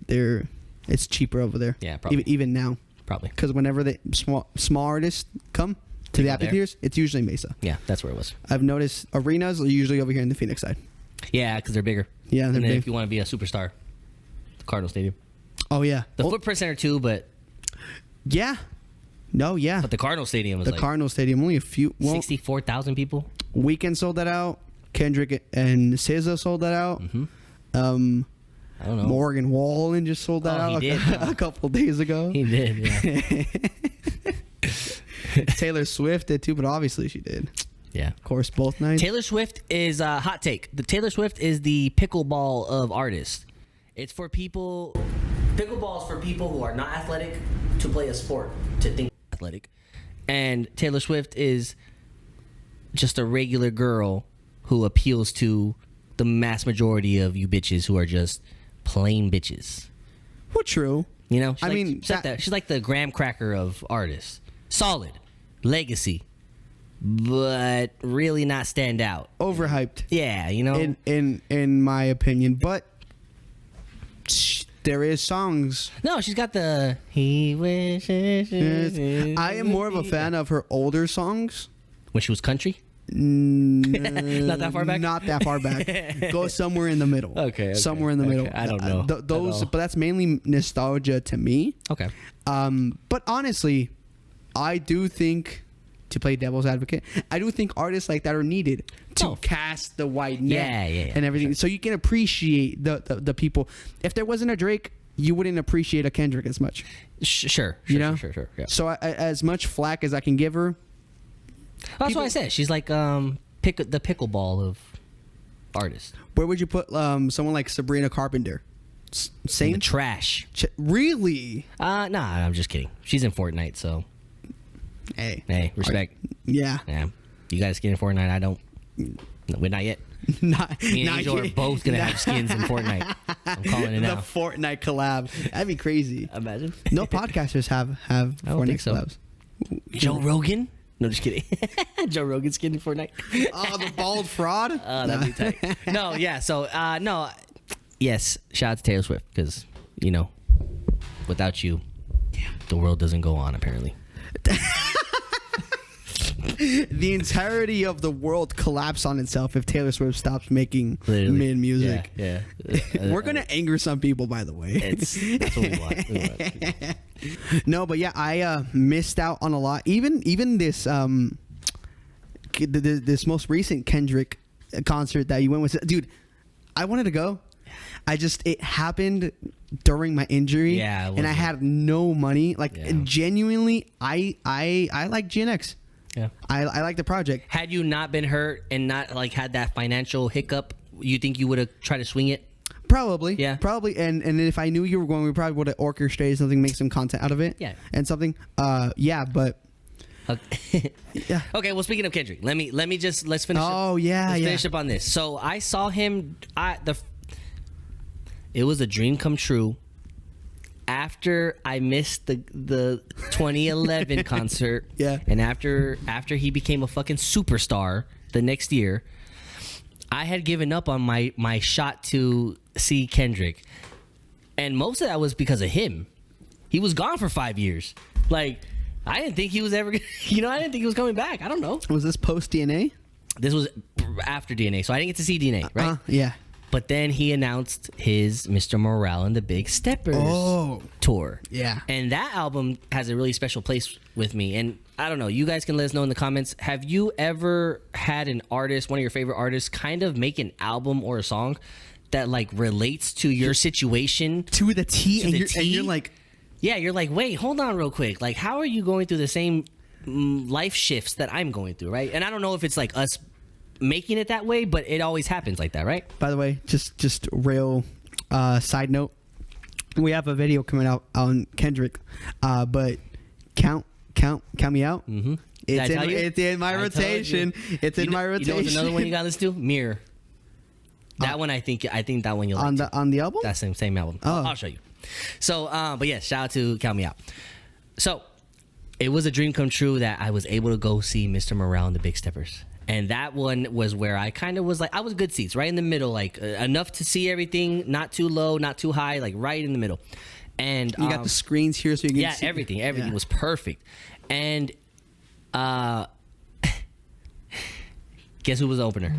it's cheaper over there. Yeah, probably. Even now. Probably. Because whenever the small artists come to the amphitheaters, it's usually Mesa. Yeah, that's where it was. I've noticed arenas are usually over here in the Phoenix side. Yeah, because they're bigger. Yeah, they're and then big. if you want to be a superstar, the Cardinal Stadium. Oh yeah, The Footprint Center too, but yeah, no, yeah. the Cardinal Stadium was The like Cardinal Stadium only a few. Well, 64,000 people. Weekend sold that out. Kendrick and SZA sold that out. Mm-hmm. I don't know. Morgan Wallen just sold that out a couple days ago. He did, yeah. Taylor Swift did too, but obviously she did. Yeah. Of course, both nights. Taylor Swift is a hot take. The Taylor Swift is the pickleball of artists. It's for people. Pickleball is for people who are not athletic to play a sport, to think athletic. And Taylor Swift is just a regular girl who appeals to the mass majority of you bitches who are just plain bitches. Well, true. You know, she's like the graham cracker of artists. Solid, legacy, but really not stand out. Overhyped. Yeah, you know. In my opinion, but there is songs. No, she's got the He Wishes. I am more of a fan of her older songs. When she was country. Not that far back. Not that far back. Go somewhere in the middle. Okay. Somewhere in the middle. I don't know. Those, but that's mainly nostalgia to me. Okay. But honestly, I do think, to play devil's advocate, I do think artists like that are needed to cast the wide net and everything, sure. So you can appreciate the people. If there wasn't a Drake, you wouldn't appreciate a Kendrick as much. Sure. You know? Sure. Yeah. So as much flack as I can give her. That's what I said. She's like the pickleball of artists. Where would you put someone like Sabrina Carpenter? Same? In the trash. Really? Nah, I'm just kidding. She's in Fortnite, so. Hey, respect. Yeah. You got a skin in Fortnite? I don't. No, we're not yet. Me and Angel are both gonna have skins in Fortnite. I'm calling it the now. The Fortnite collab. That'd be crazy. Imagine. No podcasters have Fortnite collabs. Joe Rogan? No, just kidding. Joe Rogan skin in Fortnite. Oh, the bald fraud? Oh, that'd be tight. No, yeah. So, no. Yes, shout out to Taylor Swift because, you know, without you, the world doesn't go on, apparently. The entirety of the world collapse on itself if Taylor Swift stops making mid music. Yeah. We're gonna anger some people, by the way. That's what we want. No, but yeah, I missed out on a lot. Even this this most recent Kendrick concert that you went with, dude. I wanted to go. It happened during my injury, and I had no money. Genuinely, I like GNX. Yeah, I like the project. Had you not been hurt and not had that financial hiccup, you think you would have tried to swing it? Probably. Yeah. Probably. And if I knew you were going, we probably would have orchestrated something, make some content out of it. Yeah. And something. Yeah, but. Yeah. Okay. Well, speaking of Kendrick, let's finish. Let's finish up on this. So I saw him. It was a dream come true. After I missed the 2011 concert, and after he became a fucking superstar the next year, I had given up on my shot to see Kendrick, and most of that was because of him. He was gone for 5 years. I didn't think he was ever, I didn't think he was coming back. I don't know. Was this post DNA? This was after DNA, so I didn't get to see DNA, right? Yeah. But then he announced his Mr. Morale and the Big Steppers tour. Yeah. And that album has a really special place with me. And I don't know, you guys can let us know in the comments. Have you ever had an artist, one of your favorite artists, kind of make an album or a song that relates to your situation? To the T, and you're like... Yeah, you're like, wait, hold on real quick. How are you going through the same life shifts that I'm going through, right? And I don't know if it's us making it that way, but it always happens like that, right? By the way, just real side note, we have a video coming out on Kendrick, but count me out. Mm-hmm. It's in my rotation. It's in my rotation. You know what's another one you got to listen to? Mirror. That one, I think that one you'll like on the album. That same album. I'll show you. So, but yeah, shout out to Count Me Out. So, it was a dream come true that I was able to go see Mr. Morale and the Big Steppers. And that one was where I kind of was like, I was good seats, right in the middle, like enough to see everything, not too low, not too high, like right in the middle. And you got the screens here so you can see. Everything was perfect. And guess who was the opener?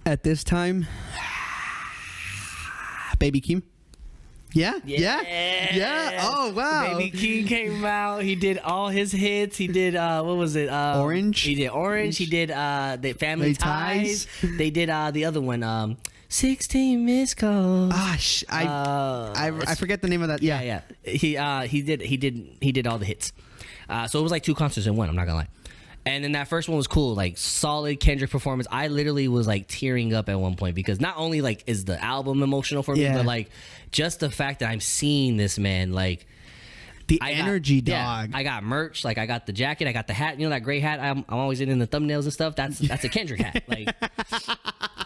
At this time, Baby Keem. Yeah. Oh wow. Baby Keem came out. He did all his hits. He did what was it? Orange. He did Orange. He did the Family Ties. They did the other one. 16 missed calls. I forget the name of that. Yeah. He did all the hits. So it was like 2 concerts in one. I'm not gonna lie. And then that first one was cool, like solid Kendrick performance. I literally was like tearing up at one point because not only like is the album emotional for me, but like just the fact that I'm seeing this man, like the energy, dog. Yeah, I got merch, like I got the jacket, I got the hat. You know that gray hat I'm always in the thumbnails and stuff. That's a Kendrick hat. Like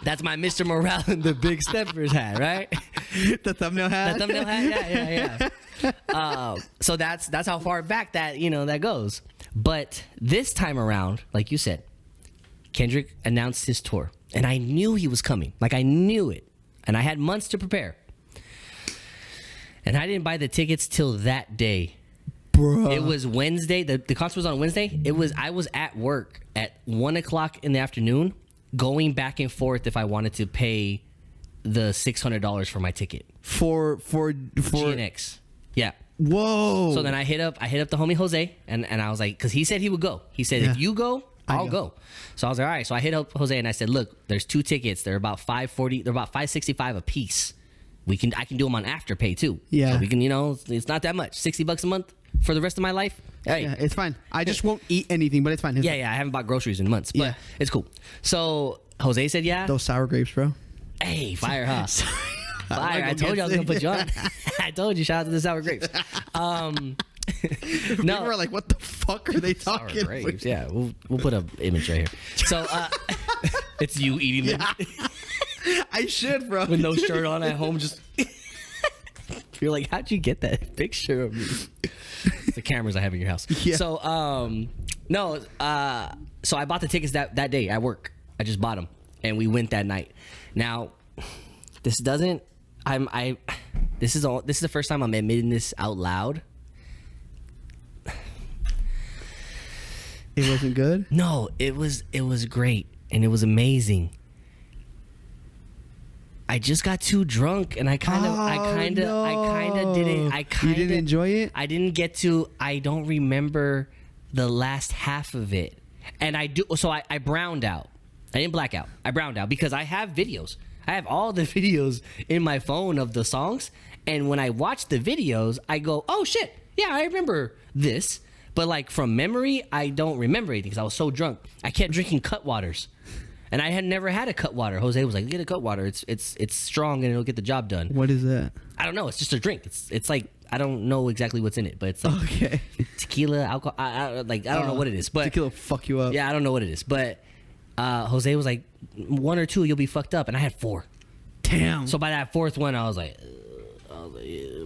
that's my Mr. Morale and the Big Steppers hat, right? The thumbnail hat. The thumbnail hat. Yeah. So that's how far back that goes. But this time around, like you said, Kendrick announced his tour, and I knew he was coming. Like I knew it, and I had months to prepare. And I didn't buy the tickets till that day. Bruh. It was Wednesday. The concert was on Wednesday. I was at work at 1:00 in the afternoon, going back and forth if I wanted to pay the $600 for my ticket for GNX. Yeah. Whoa. So then I hit up the homie Jose, and I was like, because he said he would go. He said, if you go, I'll go. So I was like, all right. So I hit up Jose and I said, look, there's 2 tickets. They're about $540. They're about $565 a piece. I can do them on Afterpay too. Yeah. So we can, it's not that much. $60 a month for the rest of my life. Hey. Yeah, it's fine. I just won't eat anything, but it's fine. Yeah. I haven't bought groceries in months, but it's cool. So Jose said, yeah. Those sour grapes, bro. Hey, fire, huh? Fire. I told you I was going to put you on. I told you, shout out to the sour grapes. People are like, what the fuck are they talking about? Grapes. Yeah, we'll put an image right here. So it's you eating them. I should, bro. With no shirt on at home, just you're like, how'd you get that picture of me? The cameras I have in your house. Yeah. So so I bought the tickets that day at work. I just bought them, and we went that night. Now, this is the first time I'm admitting this out loud. It wasn't good? No, it was great and it was amazing. I just got too drunk and I kind of didn't. You didn't enjoy it? I didn't get to. I don't remember the last half of it, and I do. So I browned out. I didn't black out. I browned out because I have videos. I have all the videos in my phone of the songs, and when I watch the videos, I go, "Oh shit, yeah, I remember this." But like from memory, I don't remember anything because I was so drunk. I kept drinking Cutwaters. And I had never had a Cutwater. Jose was like, "Get a Cutwater. It's strong and it'll get the job done." What is that? I don't know. It's just a drink. It's like I don't know exactly what's in it, but it's like tequila, alcohol. I don't know what it is. But tequila fuck you up. Yeah, I don't know what it is. But Jose was like, 1 or 2, you'll be fucked up, and I had 4. Damn. So by that 4th one, I was like,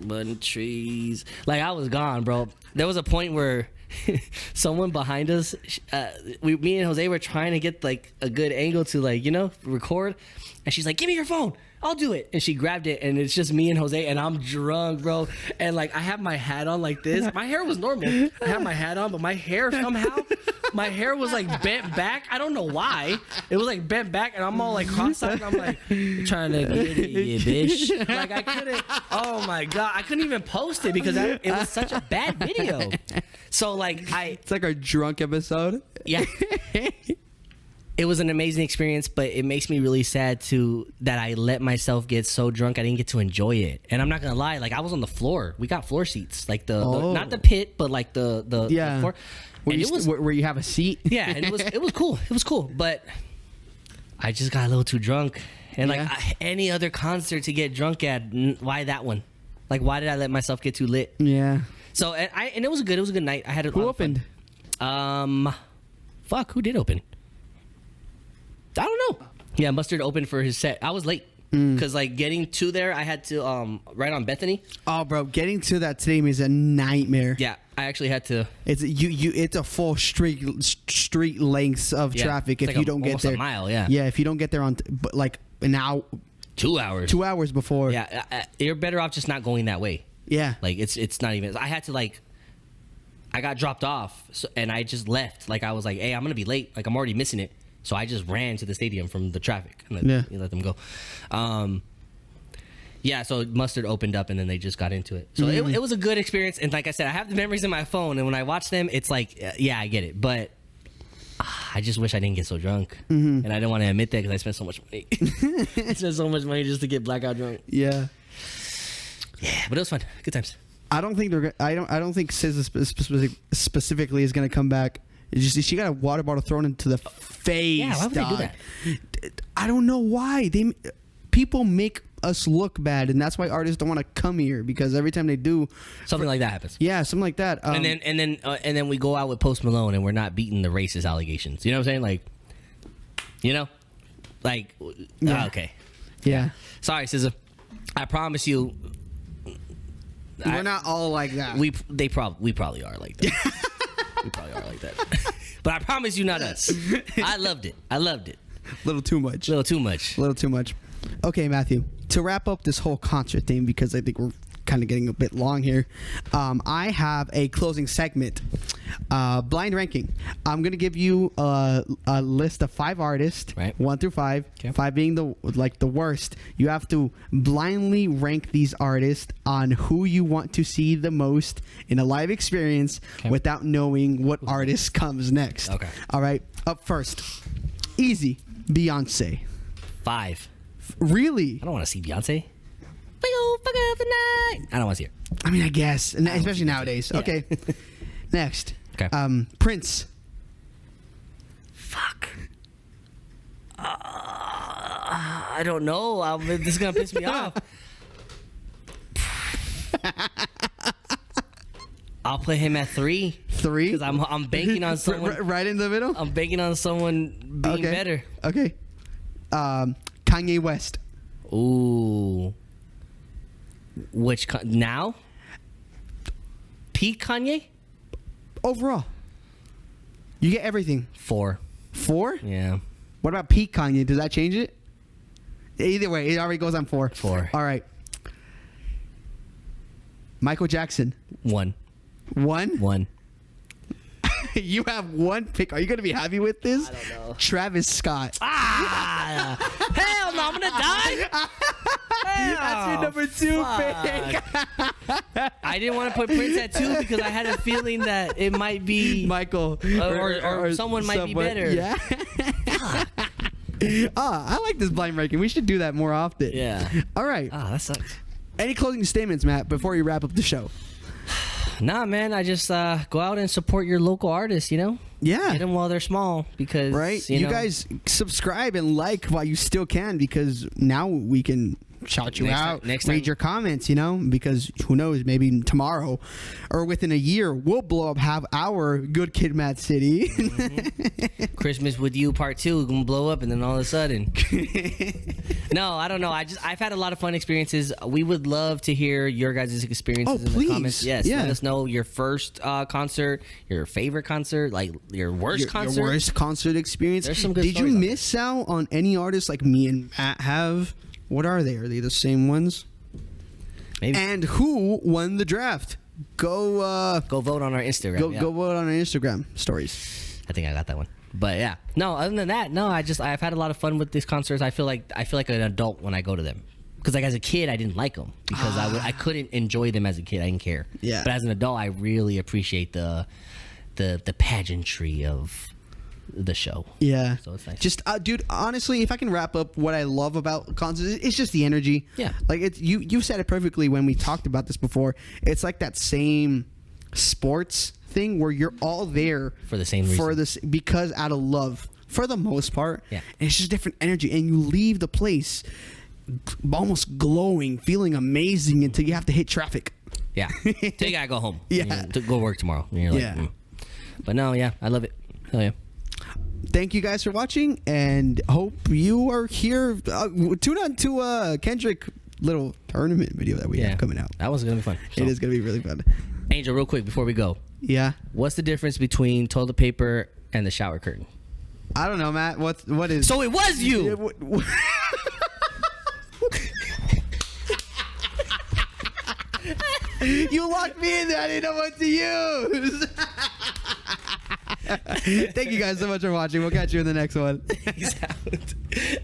button trees. Like I was gone, bro. There was a point where someone behind us, me and Jose were trying to get like a good angle to record, and she's like, "Give me your phone, I'll do it." And she grabbed it, and it's just me and Jose, and I'm drunk, bro. And like I have my hat on like this. My hair was normal. I have my hat on, but my hair somehow, my hair was like bent back. I don't know why. It was like bent back, and I'm all like cross-eyed. And I'm like trying to get it, bitch. Like I couldn't. Oh my god, I couldn't even post it because it was such a bad video. So like it's like our drunk episode. Yeah. It was an amazing experience, but it makes me really sad that I let myself get so drunk I didn't get to enjoy it. And I'm not gonna lie, like I was on the floor. We got floor seats, like the not the pit, but like the floor. Where you have a seat. Yeah, and it was cool. It was cool, but I just got a little too drunk. And any other concert to get drunk at, why that one? Like why did I let myself get too lit? Yeah. So and it was a good night. I had Who opened? Who did open? I don't know. Yeah, Mustard opened for his set. I was late. because like getting to there, I had to right on Bethany. Oh, bro, getting to that stadium is a nightmare. Yeah, I actually had to. It's It's a full street lengths of traffic it's if like you don't get almost there. A mile, yeah. Yeah, if you don't get there on but like an hour, 2 hours. 2 hours before. Yeah, you're better off just not going that way. Yeah. Like it's not even. I had to like. I got dropped off, and I just left. Like I was like, "Hey, I'm gonna be late. Like I'm already missing it." So I just ran to the stadium from the traffic and let them go. Yeah, so Mustard opened up and then they just got into it. So it was a good experience. And like I said, I have the memories in my phone, and when I watch them, it's like, yeah, I get it. But I just wish I didn't get so drunk, and I didn't want to admit that because I spent so much money. I spent so much money just to get blackout drunk. Yeah. Yeah, but it was fun. Good times. I don't think I don't think SZA specifically is gonna come back. It's just she got a water bottle thrown into the face. Yeah, why would dog. they do that? I don't know why. People make us look bad, and that's why artists don't want to come here, because every time they do, Something like that happens. yeah, something like that. And then we go out with Post Malone and we're not beating the racist allegations. You know what I'm saying? Like, you know, like, Yeah. okay. yeah, Sorry, SZA. I promise you. we're not all like that. We probably are like that. We probably are like that. But I promise you, not us. I loved it. A little too much. little too much. A little too much. Okay, Matthew. To wrap up this whole concert thing, because I think we're kind of getting a bit long here, I have a closing segment, blind ranking. I'm gonna give you a list of 5 artists, Right. 1 through 5. Okay. 5 being the worst. You have to blindly rank these artists on who you want to see the most in a live experience, Okay. without knowing what artist comes next. Okay. All right. Up first, easy. Beyonce. 5. Really? I don't want to see Beyonce. We gon' fuck up the night. I don't want to see her. I mean, I guess, and especially Beyonce. nowadays. Yeah. Okay. Next. Okay. Prince. Fuck. I don't know. This is gonna piss me off. I'll put him at 3. 3. Because I'm banking on someone. Right in the middle. I'm banking on someone being better. Okay. Kanye West. Ooh. Now? Peak Kanye? Overall, you get everything. 4. 4. Yeah. What about peak Kanye? Does that change it? Either way, it already goes on 4. 4. All right. Michael Jackson. 1. 1. 1. You have 1 pick. Are you gonna be happy with this? I don't know. Travis Scott. Ah! Hell no! I'm gonna die. That's your number 2 pick. I didn't want to put Prince at 2 because I had a feeling that it might be Michael or someone might be better. Yeah. I like this blind ranking. We should do that more often. Yeah. All right. That sucks. Any closing statements, Matt, before you wrap up the show? Nah, man. I just go out and support your local artists. You know. Yeah. Get them while they're small, because Right. You know, guys subscribe and like while you still can, because now we can shout you out, next read time. your comments, because who knows, maybe tomorrow or within a year we'll blow up, have our Good Kid, Mad City. Christmas with You Part 2 gonna blow up, and then all of a sudden. No, I don't know. I've had a lot of fun experiences. We would love to hear your guys' experiences in please. the comments. Yes, Yeah. let us know your first concert, your favorite concert, like your worst concert. Your worst concert experience. There's some good Did you stories out miss out on any artists like me and Matt have? What are they? Are they the same ones? Maybe. And who won the draft? Go Go vote on our Instagram. go vote on our Instagram stories. I think I got that one. But yeah, no. Other than that, no. I've had a lot of fun with these concerts. I feel like an adult when I go to them. Because like as a kid, I didn't like them because I couldn't enjoy them as a kid. I didn't care. Yeah. But as an adult, I really appreciate the pageantry of the show. Yeah. So it's nice. Just, dude, honestly, if I can wrap up what I love about concerts, it's just the energy. Yeah. Like, it's you said it perfectly when we talked about this before. It's like that same sports thing where you're all there For the same reason. Because out of love, for the most part. Yeah. And it's just different energy. And you leave the place almost glowing, feeling amazing until you have to hit traffic. Yeah. Till you gotta go home. Yeah. And to go work tomorrow. And you're like, Yeah. But no, yeah, I love it. Hell yeah. thank you guys for watching, and hope you are here. Tune on to Kendrick little tournament video that we have coming out. That was gonna be fun. It is gonna be really fun. Angel, real quick before we go. Yeah. What's the difference between toilet paper and the shower curtain? I don't know, Matt. What is? So it was you. You locked me in there. I didn't know what to use. Thank you guys so much for watching. We'll catch you in the next one. Peace out.